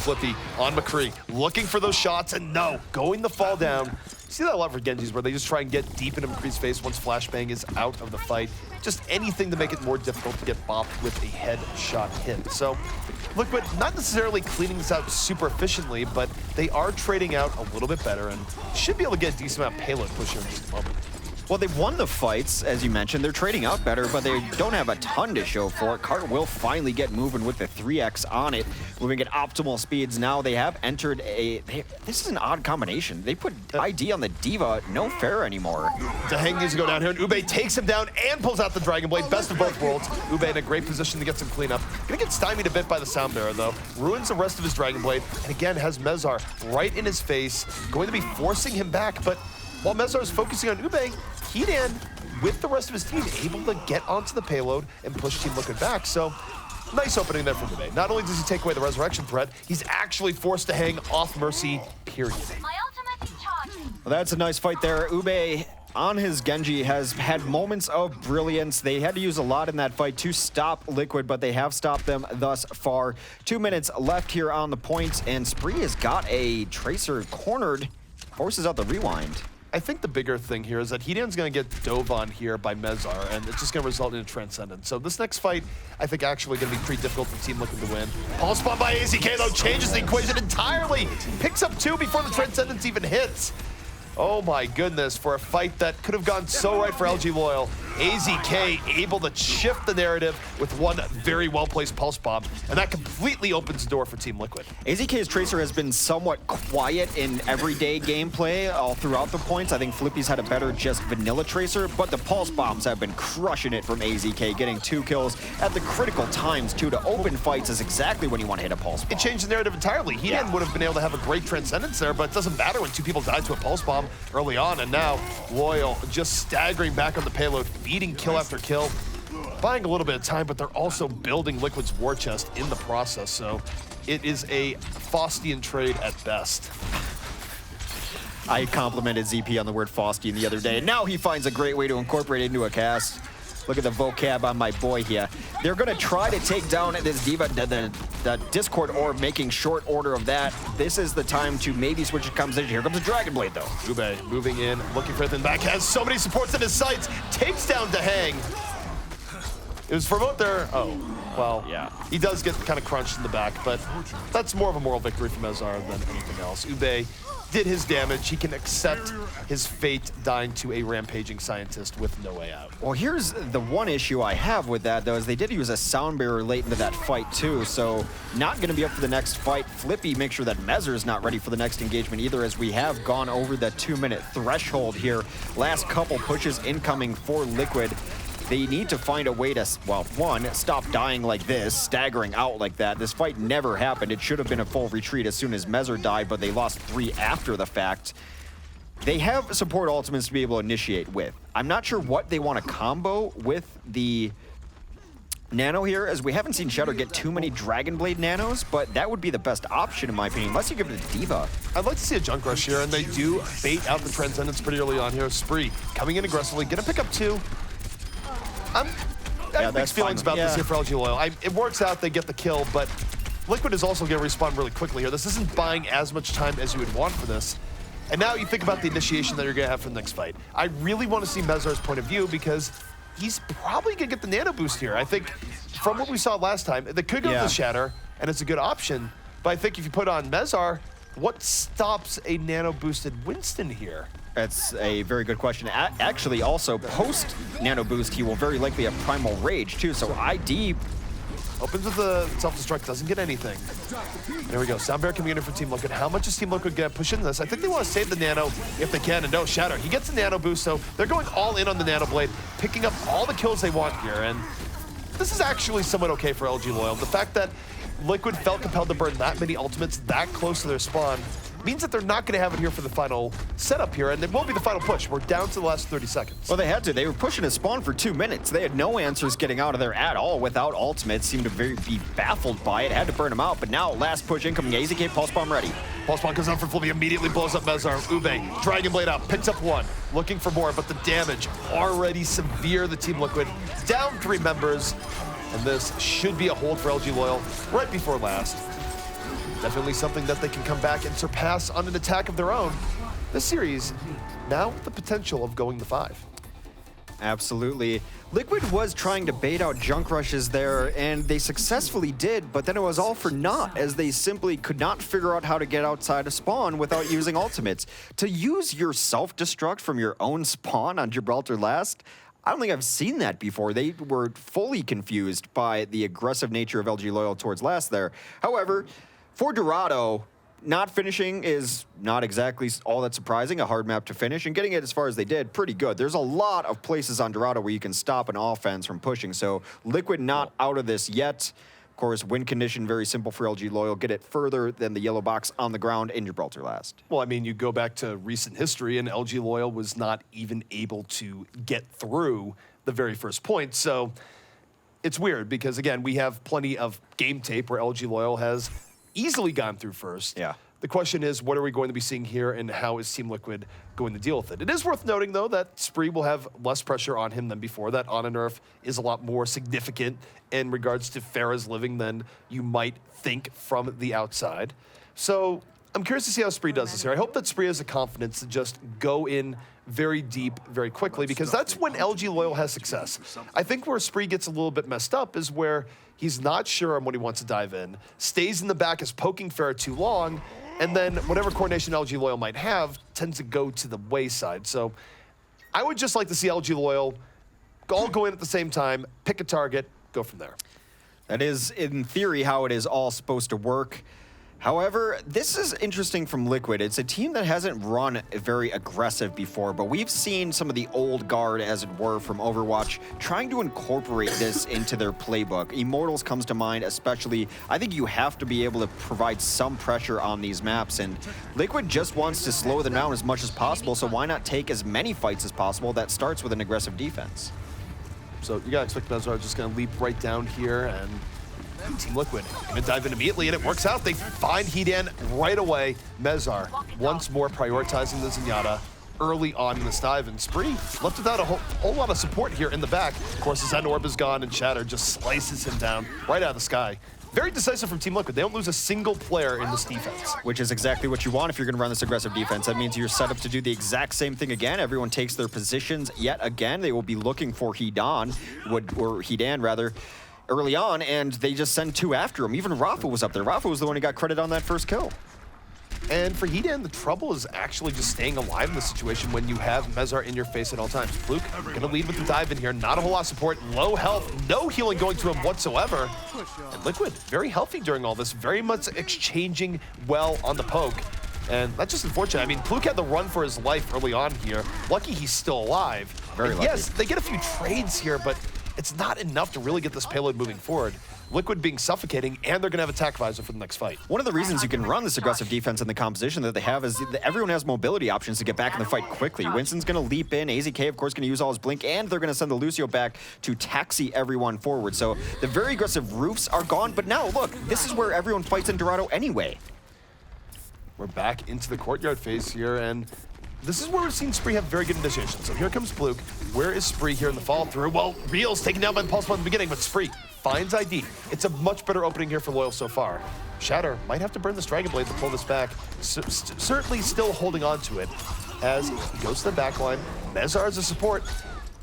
on McCree. Looking for those shots, and no, going to fall down. See that a lot for Genjis, where they just try and get deep into McCree's face once Flashbang is out of the fight. Just anything to make it more difficult to get bopped with a headshot hit. So Liquid not necessarily cleaning this out super efficiently, but they are trading out a little bit better and should be able to get a decent amount of payload push here in just a moment. Well, they've won the fights, as you mentioned. They're trading out better, but they don't have a ton to show for it. Cart will finally get moving with the 3x on it, moving at optimal speeds. Now they have entered this is an odd combination. They put ID on the Diva, no fair anymore. Dahang needs to go down here, and Ube takes him down and pulls out the Dragon Blade. Best of both worlds. Ube in a great position to get some cleanup. Gonna get stymied a bit by the Sound Bearer, though. Ruins the rest of his Dragon Blade, and again has Mezar right in his face, going to be forcing him back, but while Mezar is focusing on Ube, Heaton, with the rest of his team, able to get onto the payload and push Team Liquid back. So, nice opening there from Ube. Not only does he take away the resurrection threat, he's actually forced to hang off Mercy, period. My ultimate is charged. Well, that's a nice fight there. Ube on his Genji has had moments of brilliance. They had to use a lot in that fight to stop Liquid, but they have stopped them thus far. 2 minutes left here on the points, and Spree has got a Tracer cornered, forces out the rewind. I think the bigger thing here is that Heaton's going to get dove on here by Mezar, and it's just going to result in a Transcendence. So this next fight, I think, actually going to be pretty difficult for Team Liquid to win. Pulse Bomb by AZK, though, changes the equation entirely. Picks up 2 before the Transcendence even hits. Oh my goodness, for a fight that could have gone so right for LG Loyal. AZK able to shift the narrative with one very well-placed pulse bomb, and that completely opens the door for Team Liquid. AZK's Tracer has been somewhat quiet in everyday gameplay all throughout the points. I think Flippy's had a better just vanilla Tracer, but the pulse bombs have been crushing it from AZK, getting 2 kills at the critical times, too. To open fights is exactly when you want to hit a pulse bomb. It changed the narrative entirely. Hedan would have been able to have a great transcendence there, but it doesn't matter when 2 people died to a pulse bomb early on, and now Loyal just staggering back on the payload, feeding kill after kill, buying a little bit of time, but they're also building Liquid's war chest in the process, so it is a Faustian trade at best. I complimented ZP on the word Faustian the other day, and now he finds a great way to incorporate it into a cast. Look at the vocab on my boy here. They're going to try to take down this D.Va, the Discord orb, making short order of that. This is the time to maybe switch to composition. Here comes the Dragon Blade, though. Ube moving in, looking for anything back, has so many supports in his sights, takes down Dahang. It was from out there. Oh, well, yeah. He does get kind of crunched in the back, but that's more of a moral victory for Mezar than anything else. Ube did his damage. He can accept his fate dying to a rampaging scientist with no way out. Well, here's the one issue I have with that, though, is they did use a sound barrier late into that fight, too, so not going to be up for the next fight. Flippy makes sure that Mezar is not ready for the next engagement either, as we have gone over the 2-minute threshold here. Last couple pushes incoming for Liquid. They need to find a way to, well, one, stop dying like this, staggering out like that. This fight never happened. It should have been a full retreat as soon as Mezar died, but they lost 3 after the fact. They have support ultimates to be able to initiate with. I'm not sure what they want to combo with the Nano here, as we haven't seen Shadow get too many Dragon Blade Nanos, but that would be the best option in my opinion, unless you give it to D.Va. I'd like to see a Junk Rush here, and they do bait out the Transcendence pretty early on here. Spree coming in aggressively, gonna pick up 2. I have mixed feelings about this here for LG Loyal. It works out, they get the kill, but Liquid is also going to respawn really quickly here. This isn't buying as much time as you would want for this. And now you think about the initiation that you're going to have for the next fight. I really want to see Mezar's point of view because he's probably going to get the nano boost here. I think from what we saw last time, they could go to the Shatter, and it's a good option. But I think if you put on Mezar, what stops a nano boosted Winston here? That's a very good question. Actually, also, post-Nano Boost, he will very likely have Primal Rage, too, so ID... Opens with the self-destruct, doesn't get anything. There we go, Sound Bear coming in for Team Liquid. How much is Team Liquid going to push into this? I think they want to save the Nano if they can, and no, Shatter. He gets the Nano Boost, so they're going all in on the Nano Blade, picking up all the kills they want here, and this is actually somewhat okay for LG Loyal. The fact that Liquid felt compelled to burn that many ultimates that close to their spawn means that they're not going to have it here for the final setup here, and it won't be the final push. We're down to the last 30 seconds. Well, they had to. They were pushing a spawn for 2 minutes. They had no answers getting out of there at all without ultimates. Seemed to be baffled by it. Had to burn them out, but now last push incoming. AZK Pulse Bomb ready. Pulse Bomb comes out for Flippy, immediately blows up Mezar. Ube, Dragon Blade out, picks up 1, looking for more, but the damage already severe. The Team Liquid down 3 members, and this should be a hold for LG Loyal right before last. Definitely something that they can come back and surpass on an attack of their own. This series, now with the potential of going to 5. Absolutely. Liquid was trying to bait out junk rushes there, and they successfully did, but then it was all for naught, as they simply could not figure out how to get outside of spawn without using ultimates. To use your self-destruct from your own spawn on Gibraltar last, I don't think I've seen that before. They were fully confused by the aggressive nature of LG Loyal towards last there. However, for Dorado, not finishing is not exactly all that surprising, a hard map to finish, and getting it as far as they did, pretty good. There's a lot of places on Dorado where you can stop an offense from pushing, so Liquid not out of this yet. Of course, win condition, very simple for LG Loyal. Get it further than the yellow box on the ground in Gibraltar last. Well, I mean, you go back to recent history, and LG Loyal was not even able to get through the very first point, so it's weird because, again, we have plenty of game tape where LG Loyal has easily gone through first. Yeah. The question is, what are we going to be seeing here, and how is Team Liquid going to deal with it? It is worth noting, though, that Spree will have less pressure on him than before. That Ana nerf is a lot more significant in regards to Pharah's living than you might think from the outside. So I'm curious to see how Spree does this here. I hope that Spree has the confidence to just go in very deep, very quickly, because that's when LG Loyal has success. I think where Spree gets a little bit messed up is where he's not sure on what he wants to dive in, stays in the back, is poking Pharah too long, and then whatever coordination LG Loyal might have tends to go to the wayside. So I would just like to see LG Loyal all go in at the same time, pick a target, go from there. That is, in theory, how it is all supposed to work. However, this is interesting from Liquid. It's a team that hasn't run very aggressive before, but we've seen some of the old guard, as it were, from Overwatch trying to incorporate this into their playbook. Immortals comes to mind, especially. I think you have to be able to provide some pressure on these maps, and Liquid just wants to slow them down as much as possible, so why not take as many fights as possible? That starts with an aggressive defense. So you gotta expect Mezar just gonna leap right down here, and Team Liquid gonna dive in immediately, and it works out. They find Hedan right away. Mezar once more prioritizing the Zenyatta early on in this dive, and Spree left without a whole lot of support here in the back. Of course, his end orb is gone, and Shatter just slices him down right out of the sky. Very decisive from Team Liquid. They don't lose a single player in this defense. Which is exactly what you want if you're going to run this aggressive defense. That means you're set up to do the exact same thing again. Everyone takes their positions yet again. They will be looking for Hedan, or Hedan rather, early on, and they just send two after him. Even Rafa was up there. Rafa was the one who got credit on that first kill. And for Hedan, the trouble is actually just staying alive in this situation when you have Mezar in your face at all times. Fluke gonna lead with the dive in here. Not a whole lot of support, low health, no healing going to him whatsoever. And Liquid, very healthy during all this, very much exchanging well on the poke. And that's just unfortunate. I mean, Fluke had the run for his life early on here. Lucky he's still alive. Very lucky. Yes, they get a few trades here, but it's not enough to really get this payload moving forward. Liquid being suffocating, and they're going to have attack visor for the next fight. One of the reasons you can run this aggressive defense in the composition that they have is that everyone has mobility options to get back in the fight quickly. Winston's going to leap in, AZK, of course, going to use all his blink, and they're going to send the Lucio back to taxi everyone forward. So the very aggressive roofs are gone, but now, look, this is where everyone fights in Dorado anyway. We're back into the courtyard phase here, and this is where we've seen Spree have very good initiation. So here comes Fluke. Where is Spree here in the follow through? Well, Real's taken down by the pulse bomb in the beginning, but Spree finds ID. It's a much better opening here for Loyal so far. Shatter might have to burn this Dragon Blade to pull this back. Certainly still holding on to it as he goes to the back line. Mezar as a support.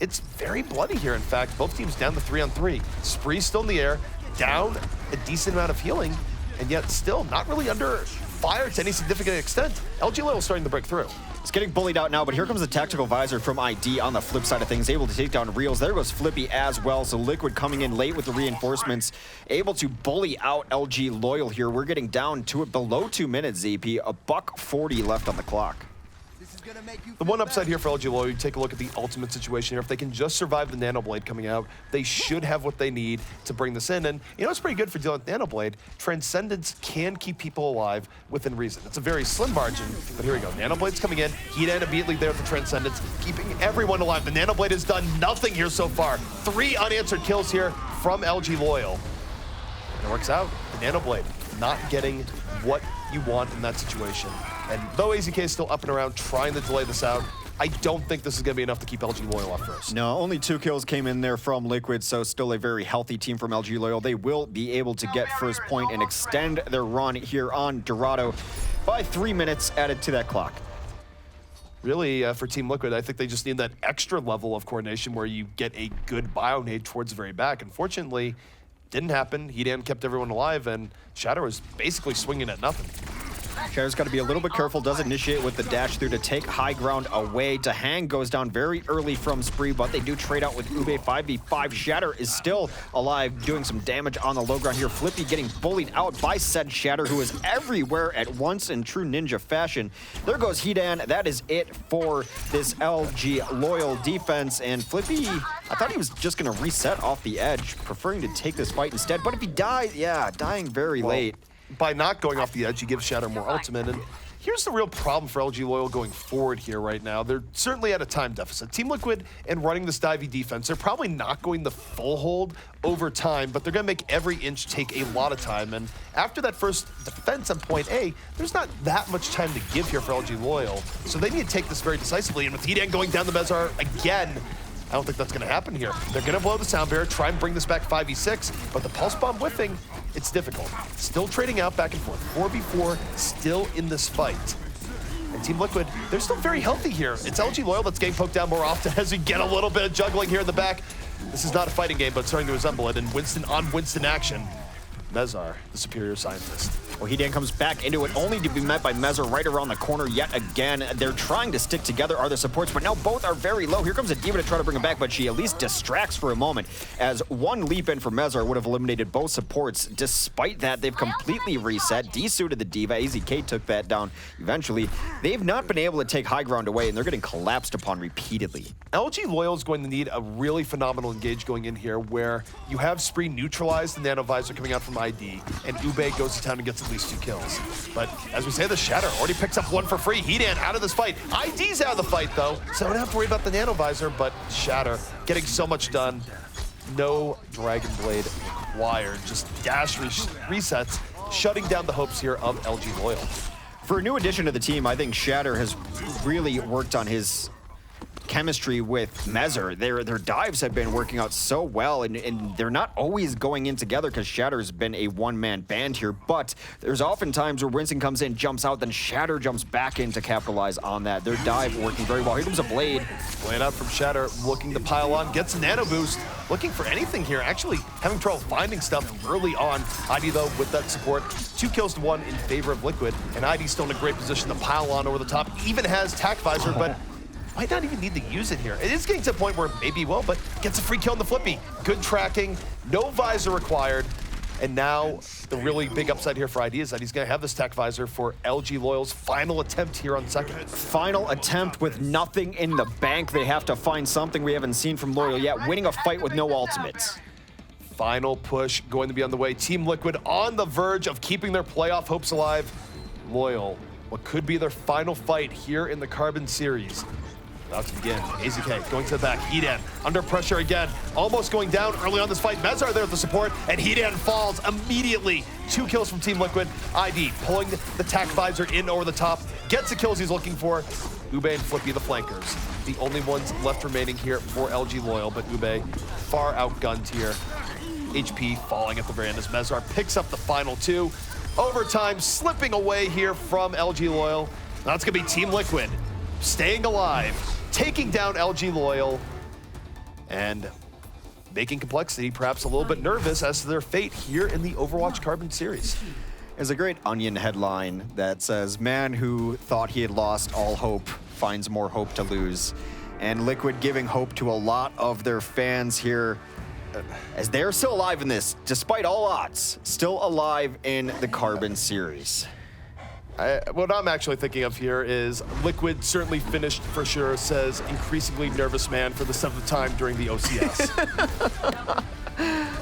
It's very bloody here, in fact. Both teams down to 3-on-3. Spree's still in the air, down a decent amount of healing, and yet still not really under fire to any significant extent. LG Loyal starting to break through. It's getting bullied out now, but here comes the tactical visor from ID on the flip side of things, able to take down Reels. There goes Flippy as well, so Liquid coming in late with the reinforcements, able to bully out LG Loyal here. We're getting down to it below 2 minutes, ZP. $1:40 left on the clock. The one upside here for LG Loyal, you take a look at the ultimate situation here. If they can just survive the Nano Blade coming out, they should have what they need to bring this in. And you know, it's pretty good for dealing with Nano Blade. Transcendence can keep people alive within reason. It's a very slim margin, but here we go. Nano Blade's coming in. Hedan immediately there with the Transcendence, keeping everyone alive. The Nano Blade has done nothing here so far. 3 unanswered kills here from LG Loyal. And it works out. The Nano Blade not getting what you want in that situation. And though AZK is still up and around trying to delay this out, I don't think this is going to be enough to keep LG Loyal off first. No, only 2 kills came in there from Liquid, so still a very healthy team from LG Loyal. They will be able to get first point and extend their run here on Dorado by 3 minutes added to that clock. Really, for Team Liquid, I think they just need that extra level of coordination where you get a good bio-nade towards the very back. Unfortunately, didn't happen. Hedan kept everyone alive, and Shadow was basically swinging at nothing. Shatter's got to be a little bit careful, does initiate with the dash through to take high ground away. Hang goes down very early from Spree, but they do trade out with Ube 5v5. Shatter is still alive, doing some damage on the low ground here. Flippy getting bullied out by said Shatter, who is everywhere at once in true ninja fashion. There goes Hedan. That is it for this LG Loyal defense. And Flippy, I thought he was just going to reset off the edge, preferring to take this fight instead. But if he dies, yeah, dying very late. By not going off the edge, you give Shatter more ultimate. And here's the real problem for LG Loyal going forward here right now. They're certainly at a time deficit. Team Liquid and running this divey defense, they're probably not going the full hold over time, but they're going to make every inch take a lot of time. And after that first defense on point A, there's not that much time to give here for LG Loyal. So they need to take this very decisively. And with Hedan going down the Mezar again, I don't think that's going to happen here. They're going to blow the sound barrier, try and bring this back 5v6, but the pulse bomb whiffing, it's difficult. Still trading out back and forth. 4v4 still in this fight. And Team Liquid, they're still very healthy here. It's LG Loyal that's getting poked down more often as we get a little bit of juggling here in the back. This is not a fighting game, but it's starting to resemble it. And Winston on Winston action. Mezar, the superior scientist. Well, Hedan comes back into it, only to be met by Mezzer right around the corner yet again. They're trying to stick together, are the supports, but now both are very low. Here comes a D.Va to try to bring him back, but she at least distracts for a moment, as one leap in for Mezzer would have eliminated both supports. Despite that, they've completely reset, desuited the D.Va. AZK took that down eventually. They've not been able to take high ground away, and they're getting collapsed upon repeatedly. LG Loyal is going to need a really phenomenal engage going in here where you have Spree neutralize the Nano Visor coming out from ID, and Ube goes to town and gets at least 2 kills. But as we say, the Shatter already picks up 1 for free. Hedan out of this fight. ID's out of the fight, though, so I don't have to worry about the Nano Visor, but Shatter getting so much done. No Dragon Blade required. Just dash resets, shutting down the hopes here of LG Loyal. For a new addition to the team, I think Shatter has really worked on his chemistry with Mezzer. Their dives have been working out so well, and they're not always going in together because Shatter's been a one-man band here, but there's often times where Winston comes in, jumps out, then Shatter jumps back in to capitalize on that. Their dive working very well. Here comes a Blade. Blade out from Shatter, looking to pile on, gets a Nano Boost, looking for anything here, actually having trouble finding stuff early on. ID, though, with that support, 2 kills to 1 in favor of Liquid, and ID's still in a great position to pile on over the top, even has Tac Visor, but might not even need to use it here. It is getting to a point where maybe he will, but gets a free kill on the Flippy. Good tracking, no visor required. And now the really big upside here for ID is that he's going to have this Tac Visor for LG Loyal's final attempt here on second. Final attempt with nothing in the bank. They have to find something we haven't seen from Loyal yet. Winning a fight with no ultimates. Final push going to be on the way. Team Liquid on the verge of keeping their playoff hopes alive. Loyal, what could be their final fight here in the Carbon Series. About to begin. AZK going to the back. Hedan under pressure again. Almost going down early on this fight. Mezzer there with the support, and Hedan falls immediately. 2 kills from Team Liquid. ID pulling the Tac Visor in over the top. Gets the kills he's looking for. Ube and Flippy the flankers. The only ones left remaining here for LG Loyal, but Ube far outgunned here. HP falling at the very end as Mezzer picks up the final 2. Overtime slipping away here from LG Loyal. Now it's going to be Team Liquid staying alive, taking down LG Loyal, and making Complexity perhaps a little bit nervous as to their fate here in the Overwatch Carbon Series. There's a great Onion headline that says, "Man who thought he had lost all hope finds more hope to lose." And Liquid giving hope to a lot of their fans here as they're still alive in this, despite all odds, still alive in the Carbon Series. What I'm actually thinking of here is Liquid certainly finished for sure, says increasingly nervous man for the 7th time during the OCS.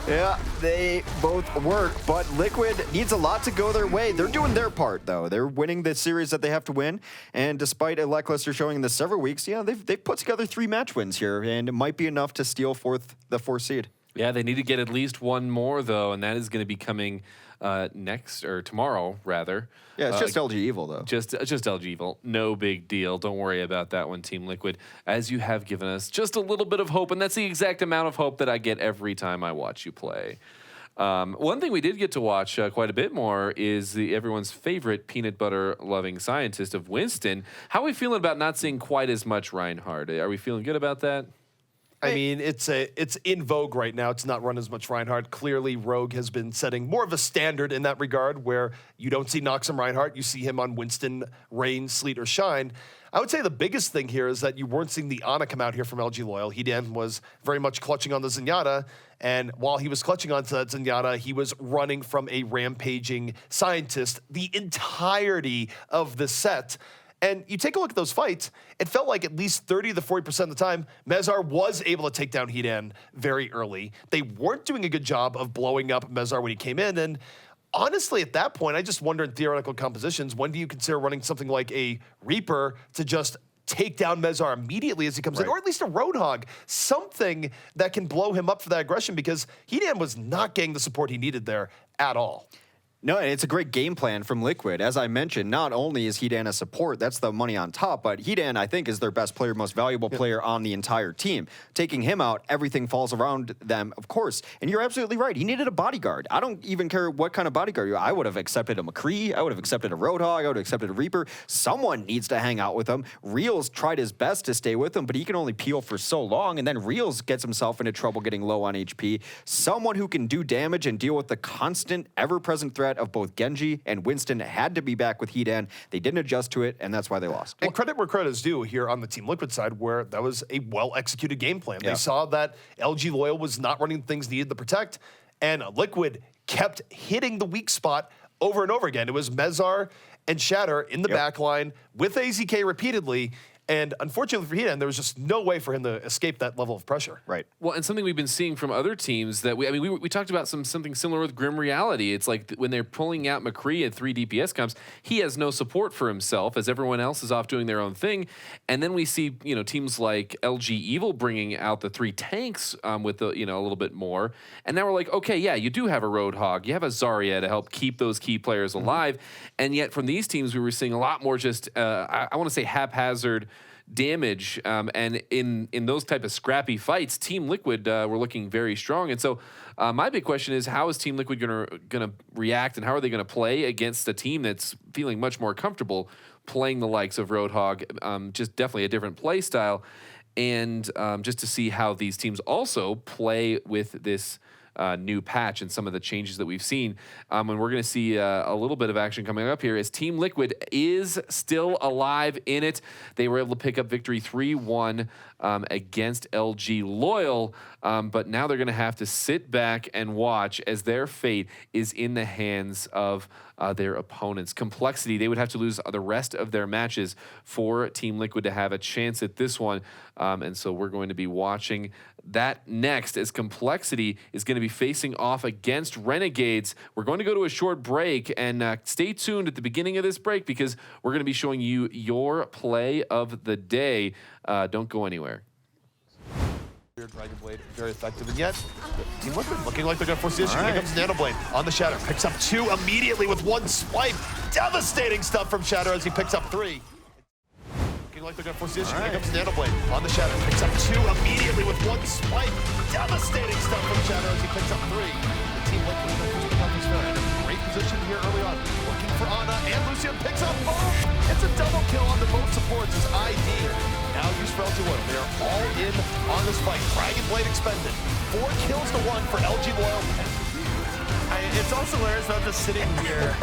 Yeah, they both work, but Liquid needs a lot to go their way. They're doing their part, though. They're winning the series that they have to win, and despite a lackluster showing in the several weeks, yeah, they've put together 3 match wins here, and it might be enough to steal the 4th seed. Yeah, they need to get at least one more, though, and that is going to be coming next, or tomorrow, rather. Yeah, it's just LG Evil, though. Just LG Evil. No big deal. Don't worry about that one, Team Liquid, as you have given us just a little bit of hope, and that's the exact amount of hope that I get every time I watch you play. One thing we did get to watch quite a bit more is everyone's favorite peanut butter loving scientist of Winston. How are we feeling about not seeing quite as much Reinhardt? Are we feeling good about that? I mean, it's in vogue right now to not run as much Reinhardt. Clearly, Rogue has been setting more of a standard in that regard, where you don't see Noxum Reinhardt, you see him on Winston, Rain, Sleet, or Shine. I would say the biggest thing here is that you weren't seeing the Ana come out here from LG Loyal. Hedan was very much clutching on the Zenyatta, and while he was clutching onto that Zenyatta, he was running from a rampaging scientist the entirety of the set. And you take a look at those fights, it felt like at least 30 to 40% of the time, Mezzer was able to take down Hedan very early. They weren't doing a good job of blowing up Mezzer when he came in. And honestly, at that point, I just wonder in theoretical compositions, when do you consider running something like a Reaper to just take down Mezzer immediately as he comes in, or at least a Roadhog, something that can blow him up for that aggression, because Hedan was not getting the support he needed there at all. No, and it's a great game plan from Liquid. As I mentioned, not only is Hedan a support, that's the money on top, but Hedan, I think, is their best player, most valuable player on the entire team. Taking him out, everything falls around them, of course. And you're absolutely right. He needed a bodyguard. I don't even care what kind of bodyguard you are. I would have accepted a McCree. I would have accepted a Roadhog. I would have accepted a Reaper. Someone needs to hang out with him. Reels tried his best to stay with him, but he can only peel for so long, and then Reels gets himself into trouble getting low on HP. Someone who can do damage and deal with the constant, ever-present threat threat of both Genji and Winston had to be back with Hedan. They didn't adjust to it, and that's why they lost. And credit where credit is due here on the Team Liquid side, where that was a well-executed game plan. Yeah. They saw that LG Loyal was not running things needed to protect, and Liquid kept hitting the weak spot over and over again. It was Mezar and Shatter in the back line with AZK repeatedly, and unfortunately for Hedan, there was just no way for him to escape that level of pressure. Right. Well, and something we've been seeing from other teams that we talked about something similar with Grim Reality. It's like when they're pulling out McCree at 3 DPS comps, he has no support for himself as everyone else is off doing their own thing. And then we see teams like LG Evil bringing out the 3 tanks with a little bit more. And now we're like, okay, yeah, you do have a Roadhog, you have a Zarya to help keep those key players alive. And yet from these teams, we were seeing a lot more just I want to say haphazard damage, and in those type of scrappy fights, Team Liquid were looking very strong. And so my big question is, how is Team Liquid gonna react, and how are they gonna play against a team that's feeling much more comfortable playing the likes of Roadhog? Just definitely a different play style, and just to see how these teams also play with this new patch and some of the changes that we've seen. And we're going to see a little bit of action coming up here as Team Liquid is still alive in it. They were able to pick up victory 3-1 against LG Loyal, but now they're going to have to sit back and watch as their fate is in the hands of their opponents. Complexity, they would have to lose the rest of their matches for Team Liquid to have a chance at this one. And so we're going to be watching that next as Complexity is going to be facing off against Renegades. We're going to go to a short break, and stay tuned at the beginning of this break because we're going to be showing you your play of the day. Don't go anywhere. Dragon Blade, very effective, and yet Team Liquid looking like they're going to force the issue. Here comes Nano Blade on the Shatter, picks up 2 immediately with 1 swipe. Devastating stuff from Shatter as he picks up 3. Looking like they're going to force the issue. Here comes Nano Blade on the Shatter, picks up 2 immediately with 1 swipe. Devastating stuff from Shatter as he picks up 3. The Team Liquid is in a great position here early on, looking for Ana, and Lucian picks up both. It's a double kill on the both supports as ID. Now used for LG Loyal. They are all in on this fight. Dragon Blade expended. 4 kills to 1 for LG Loyal. It's also hilarious, not just sitting here